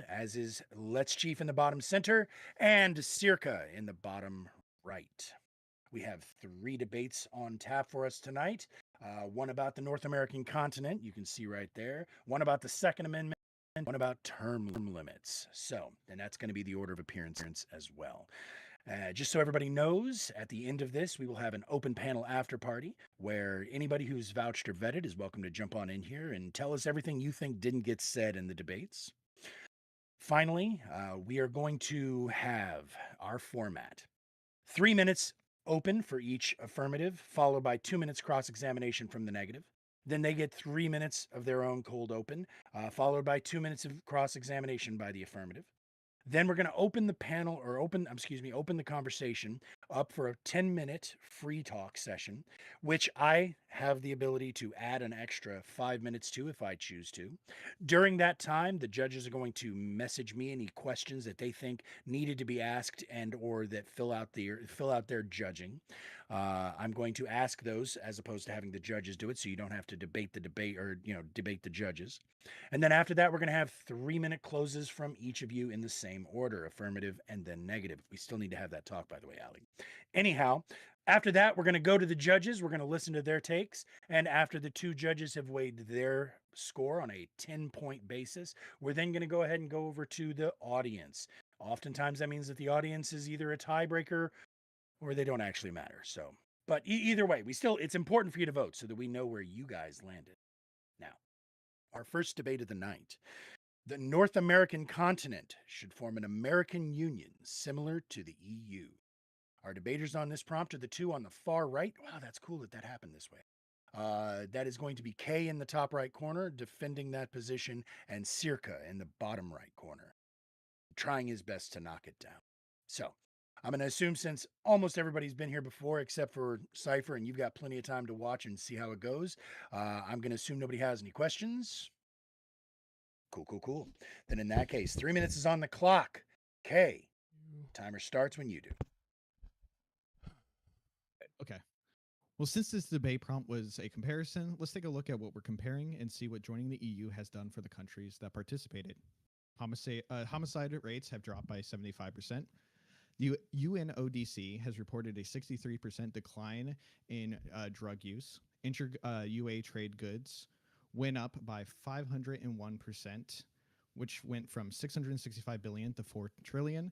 as is Let's Chief in the bottom center and Circa in the bottom right. We have three debates on tap for us tonight. One about the North American continent, you can see right there. One about the Second Amendment, one about term limits. So, and that's going to be the order of appearance as well. Just so everybody knows, at the end of this, we will have an open panel after party where anybody who's vouched or vetted is welcome to jump on in here and tell us everything you think didn't get said in the debates. Finally, we are going to have our format 3 minutes open for each affirmative, followed by 2 minutes cross examination from the negative. Then they get 3 minutes of their own cold open, followed by 2 minutes of cross examination by the affirmative. Then we're going to open the panel or open the conversation up for a 10-minute free talk session, which I have the ability to add an extra 5 minutes to if I choose to. During that time, the judges are going to message me any questions that they think needed to be asked and or that fill out their judging. I'm going to ask those as opposed to having the judges do it, so you don't have to debate the debate or debate the judges. And then after that, we're going to have 3-minute closes from each of you in the same order, affirmative and then negative. We still need to have that talk, by the way, Allie. Anyhow, after that, we're going to go to the judges. We're going to listen to their takes. And after the two judges have weighed their score on a 10-point basis, we're then going to go ahead and go over to the audience. Oftentimes, that means that the audience is either a tiebreaker or they don't actually matter. So, but either way, it's important for you to vote so that we know where you guys landed. Now, our first debate of the night. The North American continent should form an American union similar to the EU. Our debaters on this prompt are the two on the far right. Wow, that's cool that happened this way. That is going to be Kay in the top right corner, defending that position, and Circa in the bottom right corner, trying his best to knock it down. So, I'm going to assume since almost everybody's been here before except for Cypher, and you've got plenty of time to watch and see how it goes, I'm going to assume nobody has any questions. Cool. Then in that case, 3 minutes is on the clock. Kay, timer starts when you do. Okay. Well, since this debate prompt was a comparison, let's take a look at what we're comparing and see what joining the EU has done for the countries that participated. Homicide rates have dropped by 75%. The UNODC has reported a 63% decline in drug use. Inter-UA trade goods went up by 501%, which went from 665 billion to 4 trillion.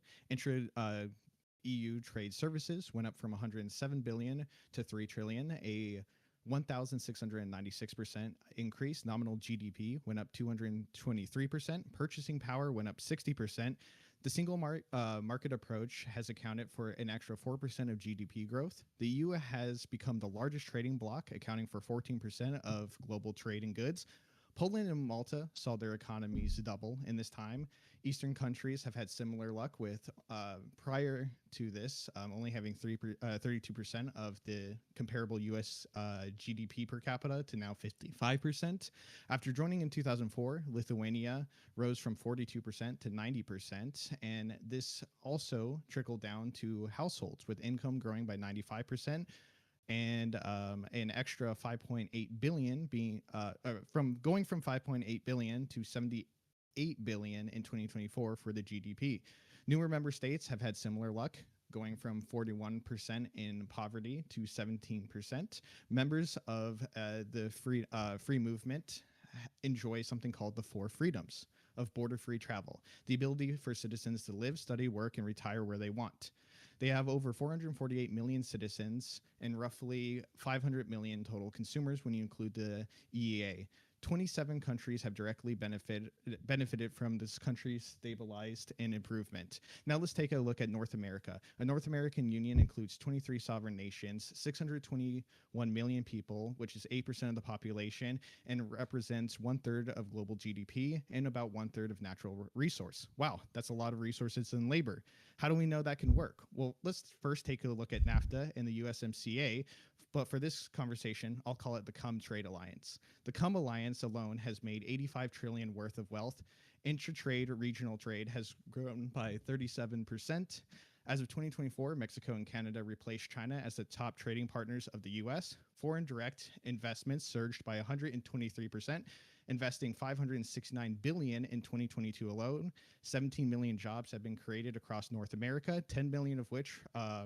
EU trade services went up from 107 billion to 3 trillion, a 1,696% increase. Nominal GDP went up 223%. Purchasing power went up 60%. The single market approach has accounted for an extra 4% of GDP growth. The EU has become the largest trading bloc, accounting for 14% of global trade in goods. Poland and Malta saw their economies double in this time. Eastern countries have had similar luck with, prior to this, only having 32% of the comparable U.S. GDP per capita to now 55%. After joining in 2004, Lithuania rose from 42% to 90%, and this also trickled down to households with income growing by 95%. And an extra 5.8 billion being from 5.8 billion to 78 billion in 2024 for the GDP. Newer member states have had similar luck, going from 41% in poverty to 17%. Members of the free movement enjoy something called the 4 freedoms of border-free travel, the ability for citizens to live, study, work, and retire where they want. They have over 448 million citizens and roughly 500 million total consumers when you include the EEA. 27 countries have directly benefited from this country's stabilized and improvement. Now let's take a look at North America. A North American Union includes 23 sovereign nations, 621 million people, which is 8% of the population, and represents 1/3 of global GDP and about 1/3 of natural resource. Wow, that's a lot of resources and labor. How do we know that can work? Well, let's first take a look at NAFTA and the USMCA. But for this conversation, I'll call it the CUM Trade Alliance. The CUM Alliance alone has made 85 trillion worth of wealth. Intra-trade or regional trade has grown by 37%. As of 2024, Mexico and Canada replaced China as the top trading partners of the U.S. Foreign direct investments surged by 123%, investing $569 billion in 2022 alone. 17 million jobs have been created across North America, 10 million of which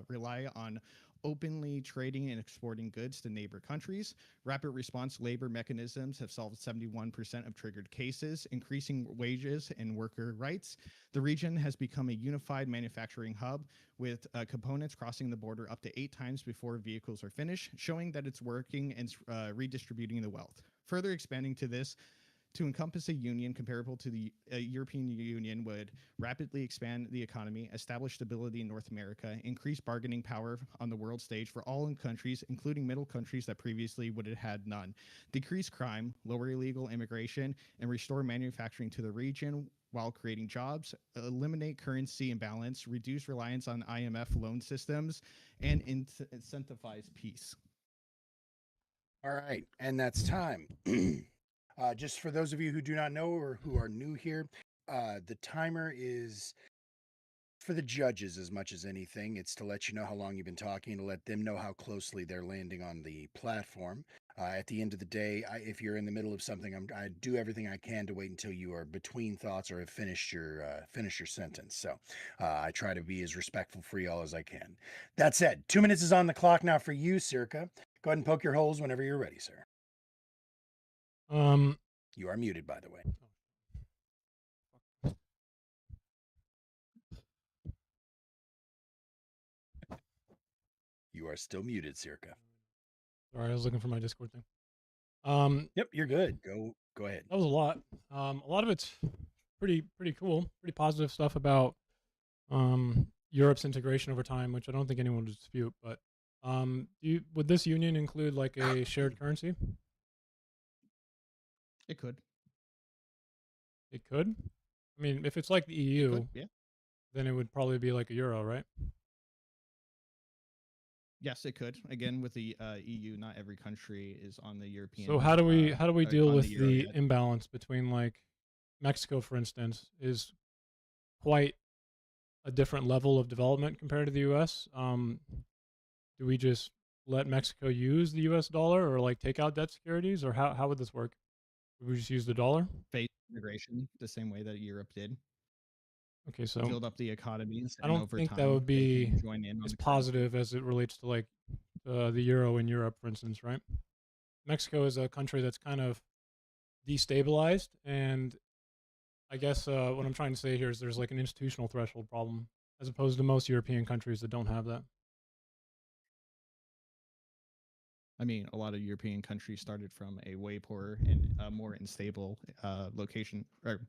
rely on openly trading and exporting goods to neighbor countries. Rapid response labor mechanisms have solved 71% of triggered cases, increasing wages and worker rights. The region has become a unified manufacturing hub with components crossing the border up to 8 times before vehicles are finished, showing that it's working and redistributing the wealth. Further expanding to this, to encompass a union comparable to the European Union would rapidly expand the economy, establish stability in North America, increase bargaining power on the world stage for all countries, including middle countries that previously would have had none, decrease crime, lower illegal immigration, and restore manufacturing to the region while creating jobs, eliminate currency imbalance, reduce reliance on IMF loan systems, and incentivize peace. All right, and that's time. Just for those of you who do not know or who are new here, the timer is for the judges as much as anything. It's to let you know how long you've been talking, to let them know how closely they're landing on the platform. At the end of the day, if you're in the middle of something, I do everything I can to wait until you are between thoughts or have finished your sentence. So I try to be as respectful for y'all as I can. That said, 2 minutes is on the clock now for you, Circa. Go ahead and poke your holes whenever you're ready, sir. You are muted, by the way. You are still muted, Circa. Sorry, I was looking for my Discord thing. Yep, you're good. Go ahead. That was a lot. A lot of it's pretty cool, pretty positive stuff about Europe's integration over time, which I don't think anyone would dispute. But would this union include like a shared currency? It could. It could. I mean, if it's like the EU, yeah, then it would probably be like a euro, right? Yes, it could. Again, with the EU, not every country is on the European. So how do we deal with the imbalance between, like, Mexico, for instance, is quite a different level of development compared to the U.S. Do we just let Mexico use the U.S. dollar, or like take out debt securities, or how would this work? Would we just use the dollar? Phase integration the same way that Europe did. Okay, so build up the economies. I don't think that would be as positive as it relates to like the euro in Europe, for instance, right? Mexico is a country that's kind of destabilized, and I guess what I'm trying to say here is there's like an institutional threshold problem, as opposed to most European countries that don't have that. I mean, a lot of European countries started from a way poorer and more unstable location, or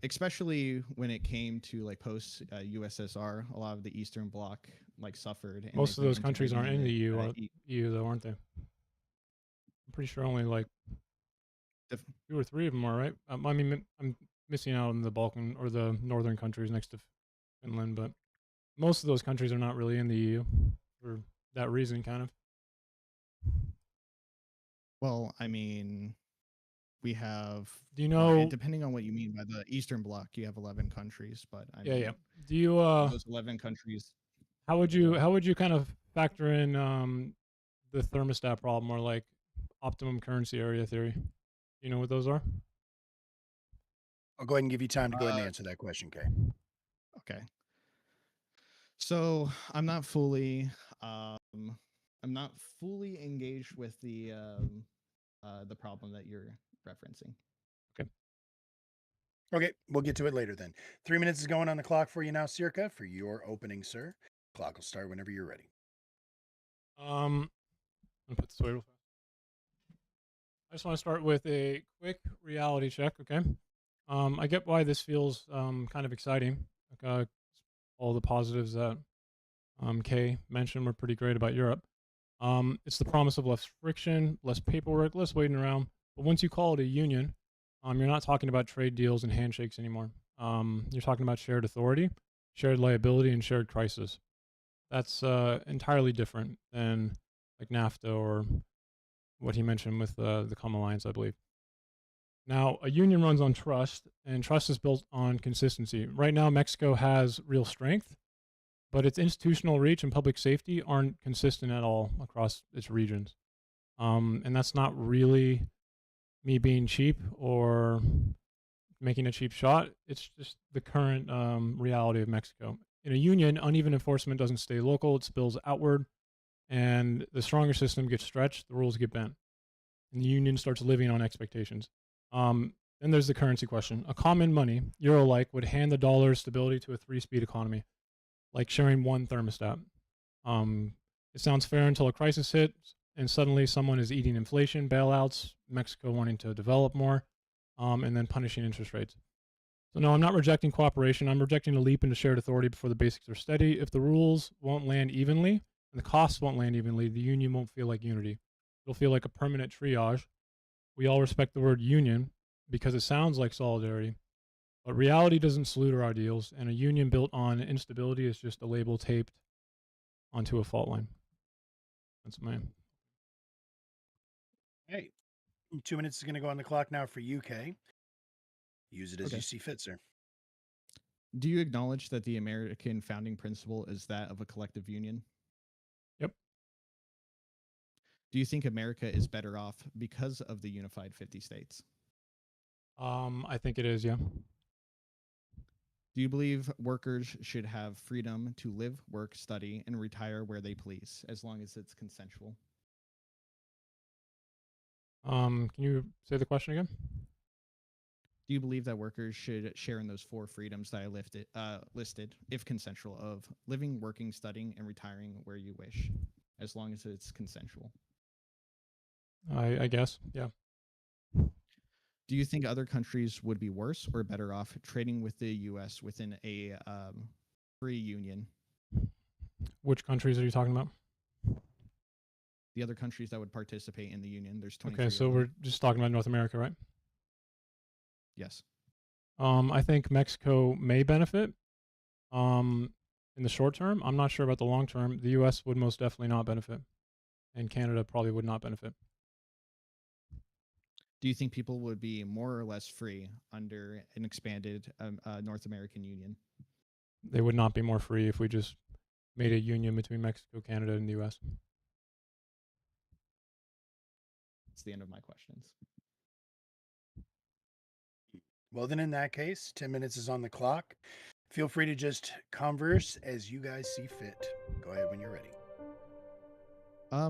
especially when it came to like post USSR. A lot of the Eastern Bloc like suffered. And most of those countries aren't in the EU though, aren't they? I'm pretty sure only like 2 or 3 of them are, right? I mean, I'm missing out on the Balkan or the northern countries next to Finland, but most of those countries are not really in the EU for that reason, kind of. Well, I mean, we have. Do you know? Depending on what you mean by the Eastern Bloc, you have 11 countries, but I mean, yeah. Do you those 11 countries? How would you kind of factor in the thermostat problem, or like optimum currency area theory? You know what those are? I'll go ahead and give you time to go ahead and answer that question, Kay. Okay. So I'm not fully engaged with the problem that you're referencing. Okay, we'll get to it later then. 3 minutes is going on the clock for you now, Circa, for your opening, sir. Clock will start whenever you're ready. I'm gonna put this away real fast. I just want to start with a quick reality check, okay? I get why this feels kind of exciting. Like, all the positives that Kay mentioned were pretty great about Europe. It's the promise of less friction, less paperwork, less waiting around. But once you call it a union, you're not talking about trade deals and handshakes anymore. You're talking about shared authority, shared liability, and shared crisis. That's entirely different than like NAFTA or what he mentioned with the Common Alliance, I believe. Now, a union runs on trust, and trust is built on consistency. Right now, Mexico has real strength, but its institutional reach and public safety aren't consistent at all across its regions. And that's not really me being cheap or making a cheap shot. It's just the current reality of Mexico. In a union, uneven enforcement doesn't stay local, it spills outward, and the stronger system gets stretched, the rules get bent, and the union starts living on expectations. Then there's the currency question. A common money, euro-like, would hand the dollar stability to a three-speed economy, like sharing one thermostat. It sounds fair until a crisis hits, and suddenly someone is eating inflation, bailouts, Mexico wanting to develop more, and then punishing interest rates. So no, I'm not rejecting cooperation. I'm rejecting a leap into shared authority before the basics are steady. If the rules won't land evenly and the costs won't land evenly, the union won't feel like unity. It'll feel like a permanent triage. We all respect the word union because it sounds like solidarity, but reality doesn't salute our ideals, and a union built on instability is just a label taped onto a fault line. That's my. Hey, 2 minutes is going to go on the clock now for UK. Use it as Okay. you see fit, sir. Do you acknowledge that the American founding principle is that of a collective union? Yep. Do you think America is better off because of the unified 50 states? I think it is, yeah. Do you believe workers should have freedom to live, work, study, and retire where they please, as long as it's consensual? Can you say the question again? Do you believe that workers should share in those 4 freedoms that I listed, if consensual, of living, working, studying, and retiring where you wish, as long as it's consensual? I guess, yeah. Do you think other countries would be worse or better off trading with the U.S. within a free union? Which countries are you talking about? The other countries that would participate in the union, there's 23 Okay, so of we're them. just talking about North America, right? Yes. I think Mexico may benefit in the short term. I'm not sure about the long term. The U.S. would most definitely not benefit, and Canada probably would not benefit. Do you think people would be more or less free under an expanded North American Union? They would not be more free if we just made a union between Mexico, Canada, and the U.S. That's the end of my questions. Well, then in that case, 10 minutes is on the clock. Feel free to just converse as you guys see fit. Go ahead when you're ready.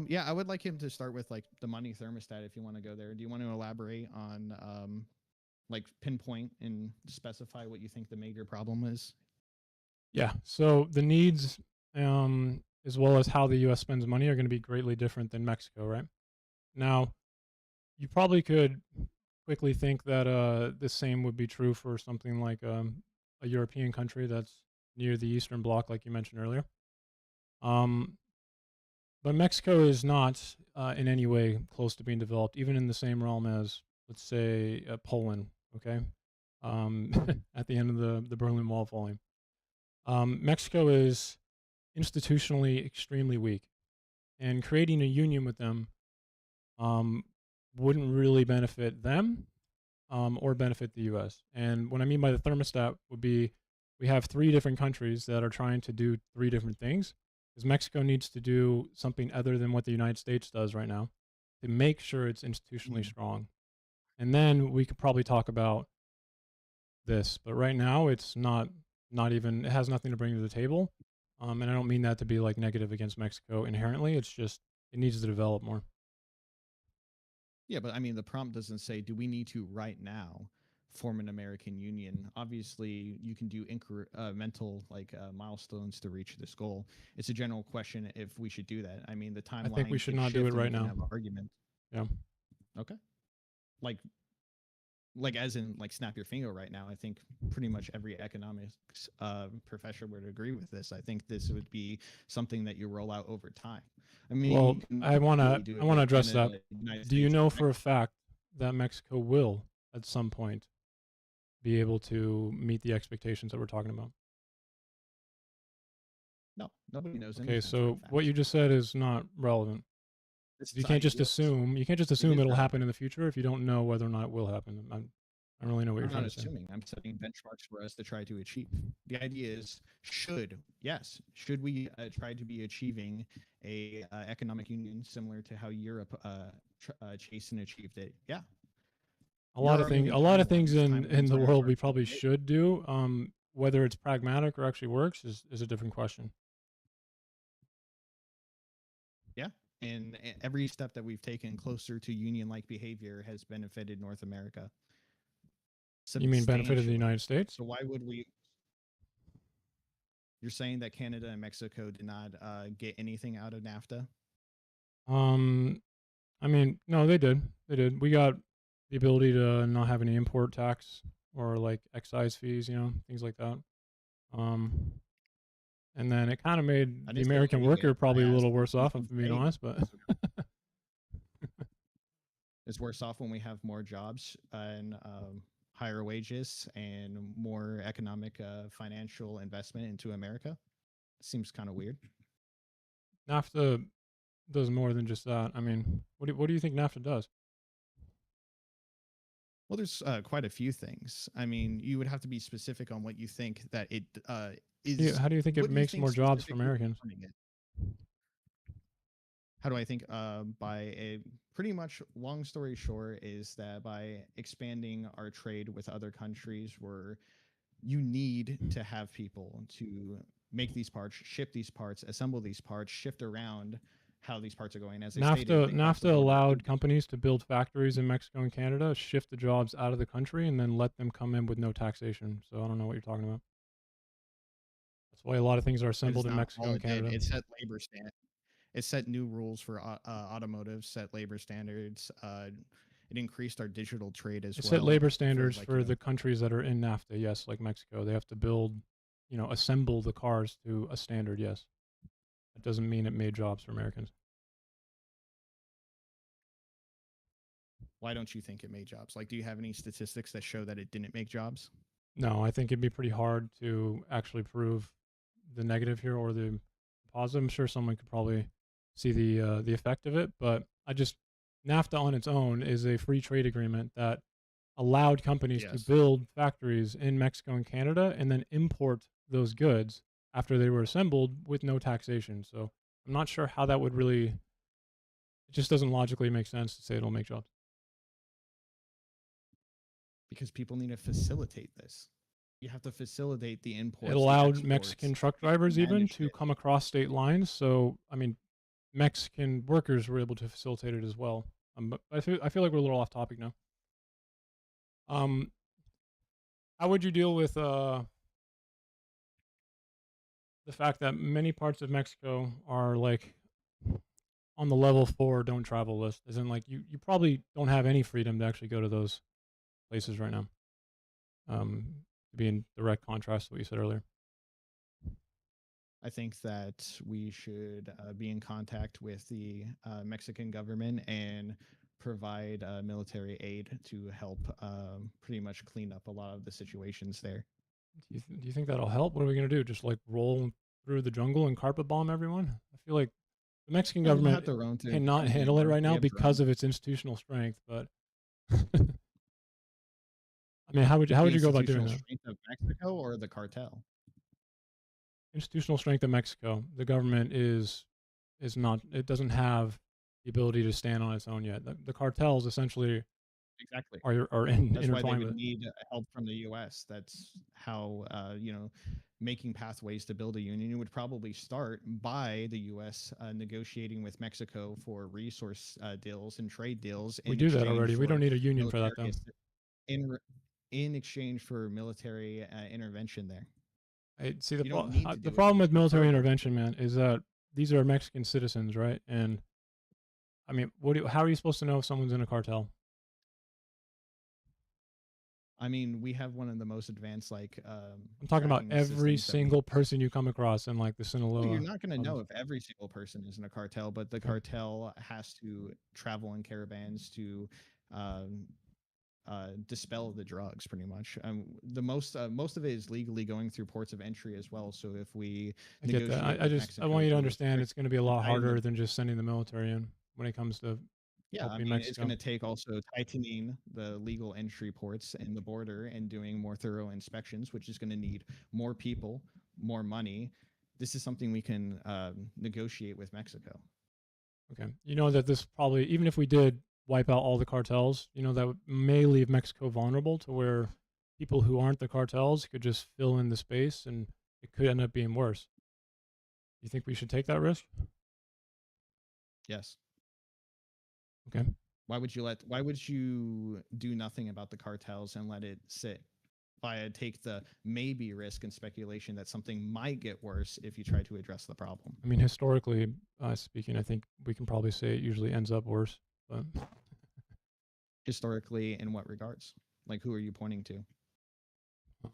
Yeah, I would like him to start with like the money thermostat if you want to go there. Do you want to elaborate on like pinpoint and specify what you think the major problem is? Yeah. So the needs, as well as how the U.S. spends money, are going to be greatly different than Mexico, right? Now, you probably could quickly think that the same would be true for something like a European country that's near the Eastern Bloc, like you mentioned earlier. But Mexico is not in any way close to being developed, even in the same realm as, let's say, Poland. Okay, at the end of the Berlin Wall falling, Mexico is institutionally extremely weak, and creating a union with them wouldn't really benefit them or benefit the U.S. And what I mean by the thermostat would be we have 3 different countries that are trying to do 3 different things, because Mexico needs to do something other than what the United States does right now to make sure it's institutionally strong. And then we could probably talk about this, but right now it's not even, it has nothing to bring to the table. And I don't mean that to be like negative against Mexico inherently. It's just it needs to develop more. Yeah, but I mean, the prompt doesn't say, do we need to right now form an American Union? Obviously, you can do incremental milestones to reach this goal. It's a general question if we should do that. I mean, the timeline. I think we should can not do shift it and right we can now. have an argument. Yeah. Okay. Like as in like snap your finger right now. I think pretty much every economics professor would agree with this. I think this would be something that you roll out over time. I mean, Well, I want to address that. Do you know for a fact that Mexico will at some point be able to meet the expectations that we're talking about? No, nobody knows. Okay, so what you just said is not relevant. You can't just assume. You can't just assume it'll happen in the future if you don't know whether or not it will happen. I don't really know what you're trying to say. I'm setting benchmarks for us to try to achieve. The idea is, should we try to be achieving a economic union similar to how Europe chased and achieved it? Yeah. a lot of things, in the world we probably right? should do. Whether it's pragmatic or actually works is a different question. Yeah. And every step that we've taken closer to union-like behavior has benefited North America. You mean benefited the substantially. United States? So why would we? You're saying that Canada and Mexico did not get anything out of NAFTA? I mean, no, they did. They did. We got the ability to not have any import tax or like excise fees, things like that. And then it kind of made the American worker probably a little worse off, if I'm being honest, but it's worse off when we have more jobs and higher wages and more economic financial investment into America. Seems kind of weird. NAFTA does more than just that. I mean, what do you think NAFTA does? Well, there's quite a few things. I mean, you would have to be specific on what you think that it is. How do you think it makes more jobs for Americans? How do I think? By a pretty much long story short is that by expanding our trade with other countries, where you need to have people to make these parts, ship these parts, assemble these parts, shift around how these parts are going. As NAFTA allowed companies to build factories in Mexico and Canada, shift the jobs out of the country, and then let them come in with no taxation. So I don't know what you're talking about. That's why a lot of things are assembled in Mexico and Canada. It set labor standards. It set new rules for automotive, set labor standards. It increased our digital trade as well. It set labor standards for the countries that are in NAFTA, yes, like Mexico. They have to build, assemble the cars to a standard, yes. That doesn't mean it made jobs for Americans. Why don't you think it made jobs? Like, do you have any statistics that show that it didn't make jobs? No, I think it'd be pretty hard to actually prove the negative here or the positive. I'm sure someone could probably see the effect of it, but NAFTA on its own is a free trade agreement that allowed companies to build factories in Mexico and Canada and then import those goods after they were assembled with no taxation. So I'm not sure how that would really, it just doesn't logically make sense to say it'll make jobs. Because people need to facilitate this. You have to facilitate the imports. It allowed Mexican truck drivers even to come across state lines. So, I mean, Mexican workers were able to facilitate it as well. But I feel like we're a little off topic now. How would you deal with the fact that many parts of Mexico are like on the level 4 don't travel list? As in, like, you probably don't have any freedom to actually go to those places right now. To be in direct contrast to what you said earlier. I think that we should be in contact with the Mexican government and provide military aid to help pretty much clean up a lot of the situations there. Do you think that'll help? What are we going to do? Just like roll through the jungle and carpet bomb everyone? I feel like the Mexican government cannot handle it right now because of its institutional strength, but I mean, how would you go about doing that? Strength of Mexico or the cartel? Institutional strength of Mexico. The government is not. It doesn't have the ability to stand on its own yet. The cartels essentially are intertwined. That's why they would need help from the U.S. That's how making pathways to build a union would probably start by the U.S. Negotiating with Mexico for resource deals and trade deals. We do that already. We don't need a union for that, though. In exchange for military intervention there. See, the problem with military intervention, man, is that these are Mexican citizens, right? And I mean, how are you supposed to know if someone's in a cartel? I mean, we have one of the most advanced, like, I'm talking about every single person you come across in like the Sinaloa. Well, you're not going to know if every single person is in a cartel, but the cartel has to travel in caravans to dispel the drugs, pretty much. Most of it is legally going through ports of entry as well. So if we get that, I want you to understand it's going to be a lot harder than just sending the military in when it comes to it's going to take also tightening the legal entry ports and the border and doing more thorough inspections, which is going to need more people, more money. This is something we can negotiate with Mexico. Okay, you know that this probably, even if we did wipe out all the cartels, that may leave Mexico vulnerable to where people who aren't the cartels could just fill in the space, and it could end up being worse. You think we should take that risk? Yes. Okay. Why would you do nothing about the cartels and let it sit? Why take the maybe risk and speculation that something might get worse if you try to address the problem? I mean, historically speaking, I think we can probably say it usually ends up worse. But Historically, in what regards? Like, who are you pointing to?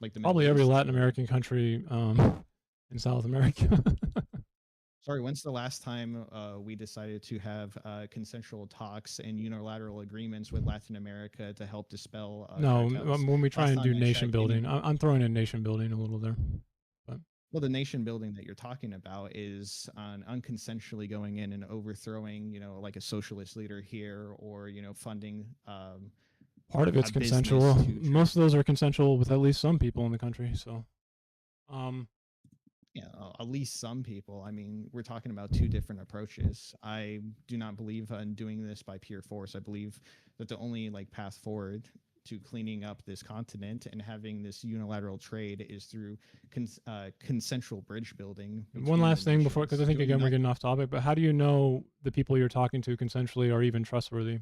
Like the probably Middle every East? Latin American country in South America. Sorry, when's the last time we decided to have consensual talks and unilateral agreements with Latin America to help dispel No, cartels? when we try Last and do time I nation checked, building, I'm throwing in nation building a little there. Well, the nation building that you're talking about is on unconsensually going in and overthrowing, like a socialist leader here, or funding. Part of it's a business consensual. to Most of those are consensual with at least some people in the country. So, Yeah, at least some people. I mean, we're talking about two different approaches. I do not believe in doing this by pure force. I believe that the only path forward to cleaning up this continent and having this unilateral trade is through consensual bridge building. one last thing before, because I think Doing again we're nothing. getting off topic. But how do you know the people you're talking to consensually are even trustworthy?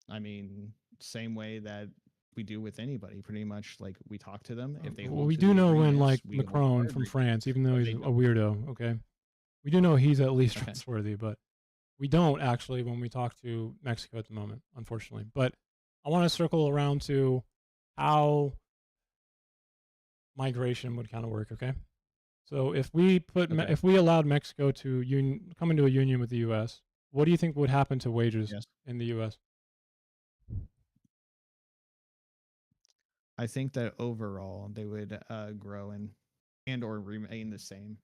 I mean, same way that we do with anybody, pretty much. Like, we talk to them. If they Well, hold we to do the know when agreements, we hold to our Macron from agreements. France, even though But he's they a don't. weirdo, okay, we do know he's at least Okay. trustworthy, but we don't actually when we talk to Mexico at the moment, unfortunately. But I want to circle around to how migration would kind of work. Okay, so if we Okay. if we allowed Mexico to come into a union with the U.S., what do you think would happen to wages Yes. in the U.S.? I think that overall they would grow and or remain the same.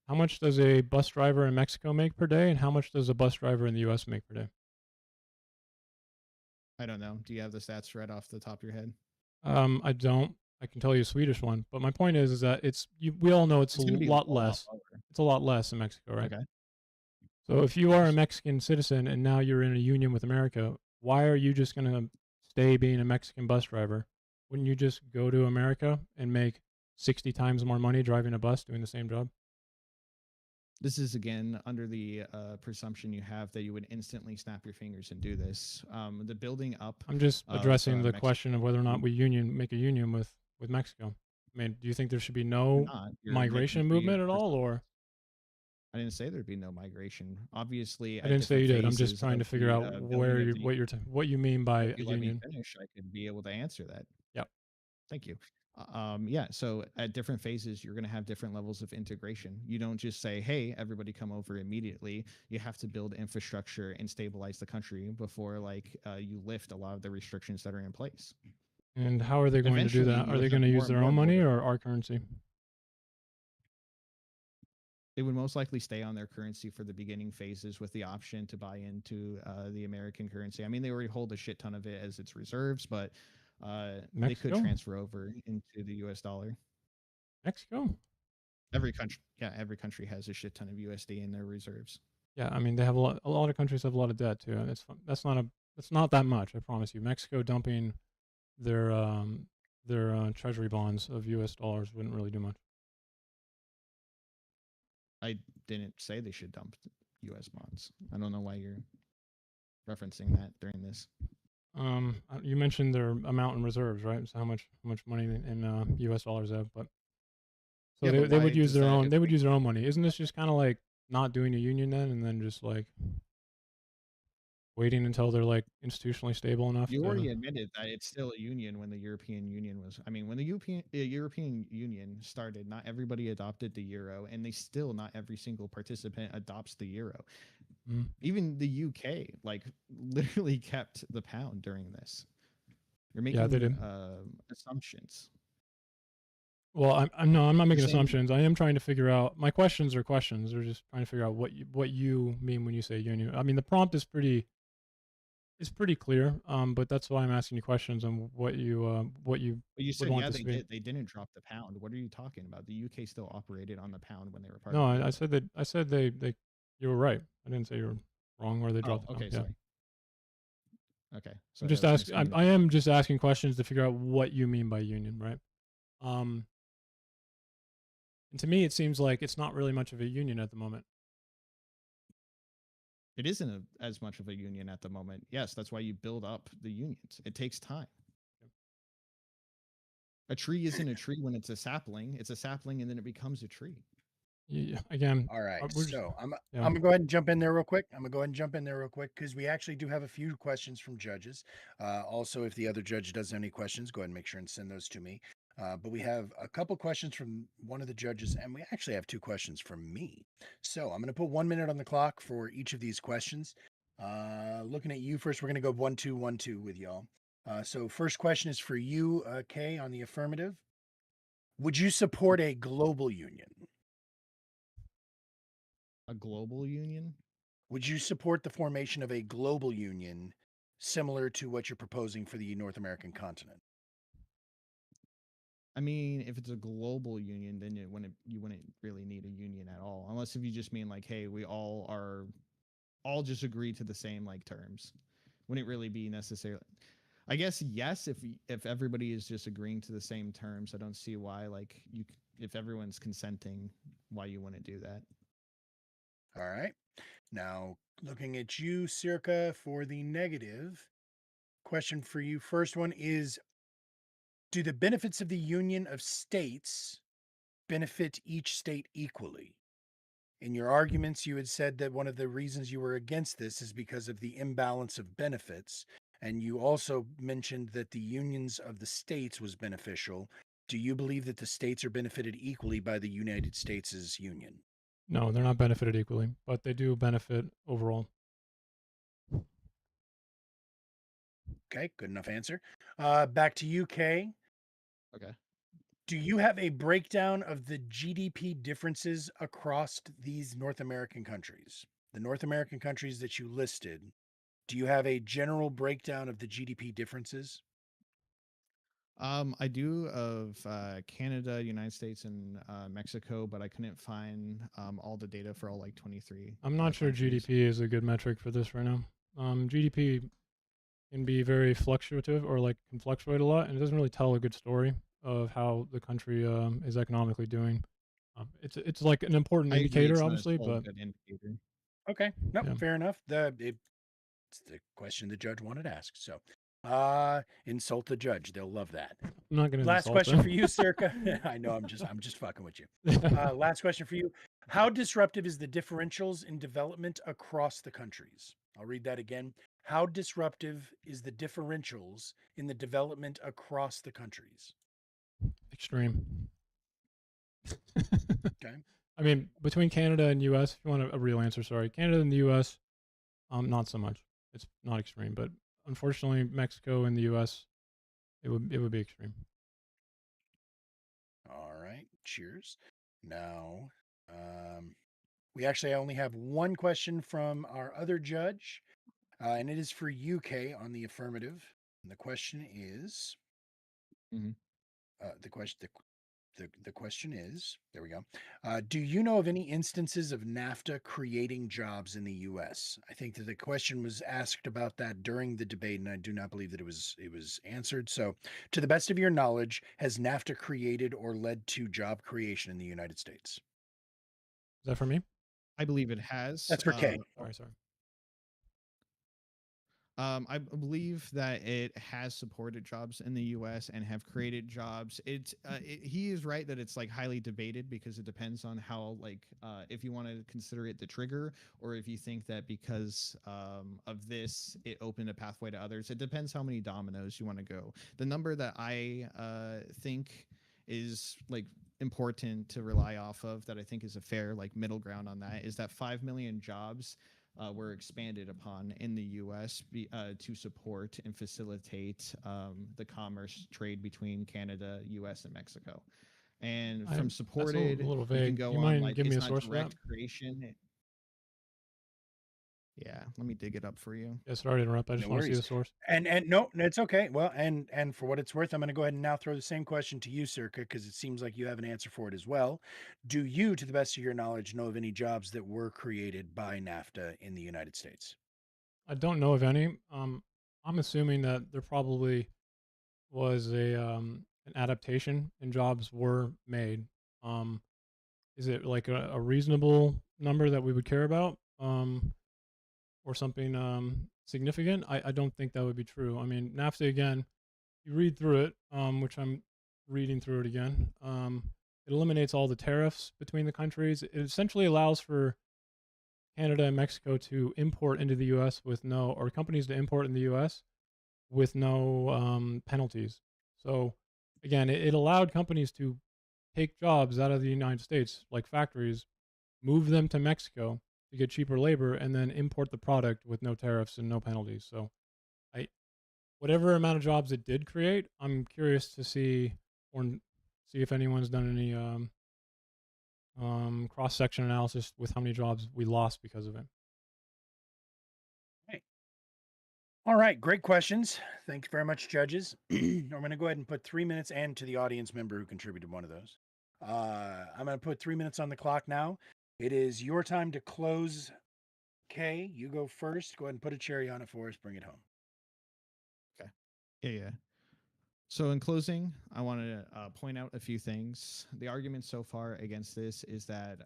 How much does a bus driver in Mexico make per day, and how much does a bus driver in the U.S. make per day? I don't know. Do you have the stats right off the top of your head? I don't. I can tell you a Swedish one, but my point is that we all know it's a It's going to be lot a lot less. lower. It's a lot less in Mexico, right? Okay. So if you are a Mexican citizen and now you're in a union with America, why are you just going to stay being a Mexican bus driver? Wouldn't you just go to America and make 60 times more money driving a bus doing the same job? This is again under the presumption you have that you would instantly snap your fingers and do this. The building up. I'm just addressing the Mexico. question of whether or not we make a union with Mexico. I mean, do you think there should be no migration movement at all, or? I didn't say there'd be no migration. Obviously, I didn't say you did. I'm just trying to figure out what you mean by a let me union. finish. I could be able to answer that. Yep. Thank you. Yeah. So at different phases, you're going to have different levels of integration. You don't just say, "Hey, everybody, come over immediately." You have to build infrastructure and stabilize the country before, you lift a lot of the restrictions that are in place. And how are they going to do Eventually, that? you Are would they have going to more use and their more own money border- or our currency? They would most likely stay on their currency for the beginning phases with the option to buy into the American currency. I mean, they already hold a shit ton of it as its reserves, but they could Mexico? transfer over into the US dollar. Mexico? Every country has a shit ton of USD in their reserves. Yeah, I mean they have a lot of countries have a lot of debt too. And that's not that much, I promise you. Mexico dumping their treasury bonds of US dollars wouldn't really do much. I didn't say they should dump US bonds. I don't know why you're referencing that during this. You mentioned their amount in reserves, right? So how much money in US dollars they have, but so Yeah, but they why would use does their that own equate- use their own money. Isn't this just kind of like not doing a union then, and then just like waiting until they're like institutionally stable enough? You already admitted that it's still a union when the European Union was. I mean, when the European Union started, not everybody adopted the euro, and not every single participant adopts the euro. Mhm. Even the UK, literally kept the pound during this. You're making Yeah, they did. Assumptions. Well, I'm not making saying- assumptions. I am trying to figure out. My questions are questions. They're just trying to figure out what you mean when you say union. I mean, the prompt is pretty clear. But that's why I'm asking you questions on what you But you said, want yeah, this to be. they didn't drop the pound. What are you talking about? The UK still operated on the pound when they were part No, of the I euro. said that. I said they You were right. I didn't say you were wrong where they Oh, dropped the okay, comma. Yeah. sorry. Okay, I'm sorry, just I was asking. missing I am just asking questions to figure out what you mean by union, right? And to me, it seems like it's not really much of a union at the moment. It isn't as much of a union at the moment. Yes, that's why you build up the unions. It takes time. A tree isn't a tree when it's a sapling. It's a sapling and then it becomes a tree. Yeah, again, All right, we're just, so I'm yeah. gonna go ahead and jump in there real quick. Because we actually do have a few questions from judges. Also, if the other judge does have any questions, go ahead and make sure and send those to me. But we have a couple questions from one of the judges, and we actually have two questions from me. So I'm going to put 1 minute on the clock for each of these questions. Looking at you first, we're going to go 1-2-1-2 with y'all. So first question is for you, Kay, on the affirmative. Would you support a global union? A global union? Would you support the formation of a global union similar to what you're proposing for the North American continent? I mean, if it's a global union, then you wouldn't really need a union at all, unless if you just mean like, hey, we all just agree to the same like terms. Wouldn't really be necessarily. I guess yes, if everybody is just agreeing to the same terms, I don't see why like if everyone's consenting, why you wouldn't do that. All right. Now, looking at you, Circa, for the negative question for you. First one is, do the benefits of the Union of States benefit each state equally? In your arguments, you had said that one of the reasons you were against this is because of the imbalance of benefits. And you also mentioned that the unions of the states was beneficial. Do you believe that the states are benefited equally by the United States' union? No, they're not benefited equally, but they do benefit overall. Okay, good enough answer. Back to you, Kay. Okay. Do you have a breakdown of the GDP differences across these North American countries? The North American countries that you listed, do you have a general breakdown of the GDP differences? I do of Canada, United States, and Mexico, but I couldn't find all the data for all like 23. I'm not sure countries. GDP is a good metric for this right now. GDP can be very fluctuative or like can fluctuate a lot, and it doesn't really tell a good story of how the country is economically doing. It's like an important I agree, indicator, it's not a obviously, full but good indicator. Okay, no, yeah. fair enough. It's the question the judge wanted to ask. So, insult the judge; they'll love that. I'm not going to Last insult question them. for you, Circa. I know I'm just fucking with you. Last question for you. How disruptive is the differentials in development across the countries? I'll read that again. How disruptive is the differentials in the development across the countries? Extreme. Okay. I mean, between Canada and US, if you want a real answer, sorry. Canada and the US, not so much. It's not extreme, but unfortunately Mexico and the US, it would be extreme. All right. Cheers. Now, we actually only have one question from our other judge, and it is for UK on the affirmative. And the question is, Mhm. the question the question is, there we go. Do you know of any instances of NAFTA creating jobs in the U.S.? I think that the question was asked about that during the debate, and I do not believe that it was answered. So, to the best of your knowledge, has NAFTA created or led to job creation in the United States? Is that for me? I believe it has. That's for Kay. Sorry. I believe that it has supported jobs in the U.S. and have created jobs. He is right that it's like highly debated because it depends on how if you want to consider it the trigger or if you think that because of this it opened a pathway to others. It depends how many dominoes you want to go. The number that I think is like important to rely off of that I think is a fair like middle ground on that is that 5 million jobs were expanded upon in the U.S. To support and facilitate the commerce trade between Canada, U.S., and Mexico. And from supported, a little you can vague. go You on mind like giving it's me a not source for that? direct creation. Yeah, let me dig it up for you. Yeah, sorry to interrupt. I just No want to see worries. the source. And no, it's okay. Well, and for what it's worth, I'm going to go ahead and now throw the same question to you, Circa, because it seems like you have an answer for it as well. Do you, to the best of your knowledge, know of any jobs that were created by NAFTA in the United States? I don't know of any. I'm assuming that there probably was a an adaptation and jobs were made. Um, is it like a reasonable number that we would care about? Or something significant? I don't think that would be true. I mean, NAFTA again, you read through it, which I'm reading through it again. It eliminates all the tariffs between the countries. It essentially allows for Canada and Mexico to import into the U.S. with no, or companies to import in the U.S. with no penalties. So again, it allowed companies to take jobs out of the United States, like factories, move them to Mexico to get cheaper labor, and then import the product with no tariffs and no penalties. So I, whatever amount of jobs it did create, I'm curious to see see if anyone's done any cross section analysis with how many jobs we lost because of it. Hey. All right, great questions. Thank you very much, judges. I'm going to go ahead and put 3 minutes, and to the audience member who contributed one of those. I'm going to put 3 minutes on the clock now. It is your time to close. Kay, you go first. Go ahead and put a cherry on it for us. Bring it home. Okay. Yeah. So in closing, I want to point out a few things. The argument so far against this is that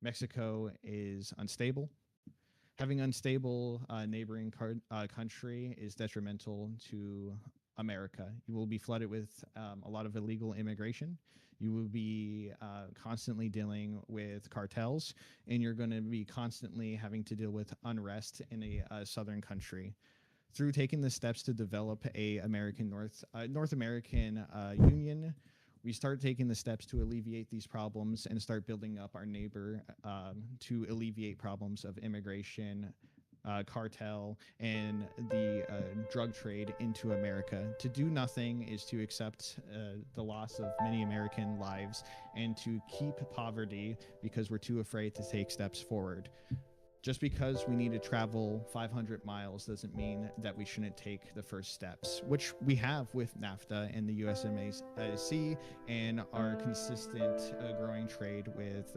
Mexico is unstable. Having unstable neighboring country is detrimental to America. You will be flooded with a lot of illegal immigration. You will be constantly dealing with cartels, and you're going to be constantly having to deal with unrest in a southern country. Through taking the steps to develop a North American Union, we start taking the steps to alleviate these problems and start building up our neighbor to alleviate problems of immigration, cartel, and the drug trade into America. To do nothing is to accept the loss of many American lives and to keep poverty because we're too afraid to take steps forward. Just because we need to travel 500 miles doesn't mean that we shouldn't take the first steps, which we have with NAFTA and the USMCA and our consistent growing trade with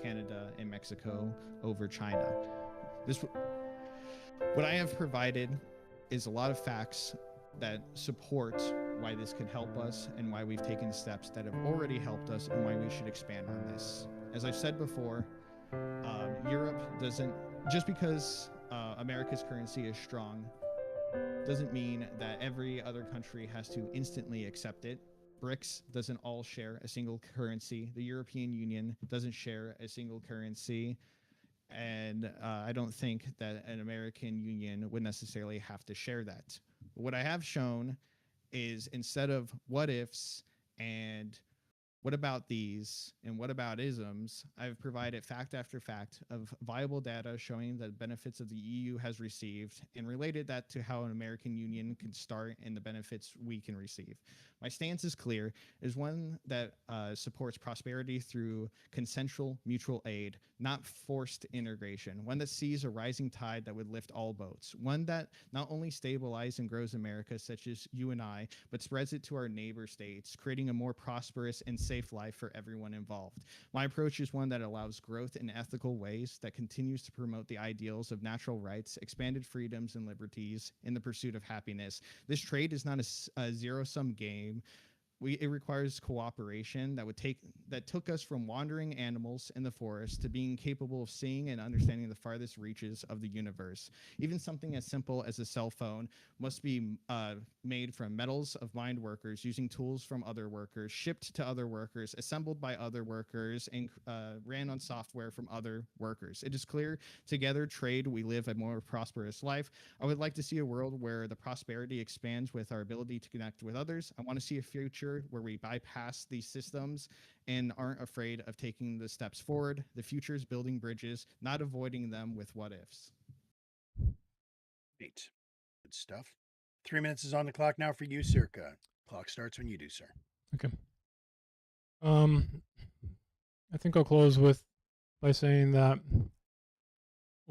Canada and Mexico over China. What I have provided is a lot of facts that support why this could help us and why we've taken steps that have already helped us and why we should expand on this. As I've said before, Europe doesn't, just because America's currency is strong, doesn't mean that every other country has to instantly accept it. BRICS doesn't all share a single currency. The European Union doesn't share a single currency. And I don't think that an American Union would necessarily have to share that. What I have shown is instead of what ifs and what about these and what about isms, I've provided fact after fact of viable data showing the benefits of the EU has received and related that to how an American Union can start and the benefits we can receive. My stance is clear, is one that supports prosperity through consensual mutual aid, not forced integration, one that sees a rising tide that would lift all boats, one that not only stabilizes and grows America, such as you and I, but spreads it to our neighbor states, creating a more prosperous and safe life for everyone involved. My approach is one that allows growth in ethical ways, that continues to promote the ideals of natural rights, expanded freedoms and liberties in the pursuit of happiness. This trade is not a zero-sum game. It requires cooperation that took us from wandering animals in the forest to being capable of seeing and understanding the farthest reaches of the universe. Even something as simple as a cell phone must be made from metals of mined workers, using tools from other workers, shipped to other workers, assembled by other workers, and ran on software from other workers. It is clear, together trade, we live a more prosperous life. I would like to see a world where the prosperity expands with our ability to connect with others. I want to see a future where we bypass these systems and aren't afraid of taking the steps forward. The future is building bridges, not avoiding them with what ifs. Great. Good stuff. 3 minutes is on the clock now for you, Circa. Clock starts when you do, sir. Okay. I think I'll close by saying that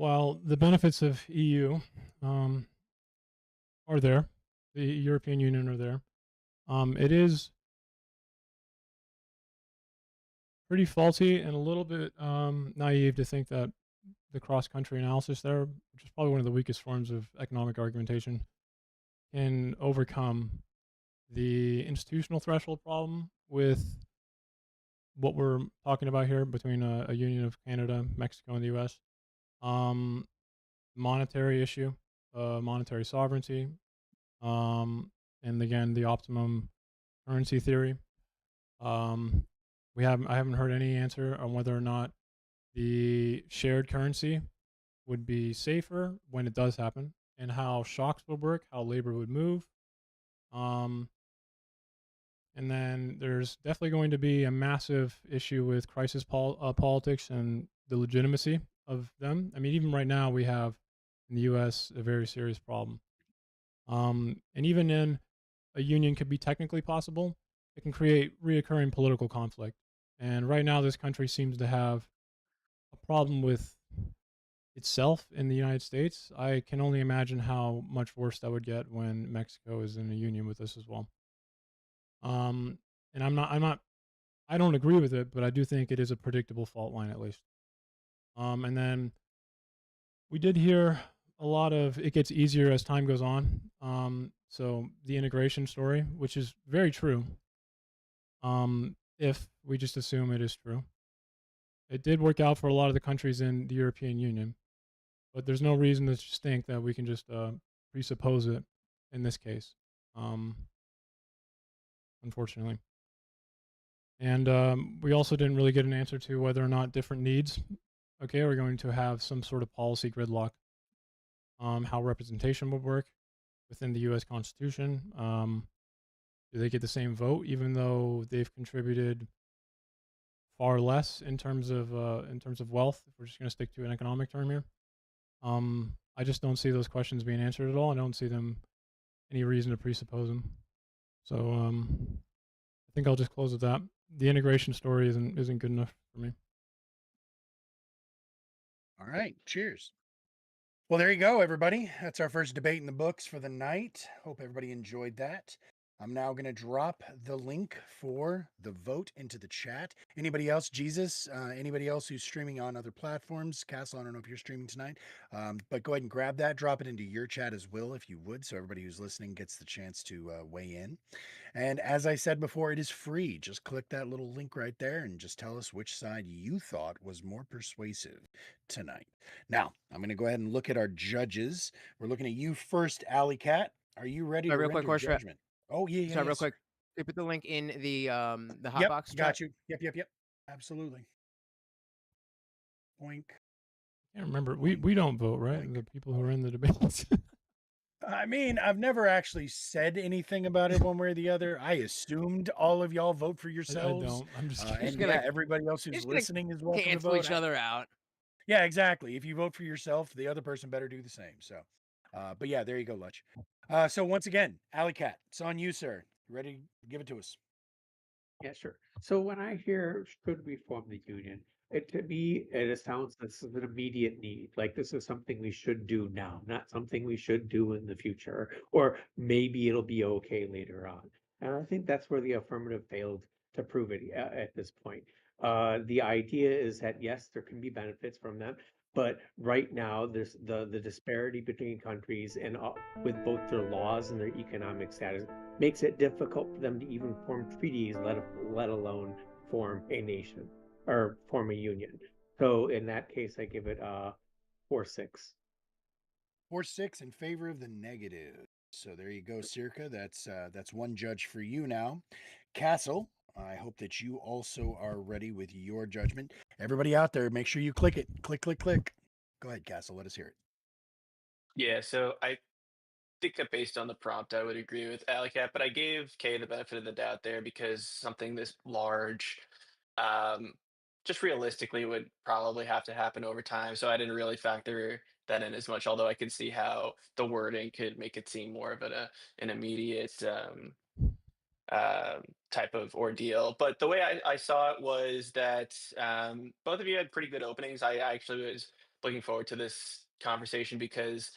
While the benefits of EU um, are there, the European Union are there. It is pretty faulty and a little bit naive to think that the cross-country analysis there, which is probably one of the weakest forms of economic argumentation, can overcome the institutional threshold problem with what we're talking about here between a union of Canada, Mexico, and the U.S. Um, monetary issue, monetary sovereignty, and again the optimum currency theory. Um, I haven't heard any answer on whether or not the shared currency would be safer when it does happen, and how shocks would work, how labor would move. Um, and then there's definitely going to be a massive issue with politics and the legitimacy of them. I mean, even right now, we have in the U.S. a very serious problem. And even in a union could be technically possible, it can create reoccurring political conflict. And right now, this country seems to have a problem with itself in the United States. I can only imagine how much worse that would get when Mexico is in a union with us as well. Um, and I don't agree with it, but I do think it is a predictable fault line at least. And then we did hear a lot of it gets easier as time goes on. So the integration story, which is very true. If we just assume it is true, it did work out for a lot of the countries in the European Union, but there's no reason to just think that we can just presuppose it in this case. Unfortunately. And we also didn't really get an answer to whether or not different needs, okay, are going to have some sort of policy gridlock. How representation would work within the U.S. Constitution. Do they get the same vote, even though they've contributed far less in terms of wealth? If we're just going to stick to an economic term here, I just don't see those questions being answered at all. I don't see them any reason to presuppose them. So I think I'll just close with that. The integration story isn't good enough for me. All right. Cheers. Well, there you go, everybody. That's our first debate in the books for the night. Hope everybody enjoyed that. I'm now going to drop the link for the vote into the chat. Anybody else, Jesus, anybody else who's streaming on other platforms? Castle, I don't know if you're streaming tonight, but go ahead and grab that, drop it into your chat as well, if you would, so everybody who's listening gets the chance to weigh in. And as I said before, it is free. Just click that little link right there and just tell us which side you thought was more persuasive tonight. Now, I'm going to go ahead and look at our judges. We're looking at you first, Alley Cat. Are you ready to real quick, render judgment? Oh, yeah. Sorry, real sir. quick. They put the link in the Yep, hotbox. got you. Yep. Absolutely. Boink. I can't remember. We don't vote, right? Boink. The people who are in the debates. I mean, I've never actually said anything about it one way or the other. I assumed all of y'all vote for I yourselves. don't. I'm just And kidding. yeah, everybody else who's listening is welcome to Cancel vote. each other out. Yeah, exactly. If you vote for yourself, the other person better do the same. So, but yeah, there you go, Lutch. So once again, Alley Cat, it's on you, sir. You ready to give it to us? Yeah, sure. So when I hear should we form the union, to me it sounds this is an immediate need. Like this is something we should do now, not something we should do in the future, or maybe it'll be okay later on. And I think that's where the affirmative failed to prove it at this point. The idea is that yes, there can be benefits from them, but right now there's the disparity between countries and with both their laws and their economic status makes it difficult for them to even form treaties, let alone form a nation or form a union. So in that case, I give it 4-6. 4-6 in favor of the negative. So there you go, Circa. That's one judge for you now. Castle, I hope that you also are ready with your judgment. Everybody out there, make sure you click it. Click. Go ahead, Castle. Let us hear it. Yeah, so I think that based on the prompt, I would agree with Alicat, but I gave Kay the benefit of the doubt there because something this large, um, just realistically would probably have to happen over time. So I didn't really factor that in as much, although I could see how the wording could make it seem more of an immediate type of ordeal. But the way I saw it was that both of you had pretty good openings. I actually was looking forward to this conversation because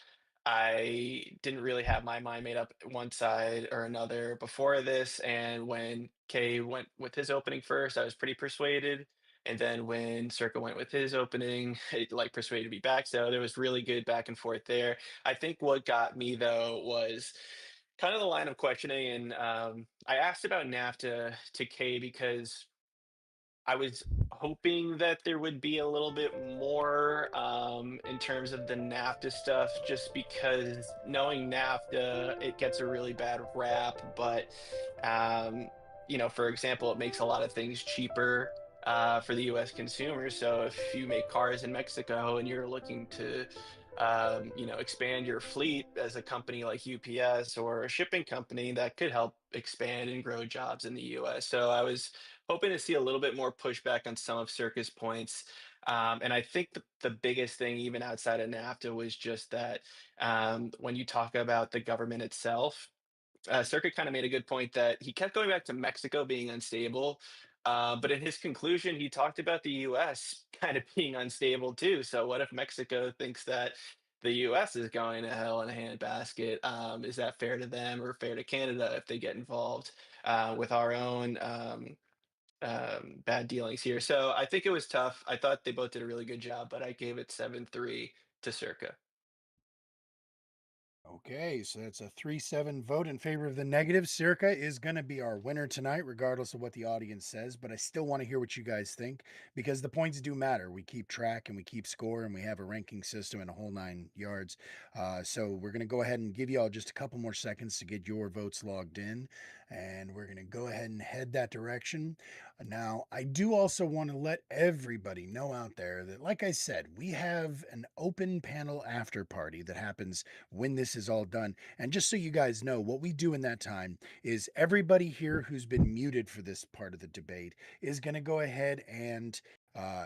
I didn't really have my mind made up one side or another before this. And when Kay went with his opening first, I was pretty persuaded. And then when Circa went with his opening, it like persuaded me back. So there was really good back and forth there. I think what got me though was kind of the line of questioning. And I asked about NAFTA to Kay because I was hoping that there would be a little bit more in terms of the NAFTA stuff, just because knowing NAFTA, it gets a really bad rap. But, um, for example, it makes a lot of things cheaper for the US consumers. So if you make cars in Mexico and you're looking to, expand your fleet as a company like UPS or a shipping company, that could help expand and grow jobs in the US. So I was hoping to see a little bit more pushback on some of Circus points. And I think the biggest thing, even outside of NAFTA, was just that when you talk about the government itself, Circuit kind of made a good point that he kept going back to Mexico being unstable. But in his conclusion, he talked about the US kind of being unstable too. So, what if Mexico thinks that the US is going to hell in a handbasket? Is that fair to them or fair to Canada if they get involved with our own bad dealings here? So, I think it was tough. I thought they both did a really good job, but I gave it 7-3 to Circa. Okay, so that's a 3-7 vote in favor of the negative. Circa is going to be our winner tonight, regardless of what the audience says. But I still want to hear what you guys think because the points do matter. We keep track and we keep score, and we have a ranking system and a whole 9 yards. So we're going to go ahead and give you all just a couple more seconds to get your votes logged in. And we're going to go ahead and head that direction. Now, I do also want to let everybody know out there that, like I said, we have an open panel after party that happens when this is all done. And just so you guys know, what we do in that time is everybody here who's been muted for this part of the debate is going to go ahead and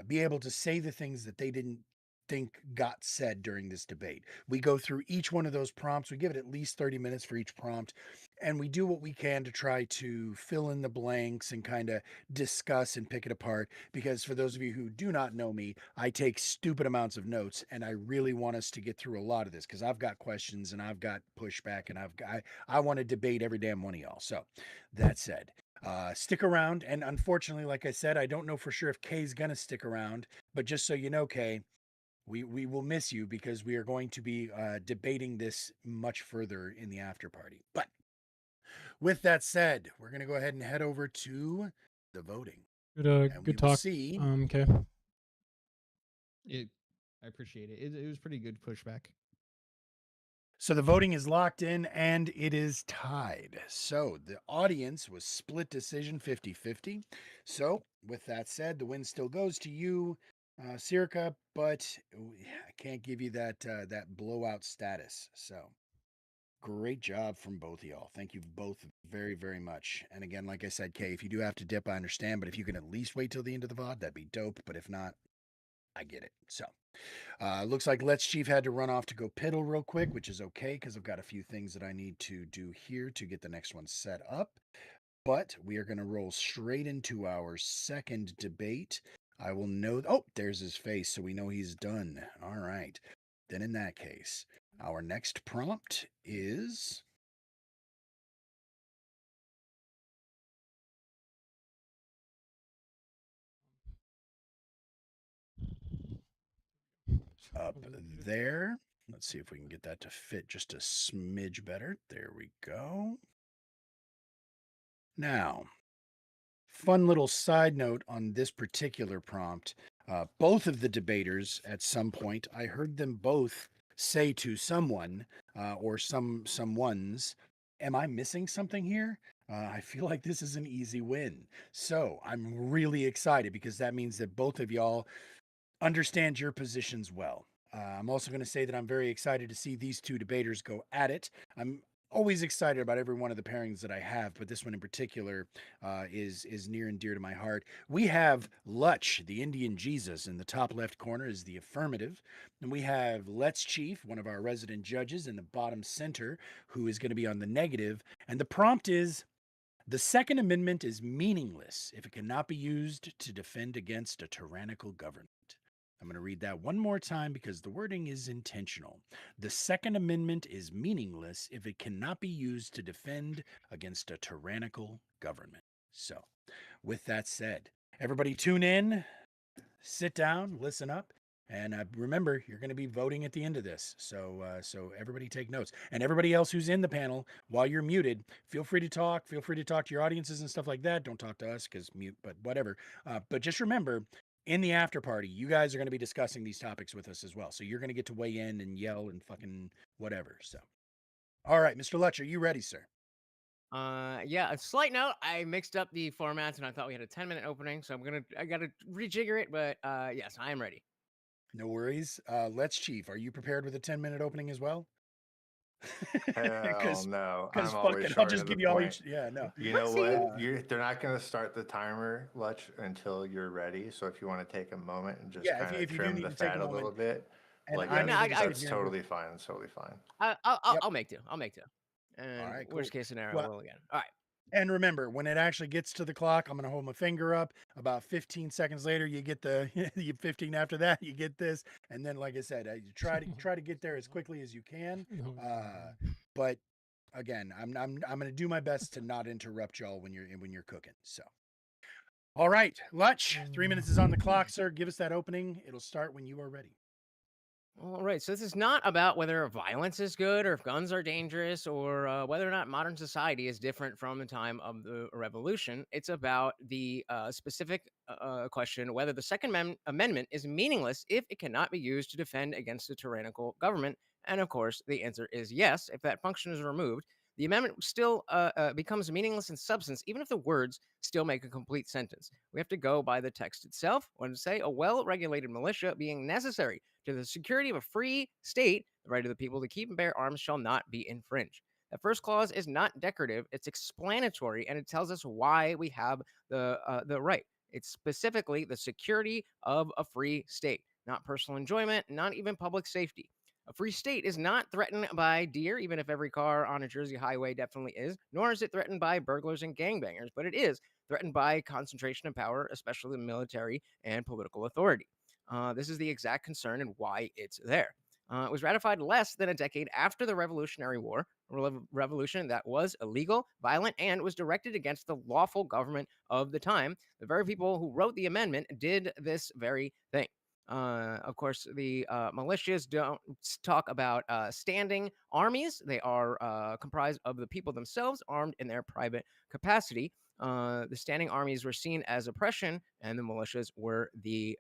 be able to say the things that they didn't think got said during this debate. We go through each one of those prompts. We give it at least 30 minutes for each prompt. And we do what we can to try to fill in the blanks and kind of discuss and pick it apart. Because for those of you who do not know me, I take stupid amounts of notes, and I really want us to get through a lot of this because I've got questions and I've got pushback, and I want to debate every damn one of y'all. So that said, stick around. And unfortunately, like I said, I don't know for sure if Kay's gonna stick around, but just so you know, Kay, we will miss you because we are going to be debating this much further in the after party. But with that said, we're going to go ahead and head over to the voting. Good, And we good will talk. see. Okay. I appreciate it. It was pretty good pushback. So the voting is locked in and it is tied. So the audience was split decision 50-50. So with that said, the win still goes to you, Circa, but I can't give you that blowout status. So great job from both of y'all. Thank you both very, very much. And again, like I said, Kay, if you do have to dip, I understand. But if you can at least wait till the end of the VOD, that'd be dope. But if not, I get it. So looks like Let's Chief had to run off to go piddle real quick, which is okay because I've got a few things that I need to do here to get the next one set up. But we are going to roll straight into our second debate. I will know. Oh, there's his face. So we know he's done. All right. Then in that case, our next prompt is up there. Let's see if we can get that to fit just a smidge better. There we go. Now, fun little side note on this particular prompt. Both of the debaters at some point, I heard them both say to someone or someone's, am I missing something here? I feel like this is an easy win. So I'm really excited because that means that both of y'all understand your positions well. I'm also going to say that I'm very excited to see these two debaters go at it. I'm always excited about every one of the pairings that I have, but this one in particular is near and dear to my heart. We have Lutch, the Indian Jesus, in the top left corner is the affirmative, and we have Let's Chief, one of our resident judges, in the bottom center, who is going to be on the negative. And the prompt is: the Second Amendment is meaningless if it cannot be used to defend against a tyrannical government. I'm going to read that one more time because the wording is intentional. The Second Amendment is meaningless if it cannot be used to defend against a tyrannical government. So, with that said, everybody tune in, sit down, listen up, and remember, you're going to be voting at the end of this. So, so everybody take notes, and everybody else who's in the panel, while you're muted, feel free to talk. Feel free to talk to your audiences and stuff like that. Don't talk to us because mute, but whatever. But just remember, in the after party, you guys are going to be discussing these topics with us as well. So you're going to get to weigh in and yell and fucking whatever. So, all right, Mr. Lutch, are you ready, sir? Yeah, a slight note, I mixed up the formats and I thought we had a 10-minute opening, so I gotta rejigger it, but yes, I am ready. No worries. Let's Chief. Are you prepared with a 10-minute opening as well? Hell Because no. fuck I'm always it, I'll short just of give the you all point. each. Yeah, no. You know See? what? They're not going to start the timer, Lutch, until you're ready. So if you want to take a moment and just Yeah, kind if of you do trim need the to take a fat a moment, little bit, and like I know, think that's it's totally fine. It's totally fine. I'll Yep. I'll make do. I'll make do. And right, worst cool. case scenario, Well- we'll again. All right. And remember, when it actually gets to the clock, I'm going to hold my finger up. About 15 seconds later, you get the you 15 after that, you get this, and then, like I said, you try to get there as quickly as you can. But again, I'm going to do my best to not interrupt y'all when you're cooking. So, all right, Lutch, 3 minutes is on the clock, sir. Give us that opening. It'll start when you are ready. All right. So this is not about whether violence is good or if guns are dangerous or whether or not modern society is different from the time of the revolution. It's about the specific question whether the Amendment is meaningless if it cannot be used to defend against a tyrannical government. And of course, the answer is yes. If that function is removed, the amendment still becomes meaningless in substance, even if the words still make a complete sentence. We have to go by the text itself. When to say a well-regulated militia being necessary to the security of a free state, the right of the people to keep and bear arms shall not be infringed. The first clause is not decorative; it's explanatory, and it tells us why we have the right. It's specifically the security of a free state, not personal enjoyment, not even public safety. A free state is not threatened by deer, even if every car on a Jersey highway definitely is, nor is it threatened by burglars and gangbangers, but it is threatened by concentration of power, especially the military and political authority. This is the exact concern and why it's there. It was ratified less than a decade after the Revolutionary War, a revolution that was illegal, violent, and was directed against the lawful government of the time. The very people who wrote the amendment did this very thing. Of course, the militias don't talk about standing armies. They are comprised of the people themselves, armed in their private capacity. The standing armies were seen as oppression, and the militias were the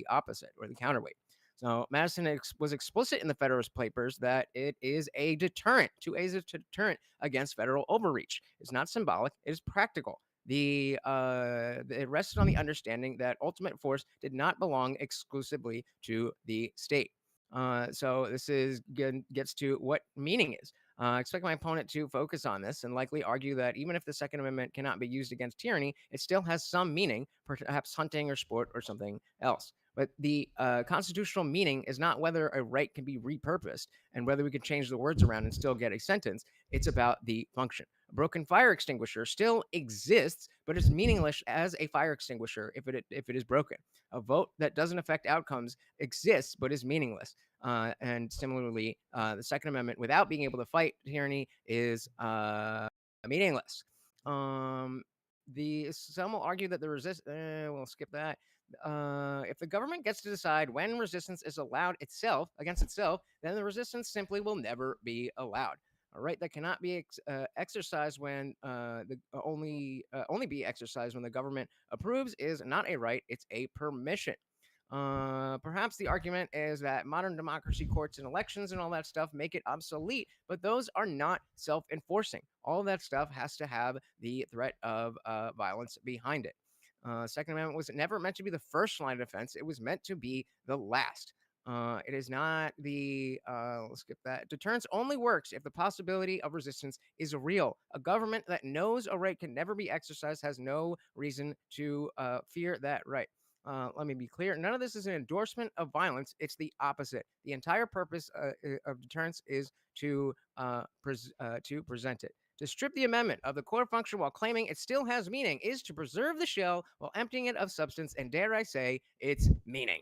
opposite or the counterweight. So Madison was explicit in the Federalist Papers that it is a deterrent against federal overreach. It's not symbolic; it is practical. It rested on the understanding that ultimate force did not belong exclusively to the state. So this gets to what meaning is. I expect my opponent to focus on this and likely argue that even if the Second Amendment cannot be used against tyranny, it still has some meaning, perhaps hunting or sport or something else. But the constitutional meaning is not whether a right can be repurposed and whether we can change the words around and still get a sentence. It's about the function. A broken fire extinguisher still exists, but it's meaningless as a fire extinguisher if it is broken. A vote that doesn't affect outcomes exists, but is meaningless. And similarly, the Second Amendment, without being able to fight tyranny, is meaningless. Some will argue that we'll skip that. If the government gets to decide when resistance is allowed against itself, then the resistance simply will never be allowed. A right that cannot be exercised when only be exercised when the government approves is not a right; it's a permission. Perhaps the argument is that modern democracy, courts, and elections and all that stuff make it obsolete, but those are not self-enforcing. All that stuff has to have the threat of violence behind it. Second Amendment was never meant to be the first line of defense. It was meant to be the last. It is not let's skip that. Deterrence only works if the possibility of resistance is real. A government that knows a right can never be exercised has no reason to fear that right. Let me be clear. None of this is an endorsement of violence. It's the opposite. The entire purpose of deterrence is to present it. To strip the amendment of the core function while claiming it still has meaning is to preserve the shell while emptying it of substance and, dare I say, its meaning.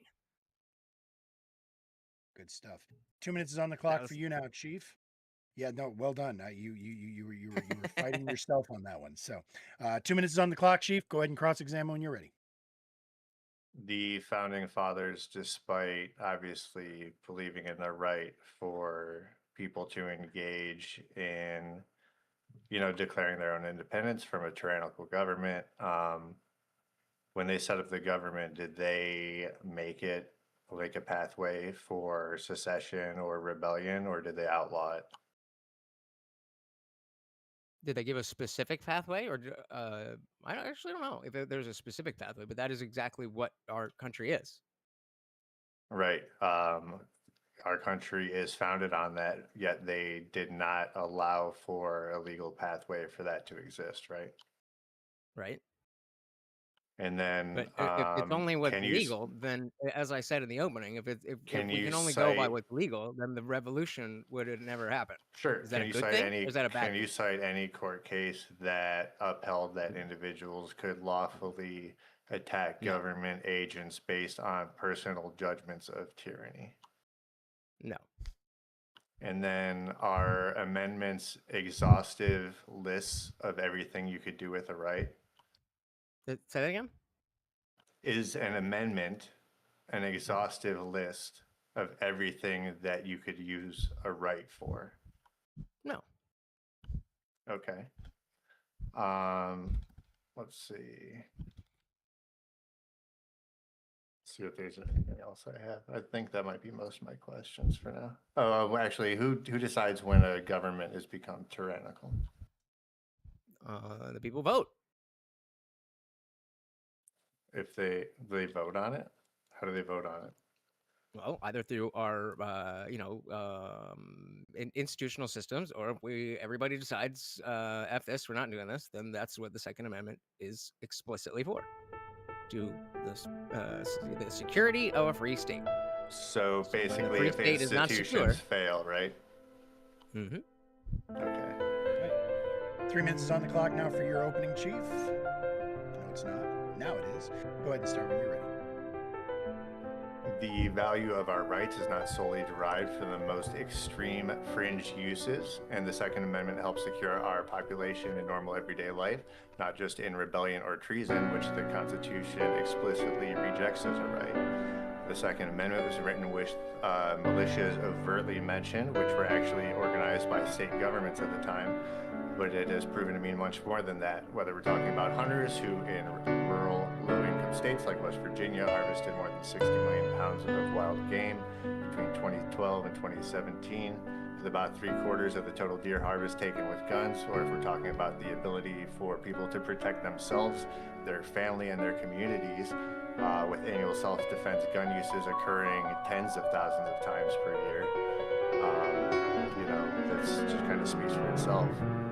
Good stuff. 2 minutes is on the clock was- for you now, Chief. Yeah, no, well done. You were fighting yourself on that one. So, 2 minutes is on the clock, Chief. Go ahead and cross-examine when you're ready. The founding fathers, despite obviously believing in the right for people to engage in, declaring their own independence from a tyrannical government, when they set up the government, did they make it like a pathway for secession or rebellion, or did they outlaw it? Did they give a specific pathway, or I actually don't know if there's a specific pathway, but that is exactly what our country is. Right. Our country is founded on that, yet they did not allow for a legal pathway for that to exist, right? Right. And then, But if it's only what's can you legal, then as I said in the opening, if can we you can only go by cite what's legal, then the revolution would have never happened. sure? Is that Can a you good cite thing, any? or is that a bad Can you thing? cite any court case that upheld that individuals could lawfully attack No. government agents based on personal judgments of tyranny? No. And then are amendments exhaustive lists of everything you could do with a right? Say that again. Is an amendment an exhaustive list of everything that you could use a right for? No. Okay. Let's see. See if there's anything else I have. I think that might be most of my questions for now. Oh, well, actually, who decides when a government has become tyrannical? The people vote. If they vote on it, how do they vote on it? Well, either through our, institutional systems, or if everybody decides, F this, we're not doing this, then that's what the Second Amendment is explicitly for. To the security of a free state. So When a basically, free if state is not secure. institutions fail, right? Mm-hmm. Okay. 3 minutes is on the clock now for your opening, Chief. No, it's not. Now it is. Go ahead and start when you're ready. The value of our rights is not solely derived from the most extreme fringe uses, and the Second Amendment helps secure our population in normal everyday life, not just in rebellion or treason, which the Constitution explicitly rejects as a right. The Second Amendment was written with militias overtly mentioned, which were actually organized by state governments at the time, but it has proven to mean much more than that, whether we're talking about hunters who in rural, low-income states like West Virginia harvested more than 60 million pounds of wild game between 2012 and 2017, with about 3/4 of the total deer harvest taken with guns, or if we're talking about the ability for people to protect themselves, their family, and their communities, with annual self-defense gun uses occurring tens of thousands of times per year. That's just kind of speaks for itself.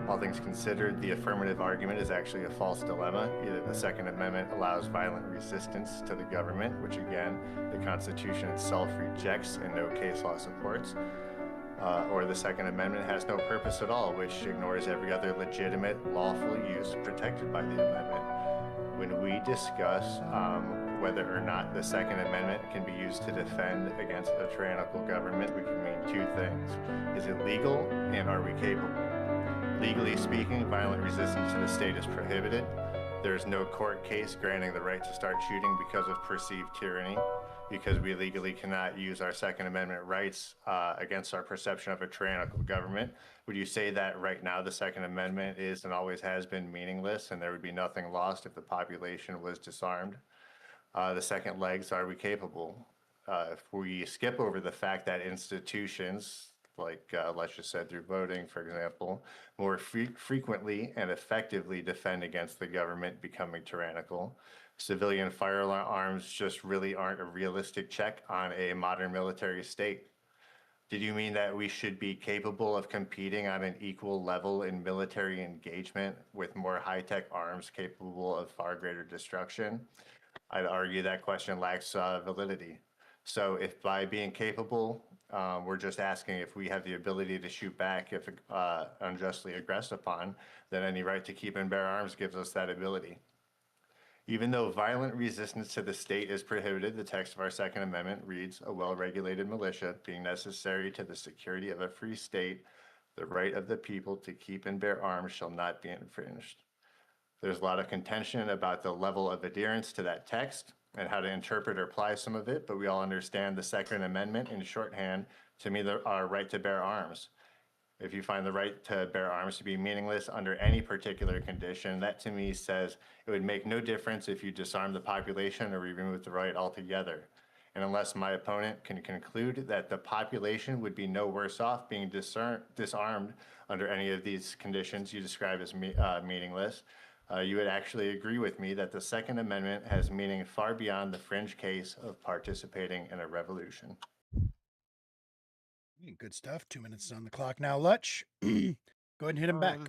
All things considered, the affirmative argument is actually a false dilemma. Either the Second Amendment allows violent resistance to the government, which again, the Constitution itself rejects and no case law supports, or the Second Amendment has no purpose at all, which ignores every other legitimate, lawful use protected by the amendment. When we discuss whether or not the Second Amendment can be used to defend against a tyrannical government, we can mean two things. Is it legal, and are we capable? Legally speaking, violent resistance to the state is prohibited. There is no court case granting the right to start shooting because of perceived tyranny, because we legally cannot use our Second Amendment rights against our perception of a tyrannical government. Would you say that right now the Second Amendment is and always has been meaningless, and there would be nothing lost if the population was disarmed? The second legs, are we capable? If we skip over the fact that institutions, like let's just say through voting, for example, more frequently and effectively defend against the government becoming tyrannical, civilian firearms just really aren't a realistic check on a modern military state. Did you mean that we should be capable of competing on an equal level in military engagement with more high-tech arms capable of far greater destruction? I'd argue that question lacks validity. So if by being capable, we're just asking if we have the ability to shoot back if unjustly aggressed upon, then any right to keep and bear arms gives us that ability. Even though violent resistance to the state is prohibited, the text of our Second Amendment reads, "A well-regulated militia, being necessary to the security of a free state, the right of the people to keep and bear arms shall not be infringed." There's a lot of contention about the level of adherence to that text and how to interpret or apply some of it, but we all understand the Second Amendment in shorthand to mean our right to bear arms. If you find the right to bear arms to be meaningless under any particular condition, that to me says it would make no difference if you disarm the population or remove the right altogether. And unless my opponent can conclude that the population would be no worse off being disarmed under any of these conditions you describe as meaningless, you would actually agree with me that the Second Amendment has meaning far beyond the fringe case of participating in a revolution. Good stuff. 2 minutes on the clock now, Lutch. Go ahead and hit him back.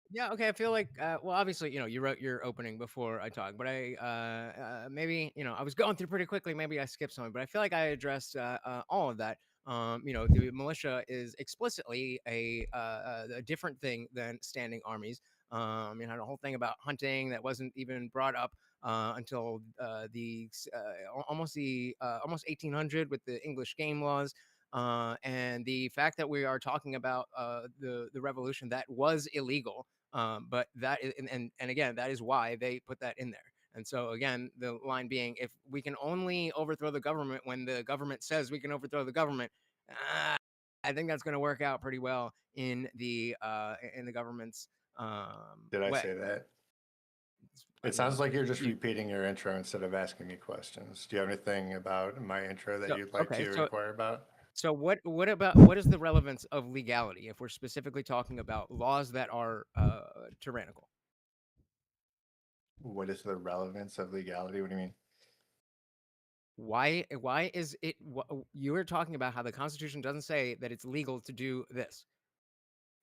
Yeah, okay. I feel like, well, obviously, you wrote your opening before I talked, but maybe, I was going through pretty quickly. Maybe I skipped something, but I feel like I addressed all of that. The militia is explicitly a different thing than standing armies. The whole thing about hunting that wasn't even brought up until almost 1800 with the English game laws. And the fact that we are talking about the revolution that was illegal, but that is, and again, that is why they put that in there. And so again, the line being, if we can only overthrow the government when the government says we can overthrow the government, I think that's going to work out pretty well in the government's Did I way. say that? It sounds like you're just repeating your intro instead of asking me questions. Do you have anything about my intro that you'd like to inquire about? So what is the relevance of legality if we're specifically talking about laws that are tyrannical? What is the relevance of legality? What do you mean? Why is it you were talking about how the Constitution doesn't say that it's legal to do this,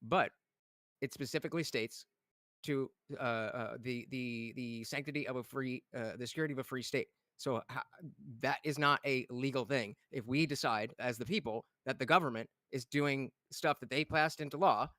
but it specifically states to the sanctity of a free the security of a free state. So that is not a legal thing. If we decide as the people that the government is doing stuff that they passed into law,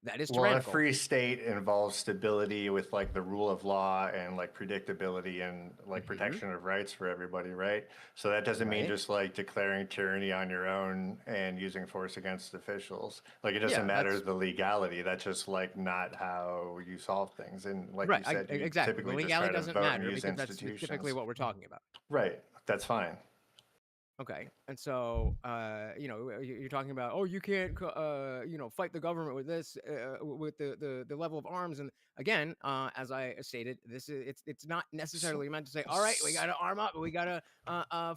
that is tyrannical. A free state involves stability with like the rule of law and like predictability and like protection of rights for everybody, right? So that doesn't mean just like declaring tyranny on your own and using force against officials. Like it doesn't matter the legality. That's just like not how you solve things. And like you said, you typically legality just try to doesn't vote matter and use because that's institutions. specifically what we're talking about. Right. That's fine. Okay, and so you're talking about, oh, you can't fight the government with this with the level of arms, and again, as I stated, it's not necessarily meant to say, all right, we got to arm up, we got to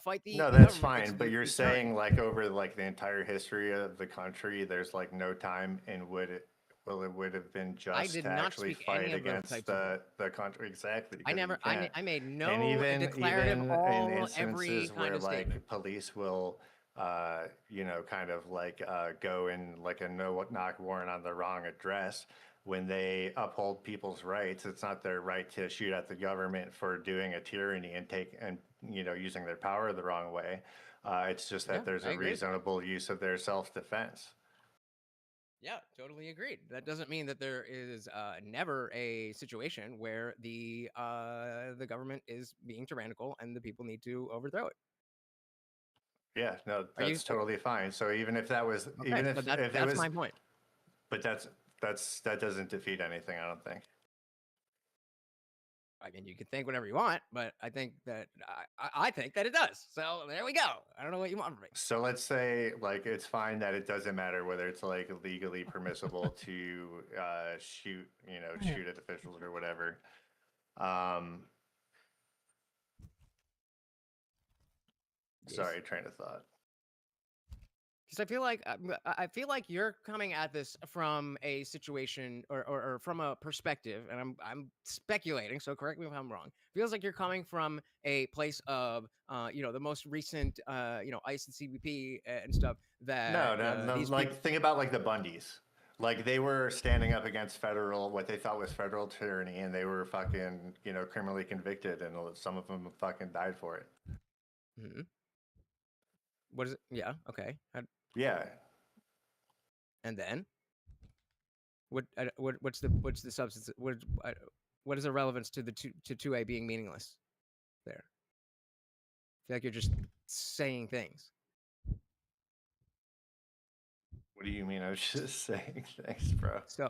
fight the No, that's government. fine, but you're saying like over like the entire history of the country, there's like no time in would it would have been just to actually fight against the country. Exactly. I made no even declarative in all instances every kind where of like statement. police will kind of like go in like a no-knock warrant on the wrong address. When they uphold people's rights, it's not their right to shoot at the government for doing a tyranny and using their power the wrong way. It's just that there's a reasonable use of their self-defense. Yeah, totally agreed. That doesn't mean that there is never a situation where the government is being tyrannical and the people need to overthrow it. Yeah, no, that's totally fine. So even if that was, even if that's it was, my point. But that doesn't defeat anything, I don't think. I mean, you can think whatever you want, but I think that I think that it does. So there we go. I don't know what you want from me. So let's say like it's fine that it doesn't matter whether it's like legally permissible to shoot at officials or whatever. Sorry, train of thought. Because I feel like you're coming at this from a situation or from a perspective, and I'm speculating, so correct me if I'm wrong. Feels like you're coming from a place of the most recent ICE and CBP and stuff that no like think about like the Bundys. Like they were standing up against what they thought was federal tyranny, and they were fucking criminally convicted, and some of them fucking died for it. Mm-hmm. What is it? Yeah. Okay. Yeah. And then, what's the substance? What is the relevance to the 2A being meaningless there? I feel like you're just saying things. What do you mean? I was just saying thanks, bro. So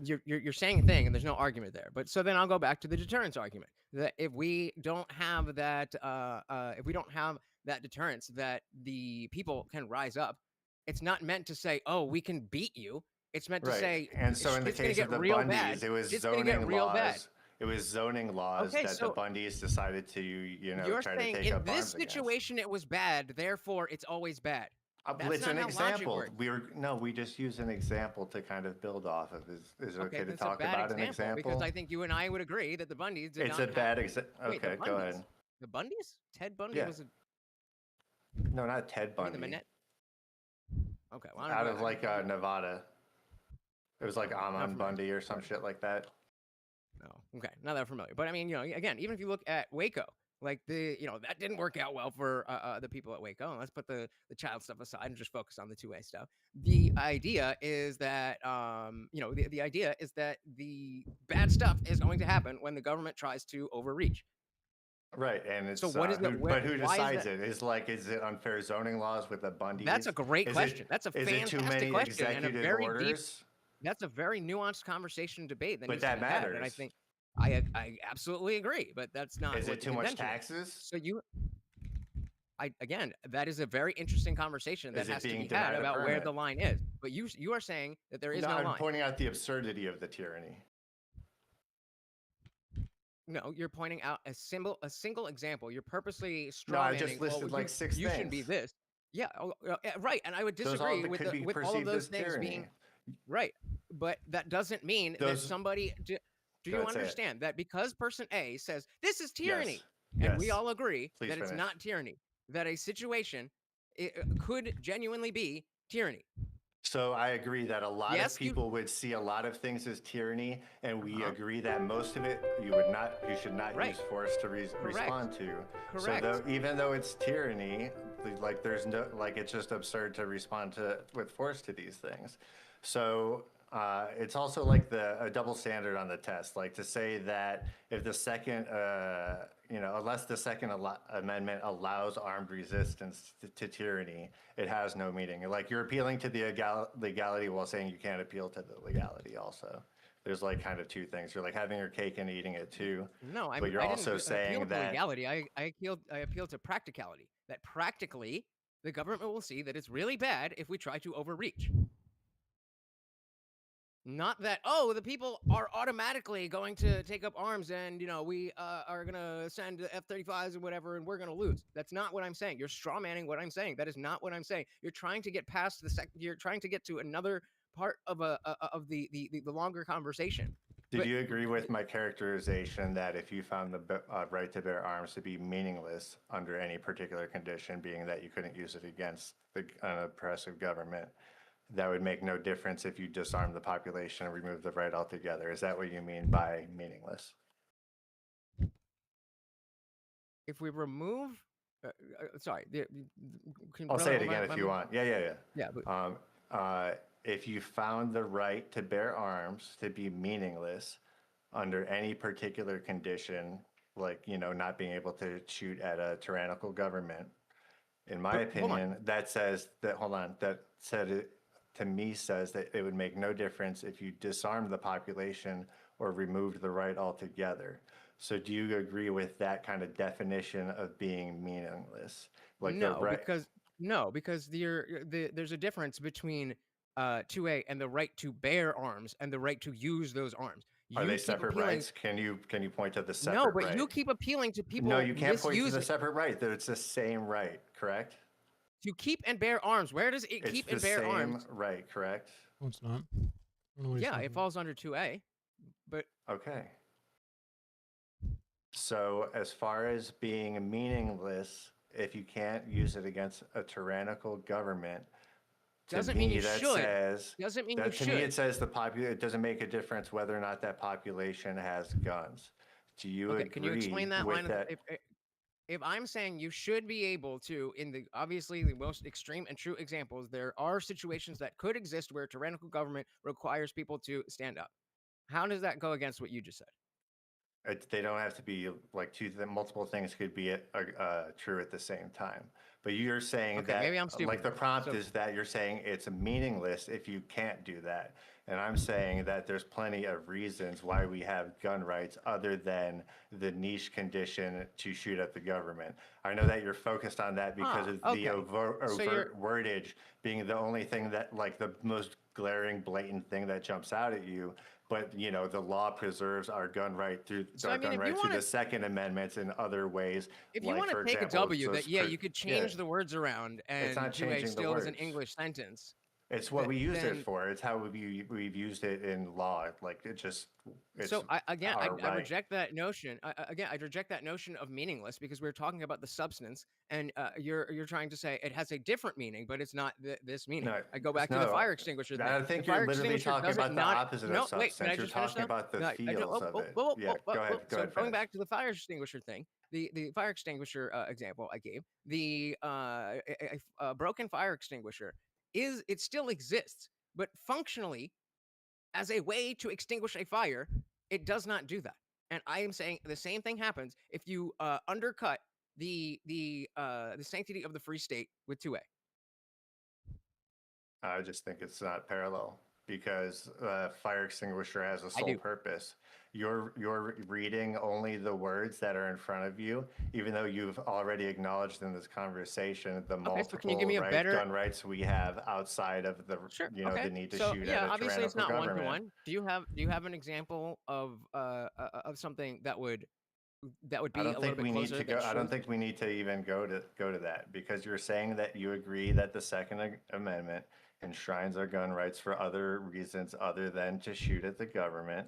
you're saying a thing, and there's no argument there. But so then I'll go back to the deterrence argument, that if we don't have that, deterrence, that the people can rise up, it's not meant to say, oh, we can beat you. It's meant to say, and so in the shit's gonna case get of the real Bundys, bad. it was Shit's gonna get zoning real bad. laws. It was zoning laws Okay, that so the Bundys decided to, You're try to saying take in up this arms against. situation it was bad, therefore it's always bad. That's It's not an how logic example. works. We just use an example to kind of build off of. Is it okay to that's talk a bad about an example? because I think you and I would agree that the Bundys did It's not a bad have... example. Wait, the Okay, go Bundys? ahead. The Bundys? Ted Bundy Yeah. was a... No, not Ted You mean the Bundy. Manette? Okay, well, I don't Out know. of like Nevada. It was like Amon familiar. Bundy or some shit like that. No, okay, not that familiar. But I mean, again, even if you look at Waco, like that didn't work out well for the people at Waco. And let's put the child stuff aside and just focus on the 2A stuff. The idea is that, the idea is that the bad stuff is going to happen when the government tries to overreach. Right, and it's So what is the- but who why is decides that- it? Is it unfair zoning laws with the Bundys? That's a great Is it- question. That's a Is it too fantastic many question and a executive very deep. orders? That's a very nuanced conversation debate that But needs that to be had, and I matters. think I absolutely agree. But that's not. Is what it the too much convention is. taxes? So again, that is a very interesting conversation that Is it has to being be had denied a about where permit? the line is. But you are saying that there is no I'm line. pointing out the absurdity of the tyranny. No, you're pointing out a single example. You're purposely No, straw I just listed like six you things. should be this. Yeah, yeah, right. And I would Those all disagree with could be with all of perceived those as things tyranny. being right. But that doesn't mean that Those- somebody. Do Go you ahead, say it. understand that because person A says this is Yes. tyranny, and we Yes. all agree Please that it's finish. not tyranny, that a situation could genuinely be tyranny. So I agree that a lot Yes, of people would see a lot of things as tyranny, and we Uh-huh. agree that most of it you should not Right. use force to respond to. Correct. So even though it's tyranny, like there's no it's just absurd to respond with force to these things. So it's also like a double standard on the test, like to say that if the second, unless the Second Amendment allows armed resistance to tyranny, it has no meaning. Like you're appealing to the legality while saying you can't appeal to the legality also. There's like kind of two things. You're like having your cake and eating it too. No, But you're I also didn't saying appeal to that- legality. I appeal to practicality. That practically, the government will see that it's really bad if we try to overreach. Not that the people are automatically going to take up arms and we are gonna send F-35s and whatever and we're gonna lose. That's not what I'm saying. You're strawmanning what I'm saying. That is not what I'm saying. You're trying to get past You're trying to get to another part of the longer conversation. Did But- you agree with my characterization that if you found the right to bear arms to be meaningless under any particular condition, being that you couldn't use it against an oppressive government, that would make no difference if you disarm the population and remove the right altogether? Is that what you mean by meaningless? If we remove, sorry, I'll say it again if you want. Yeah. Yeah, but If you found the right to bear arms to be meaningless under any particular condition, like, not being able to shoot at a tyrannical government, in my But hold on. opinion, that says to me says that it would make no difference if you disarmed the population or removed the right altogether. So do you agree with that kind of definition of being meaningless? Like the no, right, because there's a difference between 2A and the right to bear arms and the right to use those arms. are You they keep separate appealing- rights? Can you point to the separate No, but right? you keep appealing to people. No, you can't point to the misusing- separate right. That it's the same right, correct? To keep and bear arms. Where does it It's keep the and bear same arms? right, correct? No, it's not. I don't know what he's Yeah, talking it about. falls under 2A. But Okay. So as far as being meaningless, if you can't use it against a tyrannical government, to Doesn't me mean you that should. says doesn't mean you that to me it should. says it doesn't make a difference whether or not that population has guns. Do you Okay, agree can you explain that with line? that? If I'm saying you should be able to, in the obviously the most extreme and true examples, there are situations that could exist where tyrannical government requires people to stand up. How does that go against what you just said? They don't have to be like multiple things could be true at the same time. But you're saying Okay, that maybe I'm stupid. like the prompt So- is that you're saying it's meaningless if you can't do that. And I'm saying that there's plenty of reasons why we have gun rights other than the niche condition to shoot at the government. I know that you're focused on that because of okay. the overt So you're- wordage being the only thing that, like, the most glaring, blatant thing that jumps out at you. But, you know, the law preserves our gun right through So, our I mean, gun if you right through wanna- the Second Amendment in other ways. If you like, want for to take a example, W, so that it's yeah, you could change yeah. the words around, and not 2A changing the still is an words. English sentence. It's what we use then- it for. It's how we've used it in law. Like, it just, it's So I our right. reject that notion. I reject that notion of meaningless, because we're talking about the substance, and you're trying to say it has a different meaning, but it's not this meaning. No, I go back to the no, fire extinguisher thing. I think The you're fire literally extinguisher talking doesn't about the not- opposite no, of wait, substance. can I You're just finish talking now? about the No, fields of it. Yeah, go ahead. So Go going ahead. back to the fire extinguisher thing, the fire extinguisher example I gave, a broken fire extinguisher it still exists, but functionally, as a way to extinguish a fire, it does not do that. And I am saying the same thing happens if you undercut the sanctity of the free state with 2A. I just think it's not parallel because fire extinguisher has a sole do. purpose. You're reading only the words that are in front of you, even though you've already acknowledged in this conversation the so multiple can you give me a better- gun rights we have outside of the Sure. the need to so, shoot yeah, at a obviously it's not tyrannical one to government. one. Do you have an example of something that would be I a don't little think bit we need closer? to go. I don't think we need to even go to that because you're saying that you agree that the Second Amendment enshrines our gun rights for other reasons other than to shoot at the government.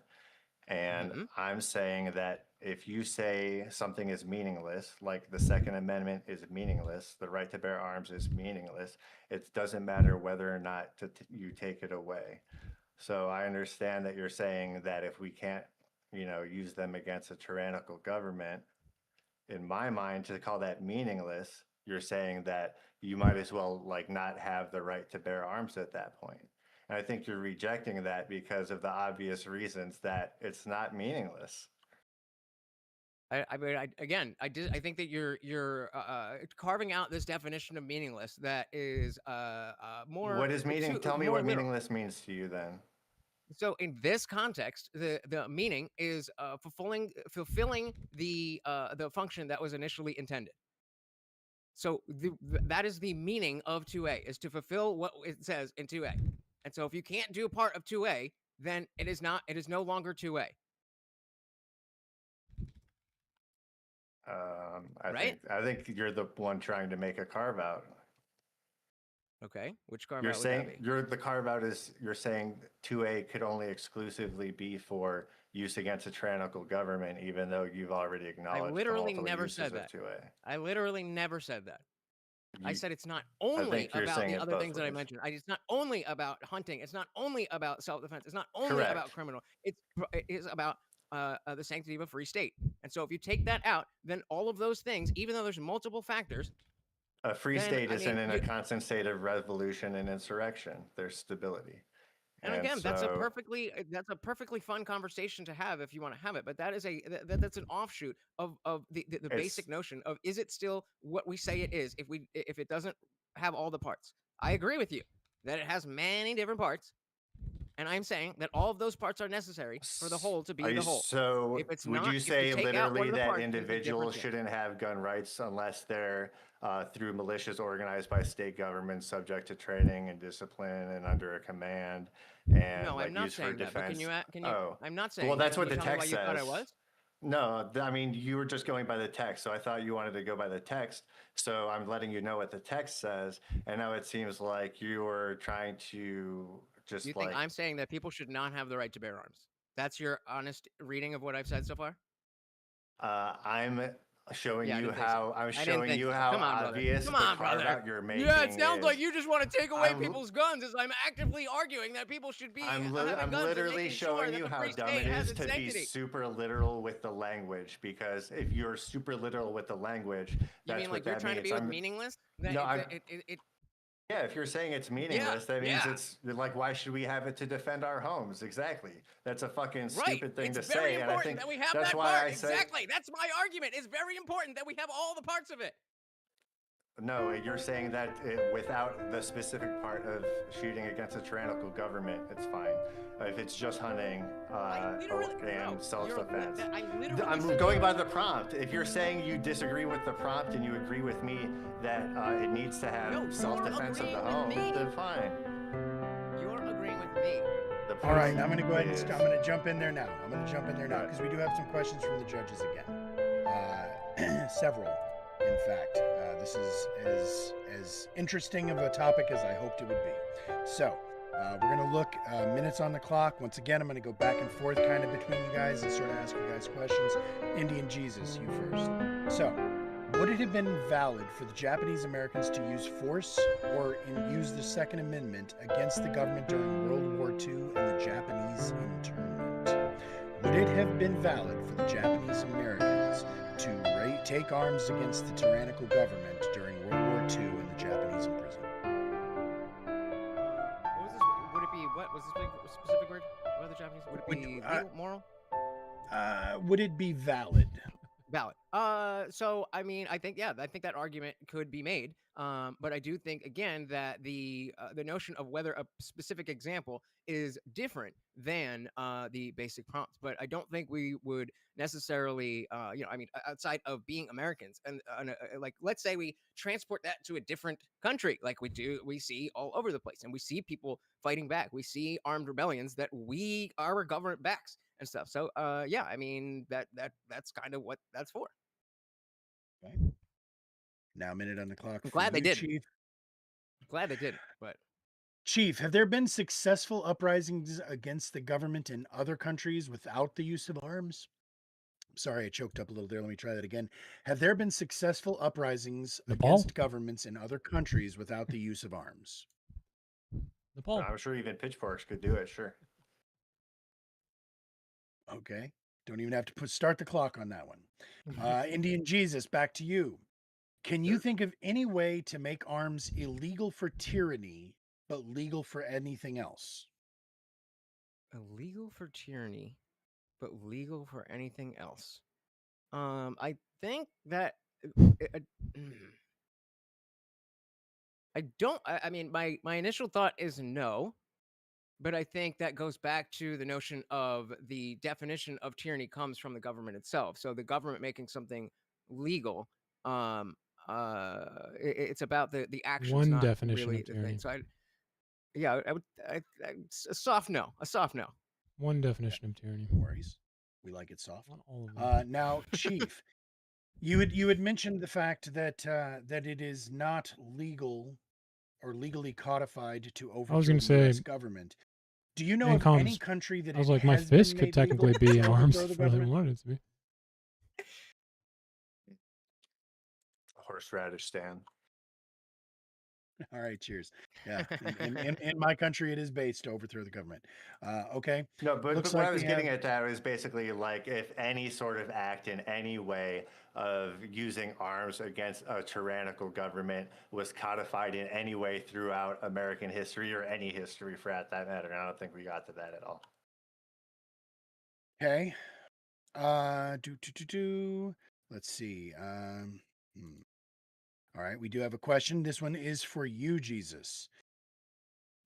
And I'm saying that if you say something is meaningless, like the Second Amendment is meaningless, the right to bear arms is meaningless, it doesn't matter whether or not you take it away. So I understand that you're saying that if we can't, use them against a tyrannical government, in my mind, to call that meaningless, you're saying that you might as well not have the right to bear arms at that point. And I think you're rejecting that because of the obvious reasons that it's not meaningless. I think that you're carving out this definition of meaningless that is more. What is meaning? Tell me more what literal. meaningless means to you then. So in this context, the meaning is fulfilling the function that was initially intended. So that is the meaning of 2A, is to fulfill what it says in 2A. And so if you can't do part of 2A, then it is no longer 2A. Right? I think you're the one trying to make a carve out. Okay, which carve You're out would saying that be? the carve out is you're saying 2A could only exclusively be for use against a tyrannical government, even though you've already acknowledged. I the literally multiple never uses said of that. 2A. I literally never said that. I You- said it's not only think you're about saying the it other both things that I ways. mentioned. It's not only about hunting. It's not only about self-defense. It's not only Correct. about criminal. It is about the sanctity of a free state. And so if you take that out, then all of those things, even though there's multiple factors, A free then, state I isn't mean, in a you- constant state of revolution and insurrection. There's stability. and again, that's a so- perfectly fun conversation to have if you want to have it. But that is that's an offshoot of the basic notion of, is it still what we say it is if it doesn't have all the parts? I agree with you that it has many different parts. And I'm saying that all of those parts are necessary for the whole to be the whole. So If it's would not- you if you say take out one literally of the that parts, it's a different individuals thing. shouldn't have gun rights unless they're through militias organized by state governments, subject to training and discipline and under a command and No, I'm not used for saying that. But defense? can you? Oh. I'm not saying. Well, that's that. what Can the you tell me text why you thought I says. was? No, I mean, you were just going by the text, so I thought you wanted to go by the text. So I'm letting you know what the text says, and now it seems like you were trying to just You think I'm saying that people should not have the right to bear arms? That's your honest reading of what I've said so far? I'm showing Yeah, I you didn't think how so. I'm I didn't showing think you so. how Come on, brother. obvious Come the on, carve brother. out you're making. Yeah, it sounds like is. you just want to take away I'm- people's guns. As I'm actively arguing that people should be. I'm having guns and literally making sure showing that you the how free dumb state it has is its to be sanctity. super literal with the language. Because if you're super literal with the language, You that's mean what like you're that trying to means. be with I'm- meaningless? That No, it- I'm- it- it- Yeah, if you're saying it's meaningless, that means it's like, why should we have it to defend our homes? Exactly. That's a fucking stupid thing It's to very say. And I important think that we have that's that why part. I said, Exactly. That's my argument. It's very important that we have all the parts of it. no, you're saying that without the specific part of shooting against a tyrannical government, it's fine. If it's just hunting and self-defense. I'm going by the prompt. If you're saying you disagree with the prompt and you agree with me that it needs to have self-defense of the home, then fine. You're agreeing with me. All right, I'm going to go ahead and I'm going to jump in there now. Because we do have some questions from the judges again. Several, in fact. This is as interesting of a topic as I hoped it would be. So we're going to look minutes on the clock. Once again, I'm going to go back and forth kind of between you guys and sort of ask you guys questions. Indian Jesus, you first. So, would it have been valid for the Japanese Americans to use force or use the Second Amendment against the government during World War II and the Japanese internment? Would it have been valid for the Japanese Americans to take arms against the tyrannical government during World War II and the Japanese imprisonment? What was this? Would it be, what was this specific word about the Japanese? Would it be legal, moral? Would it be valid? Valid. So I mean, I think that argument could be made. But I do think again that the notion of whether a specific example is different than the basic prompts. But I don't think we would necessarily, I mean, outside of being Americans, and like let's say we transport that to a different country, like we see all over the place, and we see people fighting back. We see armed rebellions that our government backs and stuff. So yeah, I mean that's kind of what that's for. Okay. Now a minute on the clock. I'm glad they did. Chief. Glad they did, but Chief, have there been successful uprisings against the government in other countries without the use of arms? Sorry, I choked up a little there. Let me try that again. Have there been successful uprisings against governments in other countries without the use of arms? Nepal. I'm sure even pitchforks could do it. Sure. Okay. Don't even have to start the clock on that one. Indian Jesus, back to you. Can you think of any way to make arms illegal for tyranny, but legal for anything else? Illegal for tyranny, but legal for anything else. I think that I don't. I mean, my initial thought is no, but I think that goes back to the notion of the definition of tyranny comes from the government itself. So the government making something legal, it's about the actions. One not definition really of tyranny. So I would. A soft no. A soft no. One definition of tyranny. No worries. We like it soft. Not all of them. Now, Chief, you had mentioned the fact that that it is not legal or legally codified to overthrow the US government. Do you know of any country that I was like, my fist could technically be arms if I really wanted it to be. Horseradish stand. All right, cheers. Yeah, in my country, it is based to overthrow the government. Okay. No, but what I was getting at that was basically like if any sort of act in any way of using arms against a tyrannical government was codified in any way throughout American history or any history for that matter. And I don't think we got to that at all. Okay. Let's see. All right, we do have a question. This one is for you, Jesus.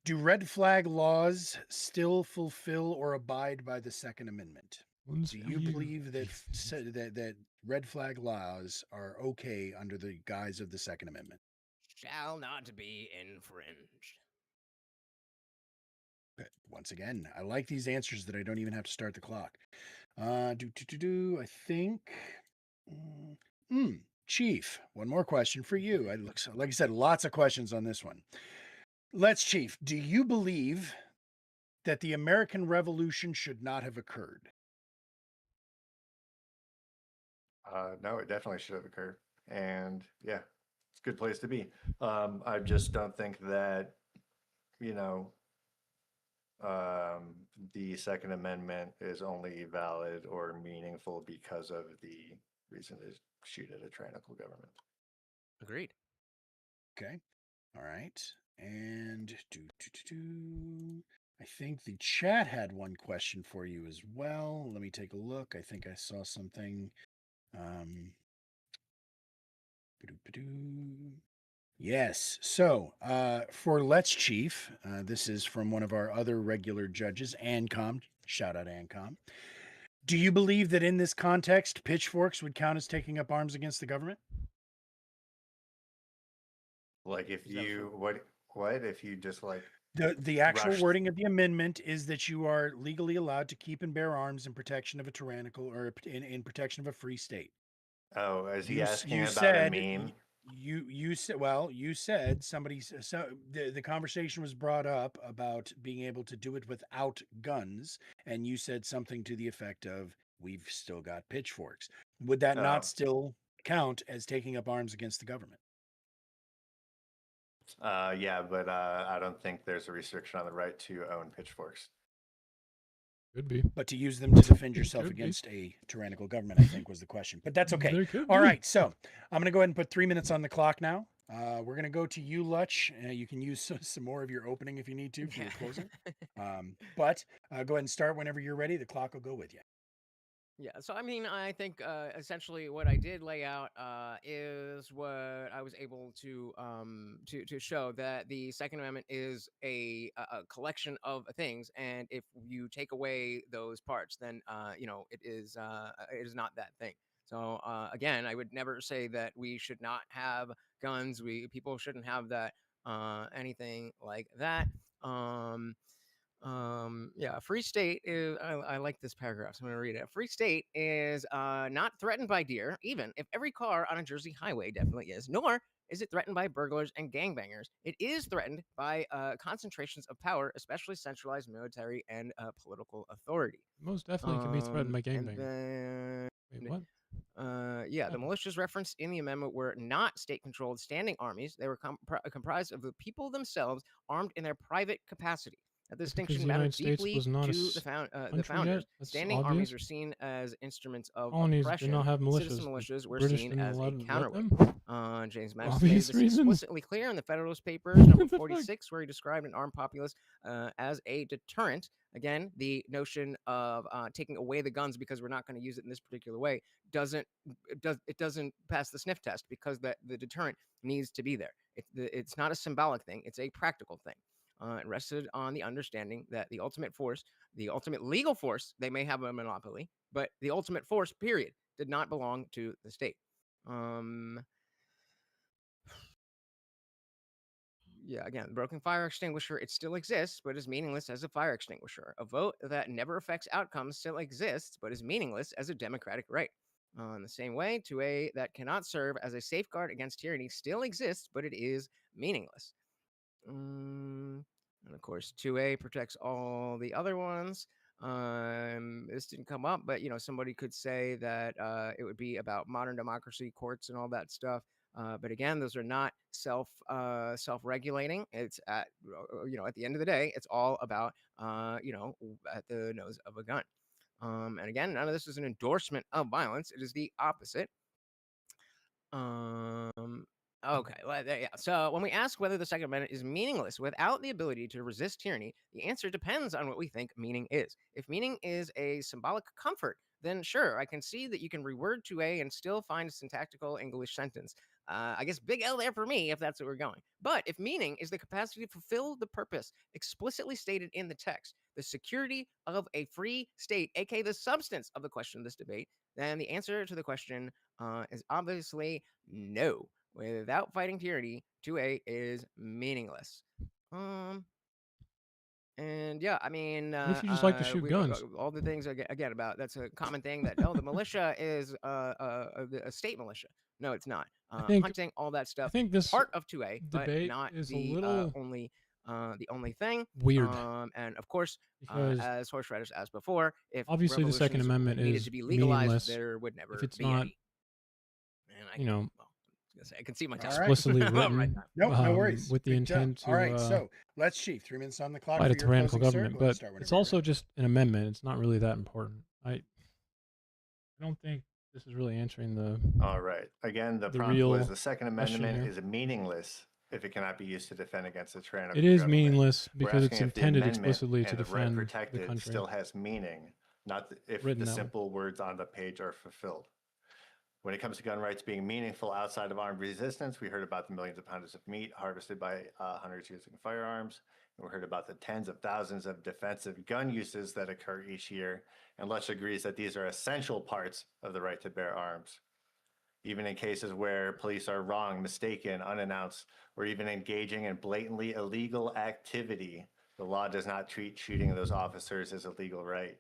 Do red flag laws still fulfill or abide by the Second Amendment? Do you believe that that red flag laws are okay under the guise of the Second Amendment? Shall not be infringed. Okay. Once again, I like these answers that I don't even have to start the clock. I think. Chief, one more question for you. Like I said, lots of questions on this one. Chief, do you believe that the American Revolution should not have occurred? No, it definitely should have occurred. And yeah, it's a good place to be. I just don't think that, the Second Amendment is only valid or meaningful because of the reason to shoot at a tyrannical government. Agreed. Okay. All right. And I think the chat had one question for you as well. Let me take a look. I think I saw something. Yes. So for Let's Chief, this is from one of our other regular judges, Ancom. Shout out Ancom. Do you believe that in this context, pitchforks would count as taking up arms against the government? Like if Is that you what if you just like The actual rushed? wording of the amendment is that you are legally allowed to keep and bear arms in protection of a tyrannical or in protection of a free state. Oh, is he You asking about a said meme? you said, well, you said so the conversation was brought up about being able to do it without guns, and you said something to the effect of, we've still got pitchforks. Would that Oh. not still count as taking up arms against the government? Yeah, but I don't think there's a restriction on the right to own pitchforks. Could be. But to use them to defend yourself Could be. against a tyrannical government, I think, was the question. But that's okay. There could All be. right, so I'm going to go ahead and put 3 minutes on the clock now. We're going to go to you, Lutch. You can use some more of your opening if you need to for your closing. But go ahead and start whenever you're ready. The clock will go with you. Yeah, so I mean, I think essentially what I did lay out is what I was able to show, that the Second Amendment is a collection of things, and if you take away those parts, then it is not that thing. So again, I would never say that we should not have guns. People shouldn't have that anything like that. Yeah, a free state is, I like this paragraph, so I'm going to read it. A free state is not threatened by deer, even if every car on a Jersey highway definitely is, nor is it threatened by burglars and gangbangers. It is threatened by concentrations of power, especially centralized military and political authority. Most definitely can be threatened by And gangbangers. then, Wait, what? yeah, the militias referenced in the amendment were not state-controlled standing armies. They were comprised of the people themselves, armed in their private capacity. That Because distinction the mattered United States deeply was not a to the country founders. yet. That's Standing obvious. armies are seen as instruments of Colonies did oppression. not have militias. Citizen The militias were British seen didn't as a let counterweight. them. James Madison made Obvious this reasons. explicitly clear in the Federalist Papers, number What the fuck? 46, where he described an armed populace as a deterrent. Again, the notion of taking away the guns because we're not going to use it in this particular way doesn't pass the sniff test, because the deterrent needs to be there. It's not a symbolic thing; it's a practical thing. It rested on the understanding that the ultimate force, the ultimate legal force, they may have a monopoly, but the ultimate force, period, did not belong to the state. Yeah, again, the broken fire extinguisher, it still exists, but is meaningless as a fire extinguisher. A vote that never affects outcomes still exists, but is meaningless as a democratic right. In the same way, 2A that cannot serve as a safeguard against tyranny still exists, but it is meaningless. And of course, 2A protects all the other ones. This didn't come up, but somebody could say that it would be about modern democracy, courts, and all that stuff. But again, those are not self-regulating. It's at the end of the day, it's all about at the nose of a gun. And again, none of this is an endorsement of violence. It is the opposite. Okay, well, yeah. So when we ask whether the Second Amendment is meaningless without the ability to resist tyranny, the answer depends on what we think meaning is. If meaning is a symbolic comfort, then sure, I can see that you can reword 2A and still find a syntactical English sentence. I guess big L there for me if that's where we're going. But if meaning is the capacity to fulfill the purpose explicitly stated in the text, the security of a free state, aka the substance of the question of this debate, then the answer to the question is obviously no. Without fighting tyranny, 2A is meaningless. And yeah, I mean, What if you just like to shoot guns? all the things again about that's a common thing that the militia is a state militia. No, it's not. Hunting, all that I stuff, think this part of 2A, but debate not is a the little only thing. weird. And of course, Because as Horseradish asked before, if obviously the Second revolutions Amendment needed is to be legalized, meaningless there would never if it's be not, any. And well, I can see my All time. right. explicitly Right written No, no worries. with the Big job. intent to All right, so let's Chief. 3 minutes on the clock fight for a your tyrannical closing, sir. government. Go ahead and But start whenever it's you're also ready. just an amendment. It's not really that important. I don't think this is really answering the All right. Again, the the prompt real was the Second question Amendment here. is meaningless if it cannot be used to defend against a tyrannical It is government. meaningless We're because it's asking if the intended amendment explicitly to and the right defend the protected country. still has meaning, not if Written the that way. simple words on the page are fulfilled. When it comes to gun rights being meaningful outside of armed resistance, we heard about the millions of pounds of meat harvested by hunters using firearms. And we heard about the tens of thousands of defensive gun uses that occur each year. And Lutch agrees that these are essential parts of the right to bear arms. Even in cases where police are wrong, mistaken, unannounced, or even engaging in blatantly illegal activity, the law does not treat shooting those officers as a legal right.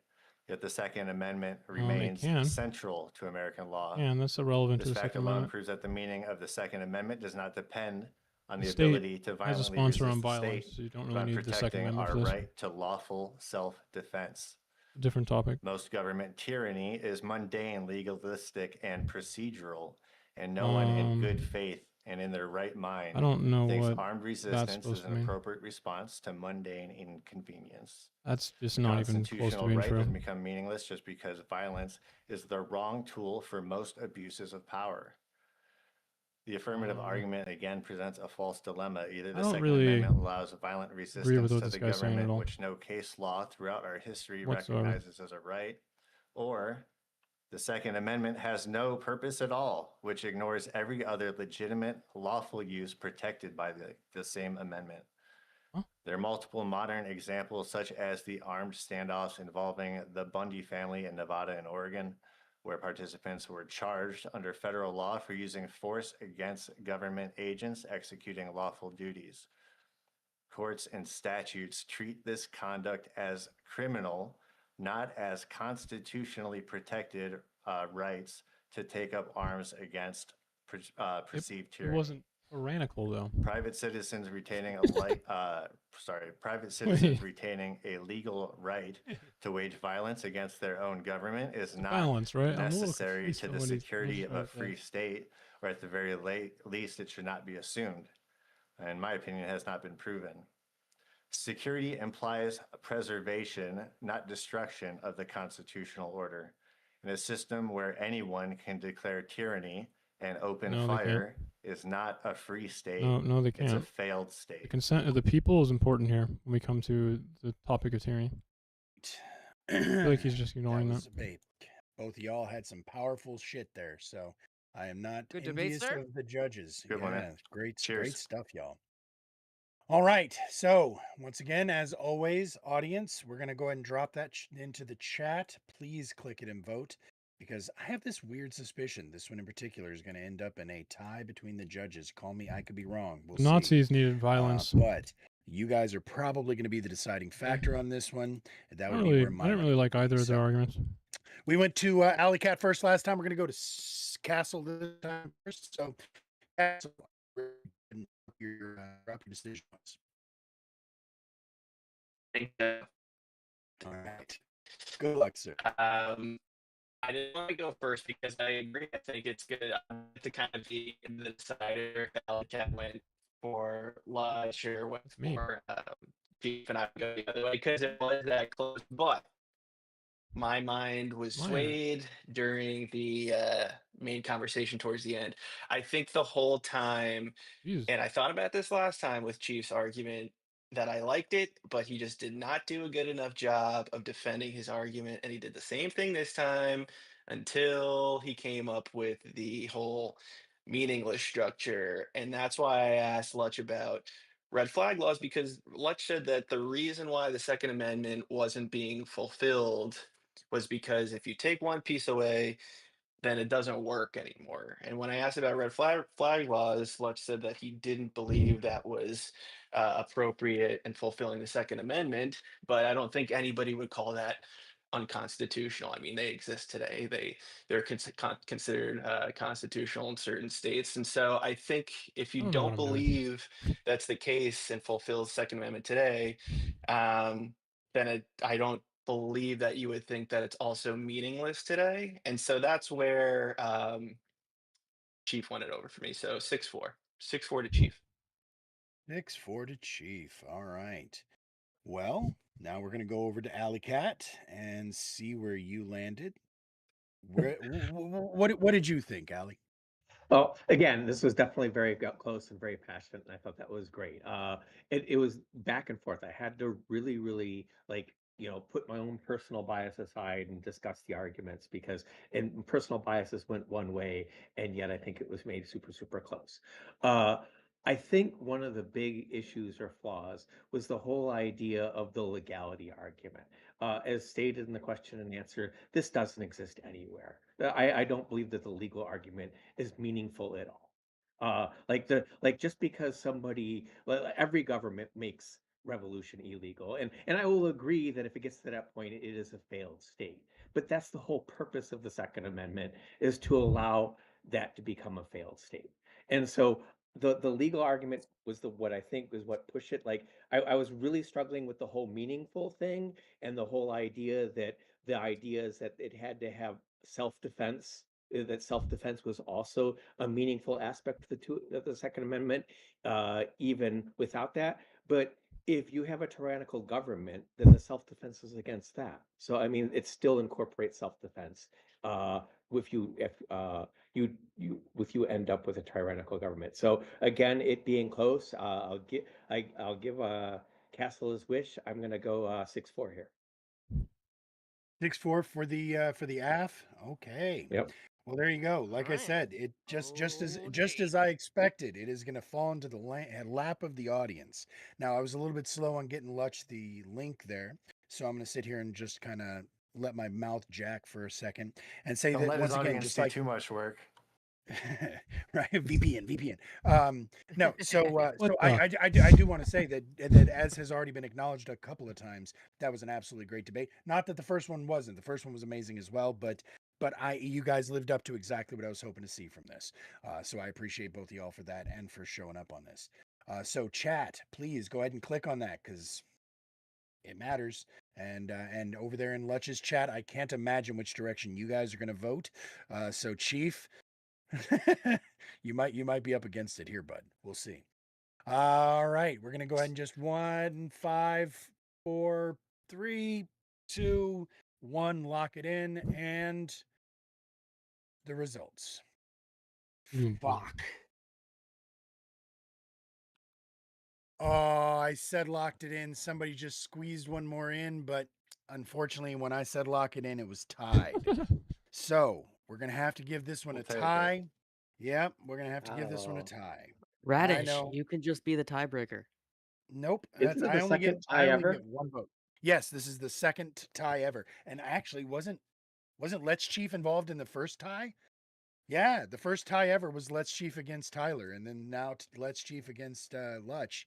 Yet the Second Amendment remains can. central to American law. And that's irrelevant to This the fact Second alone Amendment. proves that the meaning of the Second Amendment does not depend on The the state ability to As a violently sponsor on resist the violence, state, so you don't but really on need the Second protecting Amendment our for this. right to lawful self-defense. Different topic. Most government tyranny is mundane, legalistic, and procedural, and no one in good faith and in their right mind I don't know thinks what armed that's resistance supposed is to an mean. appropriate response to mundane inconvenience. That's just The not even close to constitutional being right true. doesn't become meaningless just because violence is the wrong tool for most abuses of power. The affirmative argument again presents a false dilemma. Either I the don't Second really Amendment allows violent agree with resistance what to this the guy's saying at government, all. which no case law throughout our history Whatsoever. recognizes as a right, or the Second Amendment has no purpose at all, which ignores every other legitimate, lawful use protected by the same amendment. Huh? There are multiple modern examples, such as the armed standoffs involving the Bundy family in Nevada and Oregon, where participants were charged under federal law for using force against government agents executing lawful duties. Courts and statutes treat this conduct as criminal, not as constitutionally protected rights to take up arms against perceived It tyranny. wasn't tyrannical though. Private citizens retaining retaining a legal right to wage violence against their own government is not Violence, right? I'm a little necessary confused to on the what he's security of a supposed to say. free state, or at the very least, it should not be assumed. In my opinion, it has not been proven. Security implies preservation, not destruction of the constitutional order. In a system where anyone can declare tyranny and open No, they can't. fire is not a free state. No, they It's a can't. failed The state. consent of the people is important here when we come to the topic of tyranny. I feel like he's just ignoring was that. a debate. Both of y'all had some powerful shit there, so I am not Good debate, envious sir. of the judges. Good one, man. Yeah, great Cheers. stuff, y'all. All right, so once again, as always, audience, we're gonna go ahead and drop that into the chat. Please click it and vote, because I have this weird suspicion this one in particular is going to end up in a tie between the judges. Call me, I could be wrong. We'll see. Nazis needed violence. But you guys are probably going to be the deciding factor on this one. That would be where my I didn't really like either of their so- arguments. We went to Alley Cat first last time. We're going to go to Castle this time first. So, Castle, your decision was. Think, All right. Good luck, sir. I didn't want to go first because I agree. I think it's good to kind of be in the decider. If Alley Cat went for Lush or went Me. for Chief, and I would go the other way because it was that close. But my mind was Why? swayed during the main conversation towards the end. I think the whole time, Jeez. and I thought about this last time with Chief's argument, that I liked it, but he just did not do a good enough job of defending his argument. And he did the same thing this time until he came up with the whole meaningless structure. And that's why I asked Lutch about red flag laws, because Lutch said that the reason why the Second Amendment wasn't being fulfilled was because if you take one piece away, then it doesn't work anymore. And when I asked about red flag laws, Lutch said that he didn't believe that was appropriate and fulfilling the Second Amendment. But I don't think anybody would call that unconstitutional. I mean, they exist today. They're considered constitutional in certain states. And so I think if you I don't know what don't I'm doing. believe that's the case and fulfills Second Amendment today, then I don't believe that you would think that it's also meaningless today. And so that's where Chief won it over for me. So 6-4. 6-4 to Chief. 6-4 to Chief. All right. Well, now we're going to go over to Alley Cat and see where you landed. What did you think, Alley? Well, again, this was definitely very close and very passionate, and I thought that was great. It was back and forth. I had to really, really put my own personal bias aside and discuss the arguments because and personal biases went one way, and yet I think it was made super, super close. Uh, I think one of the big issues or flaws was the whole idea of the legality argument. As stated in the question and answer, this doesn't exist anywhere. I don't believe that the legal argument is meaningful at all. Just because every government makes revolution illegal, and I will agree that if it gets to that point, it is a failed state. But that's the whole purpose of the Second Amendment is to allow that to become a failed state. And so the legal argument was what I think was what pushed it. Like I was really struggling with the whole meaningful thing and the whole idea that the idea is that it had to have self-defense that self-defense was also a meaningful aspect of the Second Amendment, even without that. But if you have a tyrannical government, then the self-defense is against that. So I mean, it still incorporates self-defense. If you end up with a tyrannical government. So again, it being close, I'll give Castle his wish. I'm gonna go 6-4 here. 6-4 for the AF. Okay. Yep. Well, there you go. Like I Alright. said, it just as Okay. I expected, it is going to fall into the lap of the audience. Now, I was a little bit slow on getting Lutch the link there, so I'm going to sit here and just kind of let my mouth jack for a second and say Don't that let his once again, audience just do like too much work. right, VPN. No, so What so the? I do want to say that as has already been acknowledged a couple of times, that was an absolutely great debate. Not that the first one wasn't. The first one was amazing as well, but you guys lived up to exactly what I was hoping to see from this. So I appreciate both of y'all for that and for showing up on this. So chat, please go ahead and click on that because it matters. And over there in Lutch's chat, I can't imagine which direction you guys are going to vote. So Chief, you might be up against it here, bud. We'll see. All right, we're gonna go ahead and just 1, 5, 4, 3, 2, 1, lock it in, and the results. Fuck. Oh, I said locked it in. Somebody just squeezed one more in, but unfortunately, when I said lock it in, it was tied. So we're gonna have to give this one We'll a take it. tie. Yep, we're gonna have to give this one a Oh. tie. I Radish, know. you can just be the tiebreaker. Nope. Isn't it the second tie I only ever? get one vote. Yes, this is the second tie ever. And actually wasn't Let's Chief involved in the first tie? Yeah, the first tie ever was Let's Chief against Tyler, and then now Let's Chief against Lutch.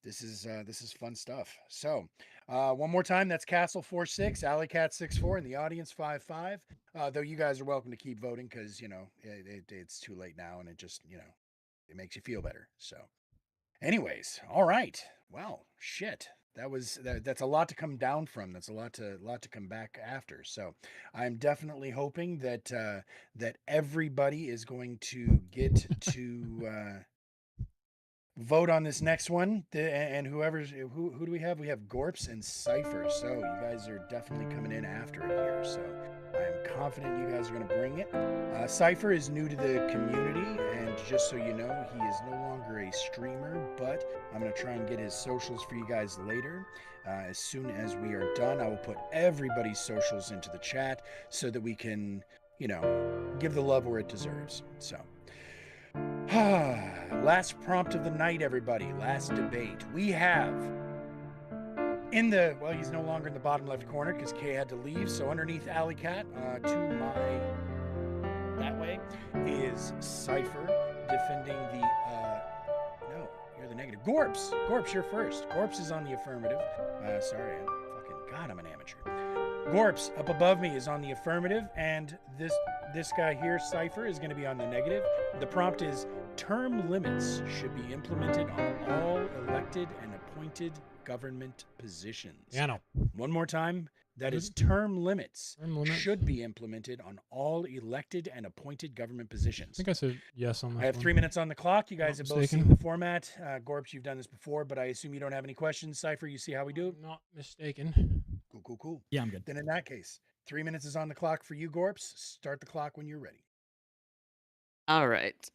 This is fun stuff. So, one more time, that's Castle 4-6, Alley Cat 6-4, and the audience 5-5. Though you guys are welcome to keep voting because it's too late now, and it just it makes you feel better. So. Anyways, all right. Well, shit. That's a lot to come down from. That's a lot to come back after. So, I'm definitely hoping that that everybody is going to get to vote on this next one. And who do we have? We have Gorps and Cypher. So, you guys are definitely coming in after it here. So, I'm confident you guys are going to bring it. Cypher is new to the community, and just so you know, he is no longer a streamer, but I'm going to try and get his socials for you guys later. As soon as we are done, I will put everybody's socials into the chat so that we can, give the love where it deserves. So, last prompt of the night, everybody. Last debate. We have he's no longer in the bottom left corner because Kay had to leave. So underneath Alley Cat, to that way, is Cypher defending the no, you're the negative. Gorps, you're first. Gorps is on the affirmative. Sorry, I'm an amateur. Gorps up above me is on the affirmative, and this guy here, Cypher, is going to be on the negative. The prompt is term limits should be implemented on all elected and appointed government positions. Yeah, no. One more time. That What is is it? term limits Term limits? should be implemented on all elected and appointed government I positions. think I said yes on that. I have 3 minutes on the clock. You guys Not have both seen mistaken. the format. Gorps, you've done this before, but I assume you don't have any questions. Cypher, you see how we do it? Not mistaken. Cool. Yeah, I'm good. Then in that case, 3 minutes is on the clock for you, Gorps. Start the clock when you're ready. All right.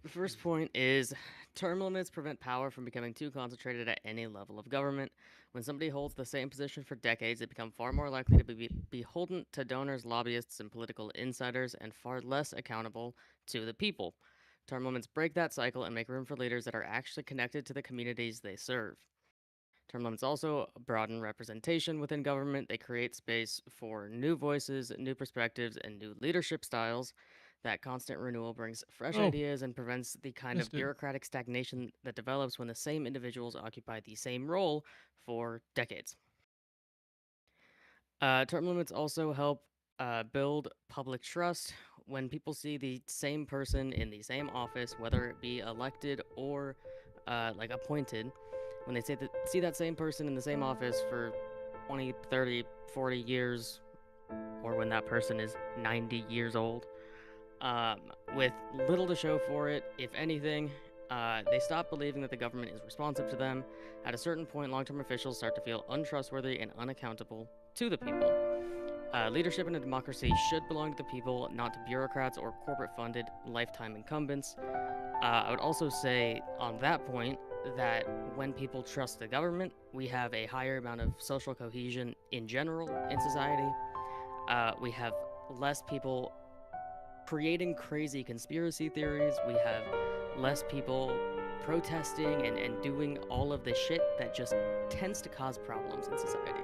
First point is term limits prevent power from becoming too concentrated at any level of government. When somebody holds the same position for decades, they become far more likely to be beholden to donors, lobbyists, and political insiders, and far less accountable to the people. Term limits break that cycle and make room for leaders that are actually connected to the communities they serve. Term limits also broaden representation within government. They create space for new voices, new perspectives, and new leadership styles. That constant renewal brings fresh Oh, ideas and prevents the kind missed of it. bureaucratic stagnation that develops when the same individuals occupy the same role for decades. Term limits also help build public trust. When people see the same person in the same office, whether it be elected or like appointed, when they see that same person in the same office for 20, 30, 40 years, or when that person is 90 years old, with little to show for it, if anything, they stop believing that the government is responsive to them. At a certain point, long-term officials start to feel untrustworthy and unaccountable to the people. Leadership in a democracy should belong to the people, not to bureaucrats or corporate-funded lifetime incumbents. I would also say on that point that when people trust the government, we have a higher amount of social cohesion in general in society. We have less people creating crazy conspiracy theories. We have less people protesting and doing all of the shit that just tends to cause problems in society.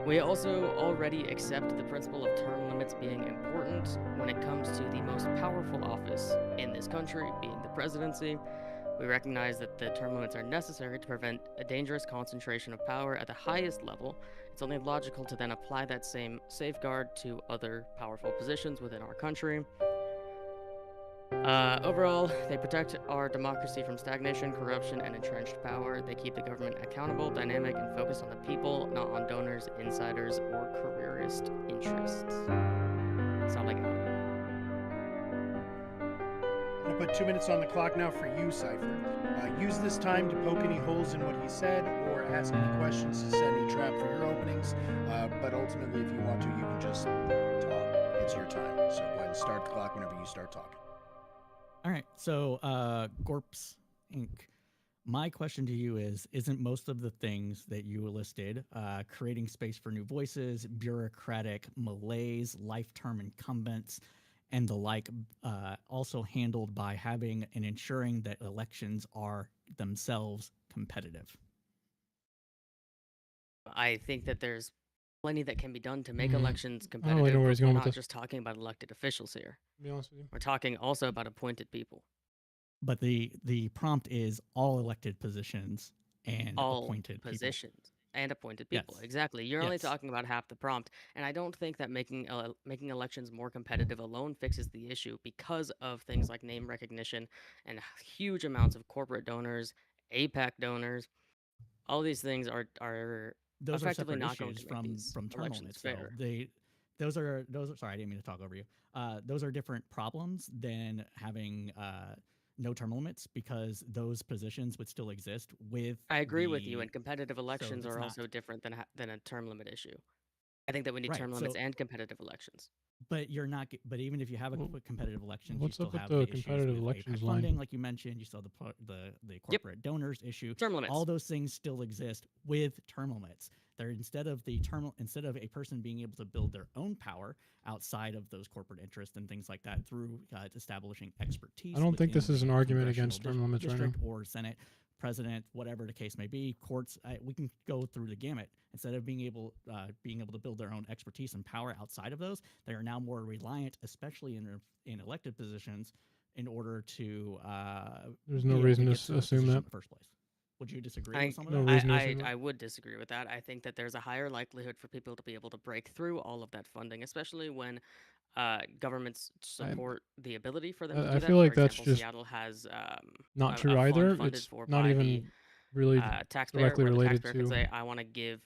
We also already accept the principle of term limits being important when it comes to the most powerful office in this country, being the presidency. We recognize that the term limits are necessary to prevent a dangerous concentration of power at the highest level. It's only logical to then apply that same safeguard to other powerful positions within our country. Overall, they protect our democracy from stagnation, corruption, and entrenched power. They keep the government accountable, dynamic, and focused on the people, not on donors, insiders, or careerist interests. That's all I got. I'm going to put 2 minutes on the clock now for you, Cypher. Use this time to poke any holes in what he said or ask any questions to set any trap for your openings. But ultimately, if you want to, you can just talk. It's your time. So go ahead and start the clock whenever you start talking. All right. So, Gorps Inc. My question to you is, isn't most of the things that you listed, creating space for new voices, bureaucratic malaise, life-term incumbents, and the like, also handled by having and ensuring that elections are themselves competitive? I think that there's plenty that can be done to make Mm, elections I don't really competitive, know where but he's we're going with not this. just talking about elected officials here. To be honest with you. We're talking also about appointed people. But the prompt is all elected positions and All appointed people. positions and appointed people. Yes. Exactly. You're only Yes. talking about half the prompt, and I don't think that making elections more competitive alone fixes the issue because of things like name recognition and huge amounts of corporate donors, APAC donors. All these things are Those are effectively separate not going issues to make these from term elections limits, though. fair. Those are sorry, I didn't mean to talk over you. Those are different problems than having no term limits, because those positions would still exist with I agree with you, the and competitive elections it's are not also different than a term limit issue. I think that we need right. term limits So, and competitive elections. but you're not. But even if you have a Well, competitive elections, you what's still up with have the the issues competitive with elections APAC line? funding, like you mentioned. You saw the corporate donors issue. Term limits. All those things still exist with term limits. They're instead of a person being able to build their own power outside of those corporate interests and things like that through establishing expertise. I don't think this within is an the argument congressional against term limits right now. district or Senate, president, whatever the case may be, courts. We can go through the gamut. Instead of being able to build their own expertise and power outside of those, they are now more reliant, especially in elected positions, in order to. There's be no able reason to to get to those assume positions that. in the first place. Would you disagree I with some of No that? reason to I, assume that. I would disagree with that. I think that there's a higher likelihood for people to be able to break through all of that funding, especially when governments support the ability for them to do I that. feel For like that's example, just Seattle has not a true fund either. funded It's for not by even the really taxpayer, directly where the related taxpayer can to say, "I want to give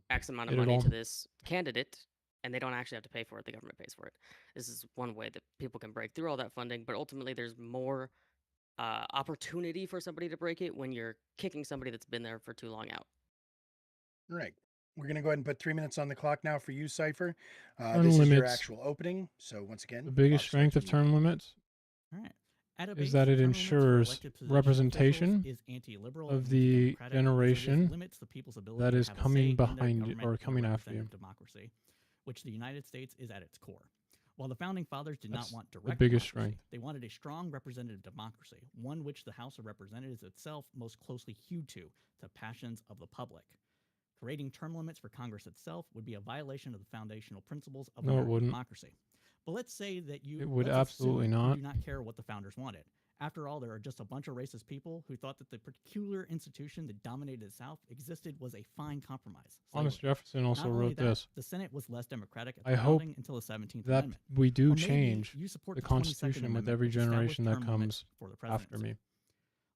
X amount of it at money all. to this candidate," and they don't actually have to pay for it. The government pays for it. This is one way that people can break through all that funding, but ultimately, there's more opportunity for somebody to break it when you're kicking somebody that's been there for too long out. Right. We're going to go ahead and put 3 minutes on the clock now for you, Cypher. Term This is your limits. actual opening. So once again, The biggest clock strength starts of when you term limits All right. At a is base, that it term limits for ensures elected position representation officials is anti-liberal of and the anti-democratic because it generation limits the people's ability that to is have a coming say in their behind you government or in a coming after you. representative democracy, which the United States is at its core. While the founding fathers did That's not want the direct biggest democracy, strength. they wanted a strong representative democracy, one which the House of Representatives itself most closely hewed to the passions of the public. Creating term limits for Congress itself would be a violation of the foundational principles of No, it American wouldn't. democracy. But let's say that you It would let's assume absolutely you not. do not care what the founders wanted. After all, there are just a bunch of racist people who thought that the peculiar institution that dominated the South existed was a fine compromise. Thomas slavery. Jefferson also Not only wrote that, this. the Senate was less democratic at I the hope founding until the 17th that Amendment. we do Or maybe change you support the 22nd Constitution with Amendment, every which established generation that term limits comes for the after presidency. me.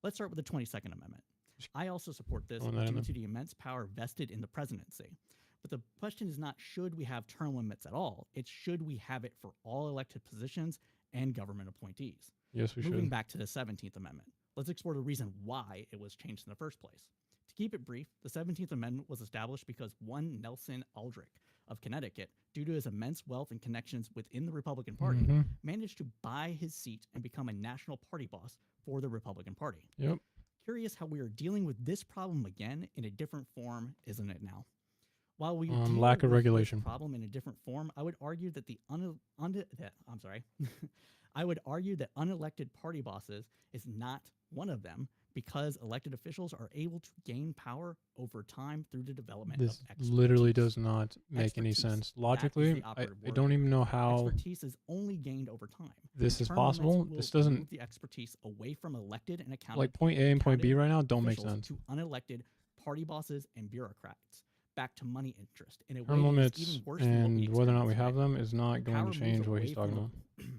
Let's start with the 22nd Amendment. I also support this Throwing that in due there. to the immense power vested in the presidency. But the question is not should we have term limits at all, it's should we have it for all elected positions and government appointees. Yes, we Moving should. back to the 17th Amendment, let's explore the reason why it was changed in the first place. To keep it brief, the 17th Amendment was established because one Nelson Aldrich of Connecticut, due to his immense wealth and connections within the Republican Party, Mhm. managed to buy his seat and become a national party boss for the Republican Party. Yep. Curious how we are dealing with this problem again in a different form, isn't it now? While we deal Lack of with regulation. this problem in a different form, I would argue that I would argue that unelected party bosses is not one of them because elected officials are able to gain power over time through the development This of expertise. literally does not make any Expertise, sense. that is the Logically, I operative word don't here. even know how Expertise is only gained over time. this is Term limits possible. will This doesn't, move the expertise away from elected and accountable like point A and point B right now don't make officials sense. to unelected party bosses and bureaucrats back to money interest in a way Term that is limits even worse than what we and whether or not we experience have today. them is not going Power to moves change what he's away talking from about.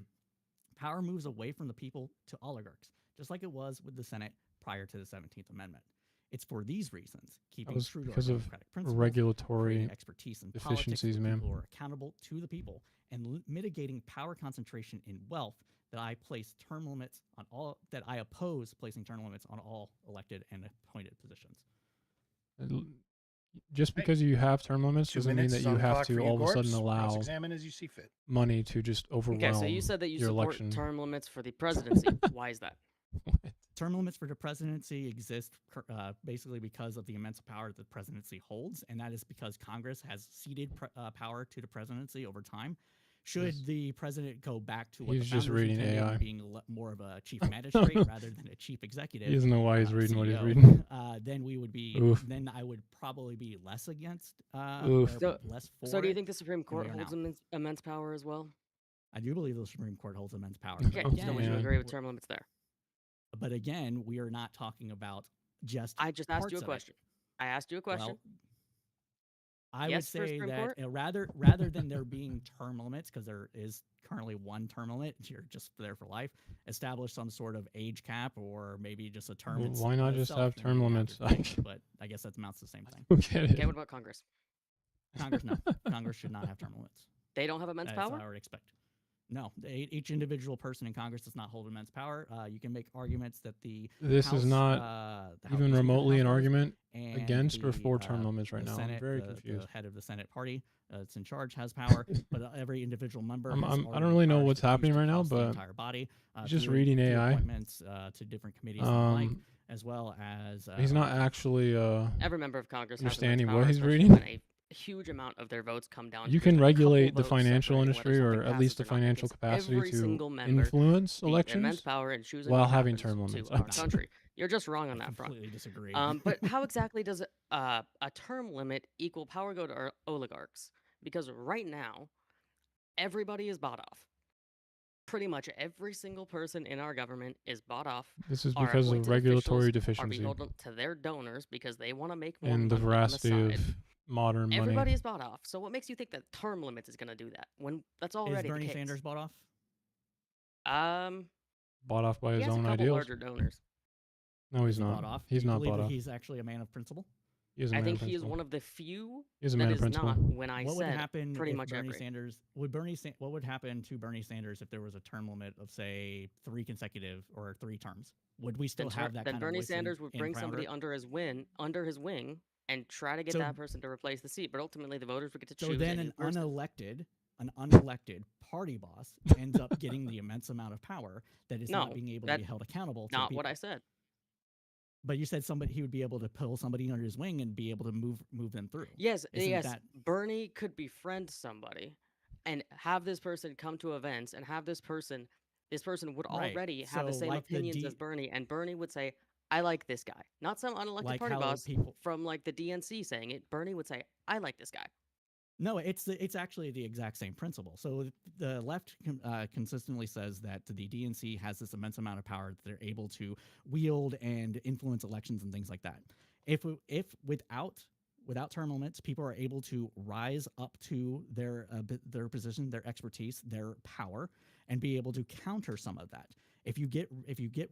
Power moves away from the people to oligarchs, just like it was with the Senate prior to the 17th Amendment. It's for these reasons, keeping was true to our because of democratic principles, regulatory creating expertise in politics deficiencies, with man. people who are accountable to the people, and mitigating power concentration in wealth that I place term limits on all that I oppose placing term limits on all elected and appointed positions. Just Right. because you have term limits 2 doesn't mean minutes that is you on the have clock for to you, all of a sudden Gorps. allow Cross-examine as you see fit. money to just overwhelm Okay, so you said that you your support election. term limits for the presidency. Why is that? Term limits for the presidency exist basically because of the immense power that the presidency holds, and that is because Congress has ceded power to the presidency over time. Should He's- the president go back to what he's the just founders reading intended, AI. being more of a chief magistrate rather than a chief executive, He doesn't know why he's reading what he's CEO, reading. then we would be. Oof. Then I would probably be less against. Oof. Or So- less for. So do you it. think the Supreme Court we are holds now. immense power as well? I do believe the Supreme Court holds immense power. Okay, But so would you man. agree with term limits there? But again, we are not talking about just. I just asked parts you a of it. question. I asked you a question. Well, I Yes would for say Supreme that Court? rather than there being term limits, because there is currently one term limit, you're just there for life. Establish some sort of age cap, or maybe just a term. Well, it's- why not in just itself, have then term you limits? your thing, but I guess that amounts to the same thing. Who get Okay, it? what about Congress? Congress, no. Congress should not have term limits. They don't have immense As power? I would expect. No, each individual person in Congress does not hold immense power. You can make arguments that the This House, is not the House even Speaker remotely an House does, argument and against or the, for term limits right the now. Senate, I'm very the confused. head of the Senate party that's in charge has power, but every individual member. I'm- has I don't already really know powers what's to choose happening to right now, cross the but entire body. he's just through- reading through AI. appointments to different committees and the like, Um, as well as he's not actually Every member of Congress has understanding immense what power, he's especially reading. when a huge amount of their votes come down. You to can just a couple regulate the votes financial separating industry whether or something at least the passes or not. That financial gives capacity every to single member influence the immense elections power in choosing while what having happens term limits. to our country. You're just wrong on I that front. completely disagree. But how exactly does a term limit equal power go to our oligarchs? Because right now, everybody is bought off. Pretty much every single person in our government is bought off. This is Our because of appointed regulatory officials are deficiency beholden to their donors because they want to make more and the money on veracity side. of modern money. Everybody is bought off. So what makes you think that term limits is going to do that when that's Is already Bernie the case? Sanders bought off? Bought off by He his has a own couple ideals. larger donors. No, he's Is he not. bought off? He's Do you not believe bought that off. He's actually a man of principle. He is a I man think of he is principle. one of the few He's a that man of is principle. not when I What would said happen pretty if much Bernie every. Sanders what would happen to Bernie Sanders if there was a term limit of say 3 consecutive or 3 terms? Would we still Then, have that then kind Bernie of voice Sanders would in bring power? somebody under his wing, and and try to get So that person to replace the seat. But ultimately, the voters would get to so choose then a new person. an unelected party boss ends up getting the immense amount of power that is not No, being able to be that's held accountable to the not what I people. said. But you said he would be able to pull somebody under his wing and be able to move them through. Yes, Isn't yes. that Bernie could befriend somebody and have this person come to events and have this person would right? already have the So same like opinions as Bernie, and Bernie would say, I like this guy. Not some unelected like party how boss people from like the DNC saying it. Bernie would say, I like this guy. No, it's actually the exact same principle. So the left consistently says that the DNC has this immense amount of power that they're able to wield and influence elections and things like that. If without term limits, people are able to rise up to their position, their expertise, their power, and be able to counter some of that. If you get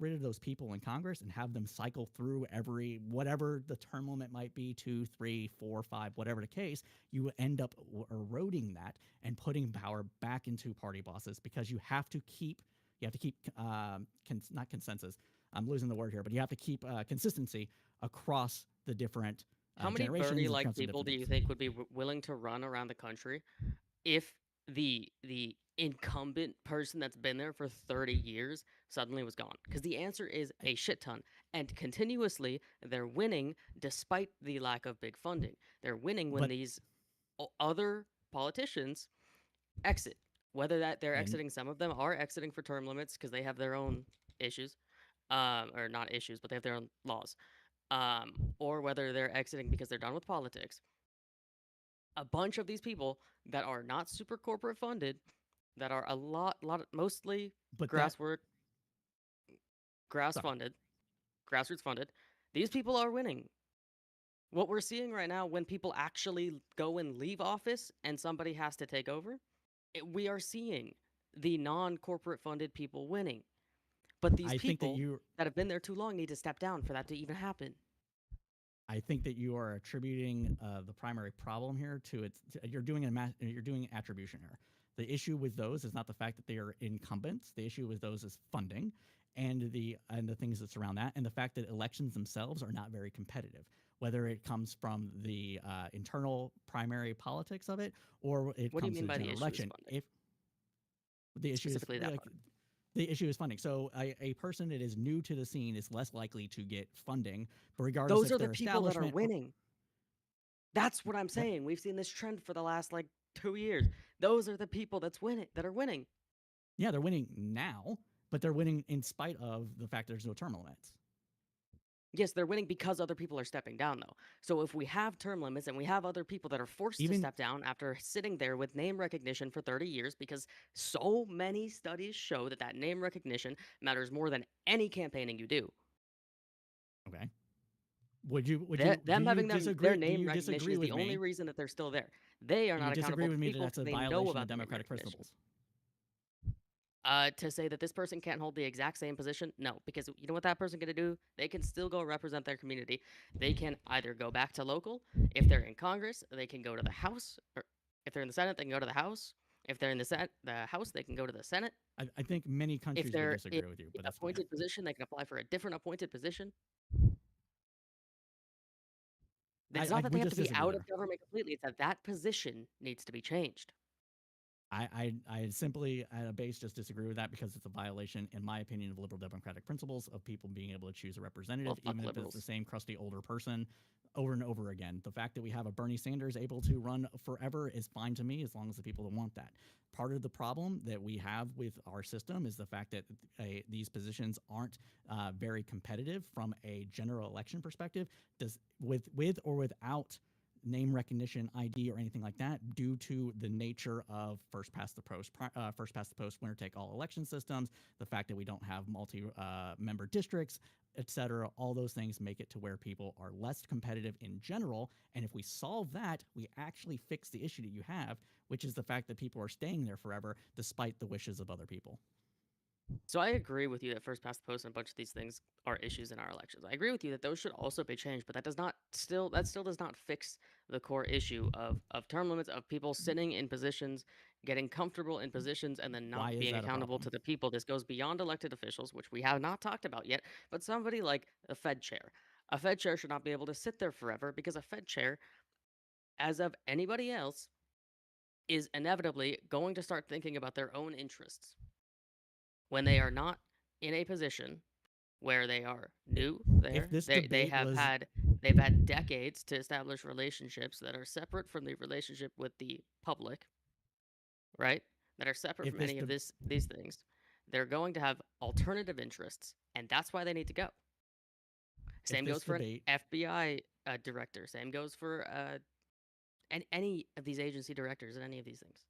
rid of those people in Congress and have them cycle through every whatever the term limit might be, 2, 3, 4, 5, whatever the case, you end up eroding that and putting power back into party bosses, because you have to keep not consensus. I'm losing the word here, but you have to keep consistency across the different How many generations. Bernie-like people do you think would be willing to run around the country if the incumbent person that's been there for 30 years suddenly was gone? Because the answer is a shit ton. And continuously, they're winning despite the lack of big funding. They're winning when these other politicians exit. Whether that they're exiting, some of them are exiting for term limits because they have their own issues, or not issues, but they have their own laws. Or whether they're exiting because they're done with politics. A bunch of these people that are not super corporate funded, that are a lot mostly grassroots funded, these people are winning. What we're seeing right now, when people actually go and leave office and somebody has to take over, we are seeing the non-corporate funded people winning. But these people that have been there too long need to step down for that to even happen. I think that you are attributing the primary problem here to you're doing attribution here. The issue with those is not the fact that they are incumbents. The issue with those is funding and the things that surround that, and the fact that elections themselves are not very competitive. Whether it comes from the internal primary politics of it, or it comes from the election. If the issue specifically is that part. The issue is funding. So a person that is new to the scene is less likely to get funding, but regardless those of are the people that are winning. That's what I'm saying. We've seen this trend for the last 2 years. Those are the people that are winning. Yeah, they're winning now, but they're winning in spite of the fact there's no term limits. Yes, they're winning because other people are stepping down, though. So if we have term limits and we have other people that are forced to step down after sitting there with name recognition for 30 years, because so many studies show that name recognition matters more than any campaigning you do. Okay. Would you them having their name recognition is the only reason that they're still there. They are not accountable to people because they know about the democratic principles. To say that this person can't hold the exact same position, no, because you know what that person going to do? They can still go represent their community. They can either go back to local. If they're in Congress, they can go to the House. Or if they're in the Senate, they can go to the House. If they're in the House, they can go to the Senate. I think many countries would disagree with you, but that's appointed position, they can apply for a different appointed position. It's not that they have to be out of government completely. It's that position needs to be changed. I simply, at a base, just disagree with that because it's a violation, in my opinion, of liberal democratic principles of people being able to choose a representative, even if it's the same crusty older person over and over again. The fact that we have a Bernie Sanders able to run forever is fine to me as long as the people don't want that. Part of the problem that we have with our system is the fact that these positions aren't very competitive from a general election perspective. With or without name recognition ID or anything like that, due to the nature of first past the post winner take all election systems, the fact that we don't have multi-member districts, etc. All those things make it to where people are less competitive in general. And if we solve that, we actually fix the issue that you have, which is the fact that people are staying there forever despite the wishes of other people. So I agree with you that first past the post and a bunch of these things are issues in our elections. I agree with you that those should also be changed, but that still does not fix the core issue of term limits, of people sitting in positions, getting comfortable in positions, and then not being accountable to the people. This goes beyond elected officials, which we have not talked about yet, but somebody like the Fed chair. A Fed chair should not be able to sit there forever because a Fed chair, as of anybody else, is inevitably going to start thinking about their own interests when they are not in a position where they are new there. this They debate have was they've had decades to establish relationships that are separate from the relationship with the public, right? That are separate if from this any of deb- these things. They're going to have alternative interests, and that's why they need to go. Same this goes for debate- an FBI director. Same goes for any of these agency directors and any of these things.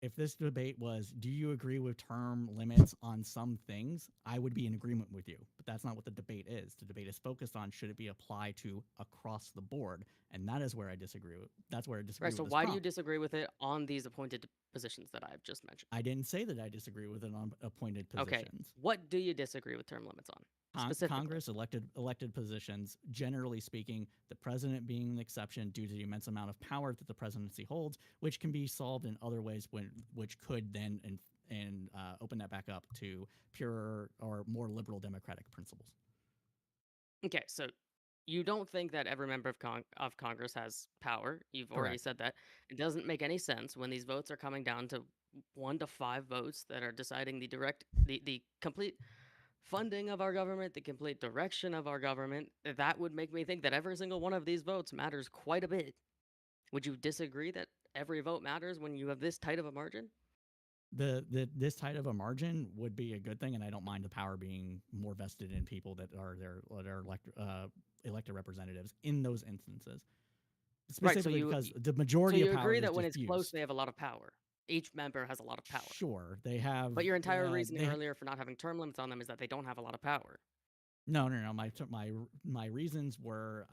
if this debate was, do you agree with term limits on some things? I would be in agreement with you, but that's not what the debate is. The debate is focused on should it be applied to across the board, and that is where I disagree with. That's where I disagree. Right. with So this why do you prompt. disagree with it on these appointed positions that I've just mentioned? I didn't say that I disagree with it on appointed positions. Okay. What do you disagree with term limits on? Specifically. Congress elected positions, generally speaking, the president being an exception due to the immense amount of power that the presidency holds, which can be solved in other ways, which could then open that back up to pure or more liberal democratic principles. Okay, so you don't think that every member of Congress has power. You've already Correct. said that. It doesn't make any sense when these votes are coming down to 1 to 5 votes that are deciding the complete funding of our government, the complete direction of our government. That would make me think that every single one of these votes matters quite a bit. Would you disagree that every vote matters when you have this tight of a margin? This tight of a margin would be a good thing, and I don't mind the power being more vested in people that are elected representatives in those instances. Specifically because the majority so of you power agree is that when it's diffused. close, they have a lot of power. Each member has a lot of power. Sure, they have. But your entire reasoning they- earlier for not having term limits on them is that they don't have a lot of power. No. My reasons were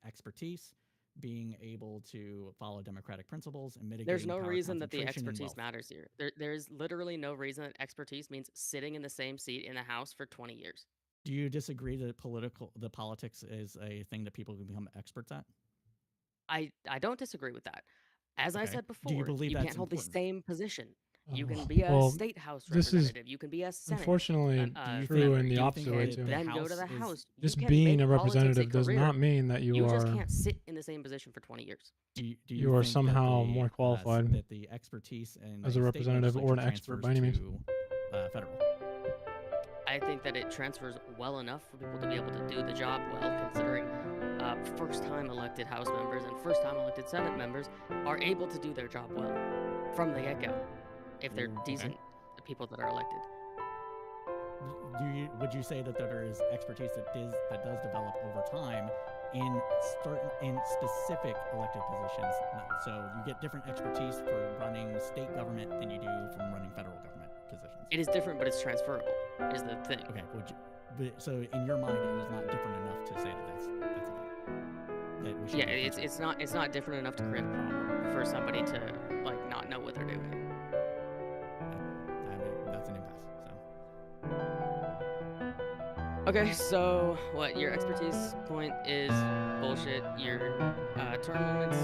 expertise, being able to follow democratic principles, and mitigating. There's no power reason that the concentration and expertise wealth. matters here. There's literally no reason that expertise means sitting in the same seat in the House for 20 years. Do you disagree that the politics is a thing that people can become experts at? I don't disagree with that. As I Okay. said Do before, you believe that's can't hold important? the same position. You Oh, can be a well, state house this is representative. You can be a Senate. Unfortunately, you true member. in the Do you opposite think way that too. the Then go to the House is- House. You Just can being make a politics representative does career. not mean that you just are can't sit in the same position for 20 years. Do you you are think that somehow the, more qualified that the expertise and as a representative or an expert by any means. Federal. I think that it transfers well enough for people to be able to do the job well, considering first-time elected House members and first-time elected Senate members are able to do their job well from the get-go if they're Okay. decent people that are elected. Would you say that there is expertise that does develop over time in specific elected positions? No. So you get different expertise for running state government than you do from running federal government positions. It is different, but it's transferable, is the thing. Okay. So in your mind, it is not different enough to say that that's a thing. That we should Yeah, be it's not different enough to create a problem for somebody to not know what they're doing. I mean, that's an impasse. Okay, so what your expertise point is bullshit. Your term limits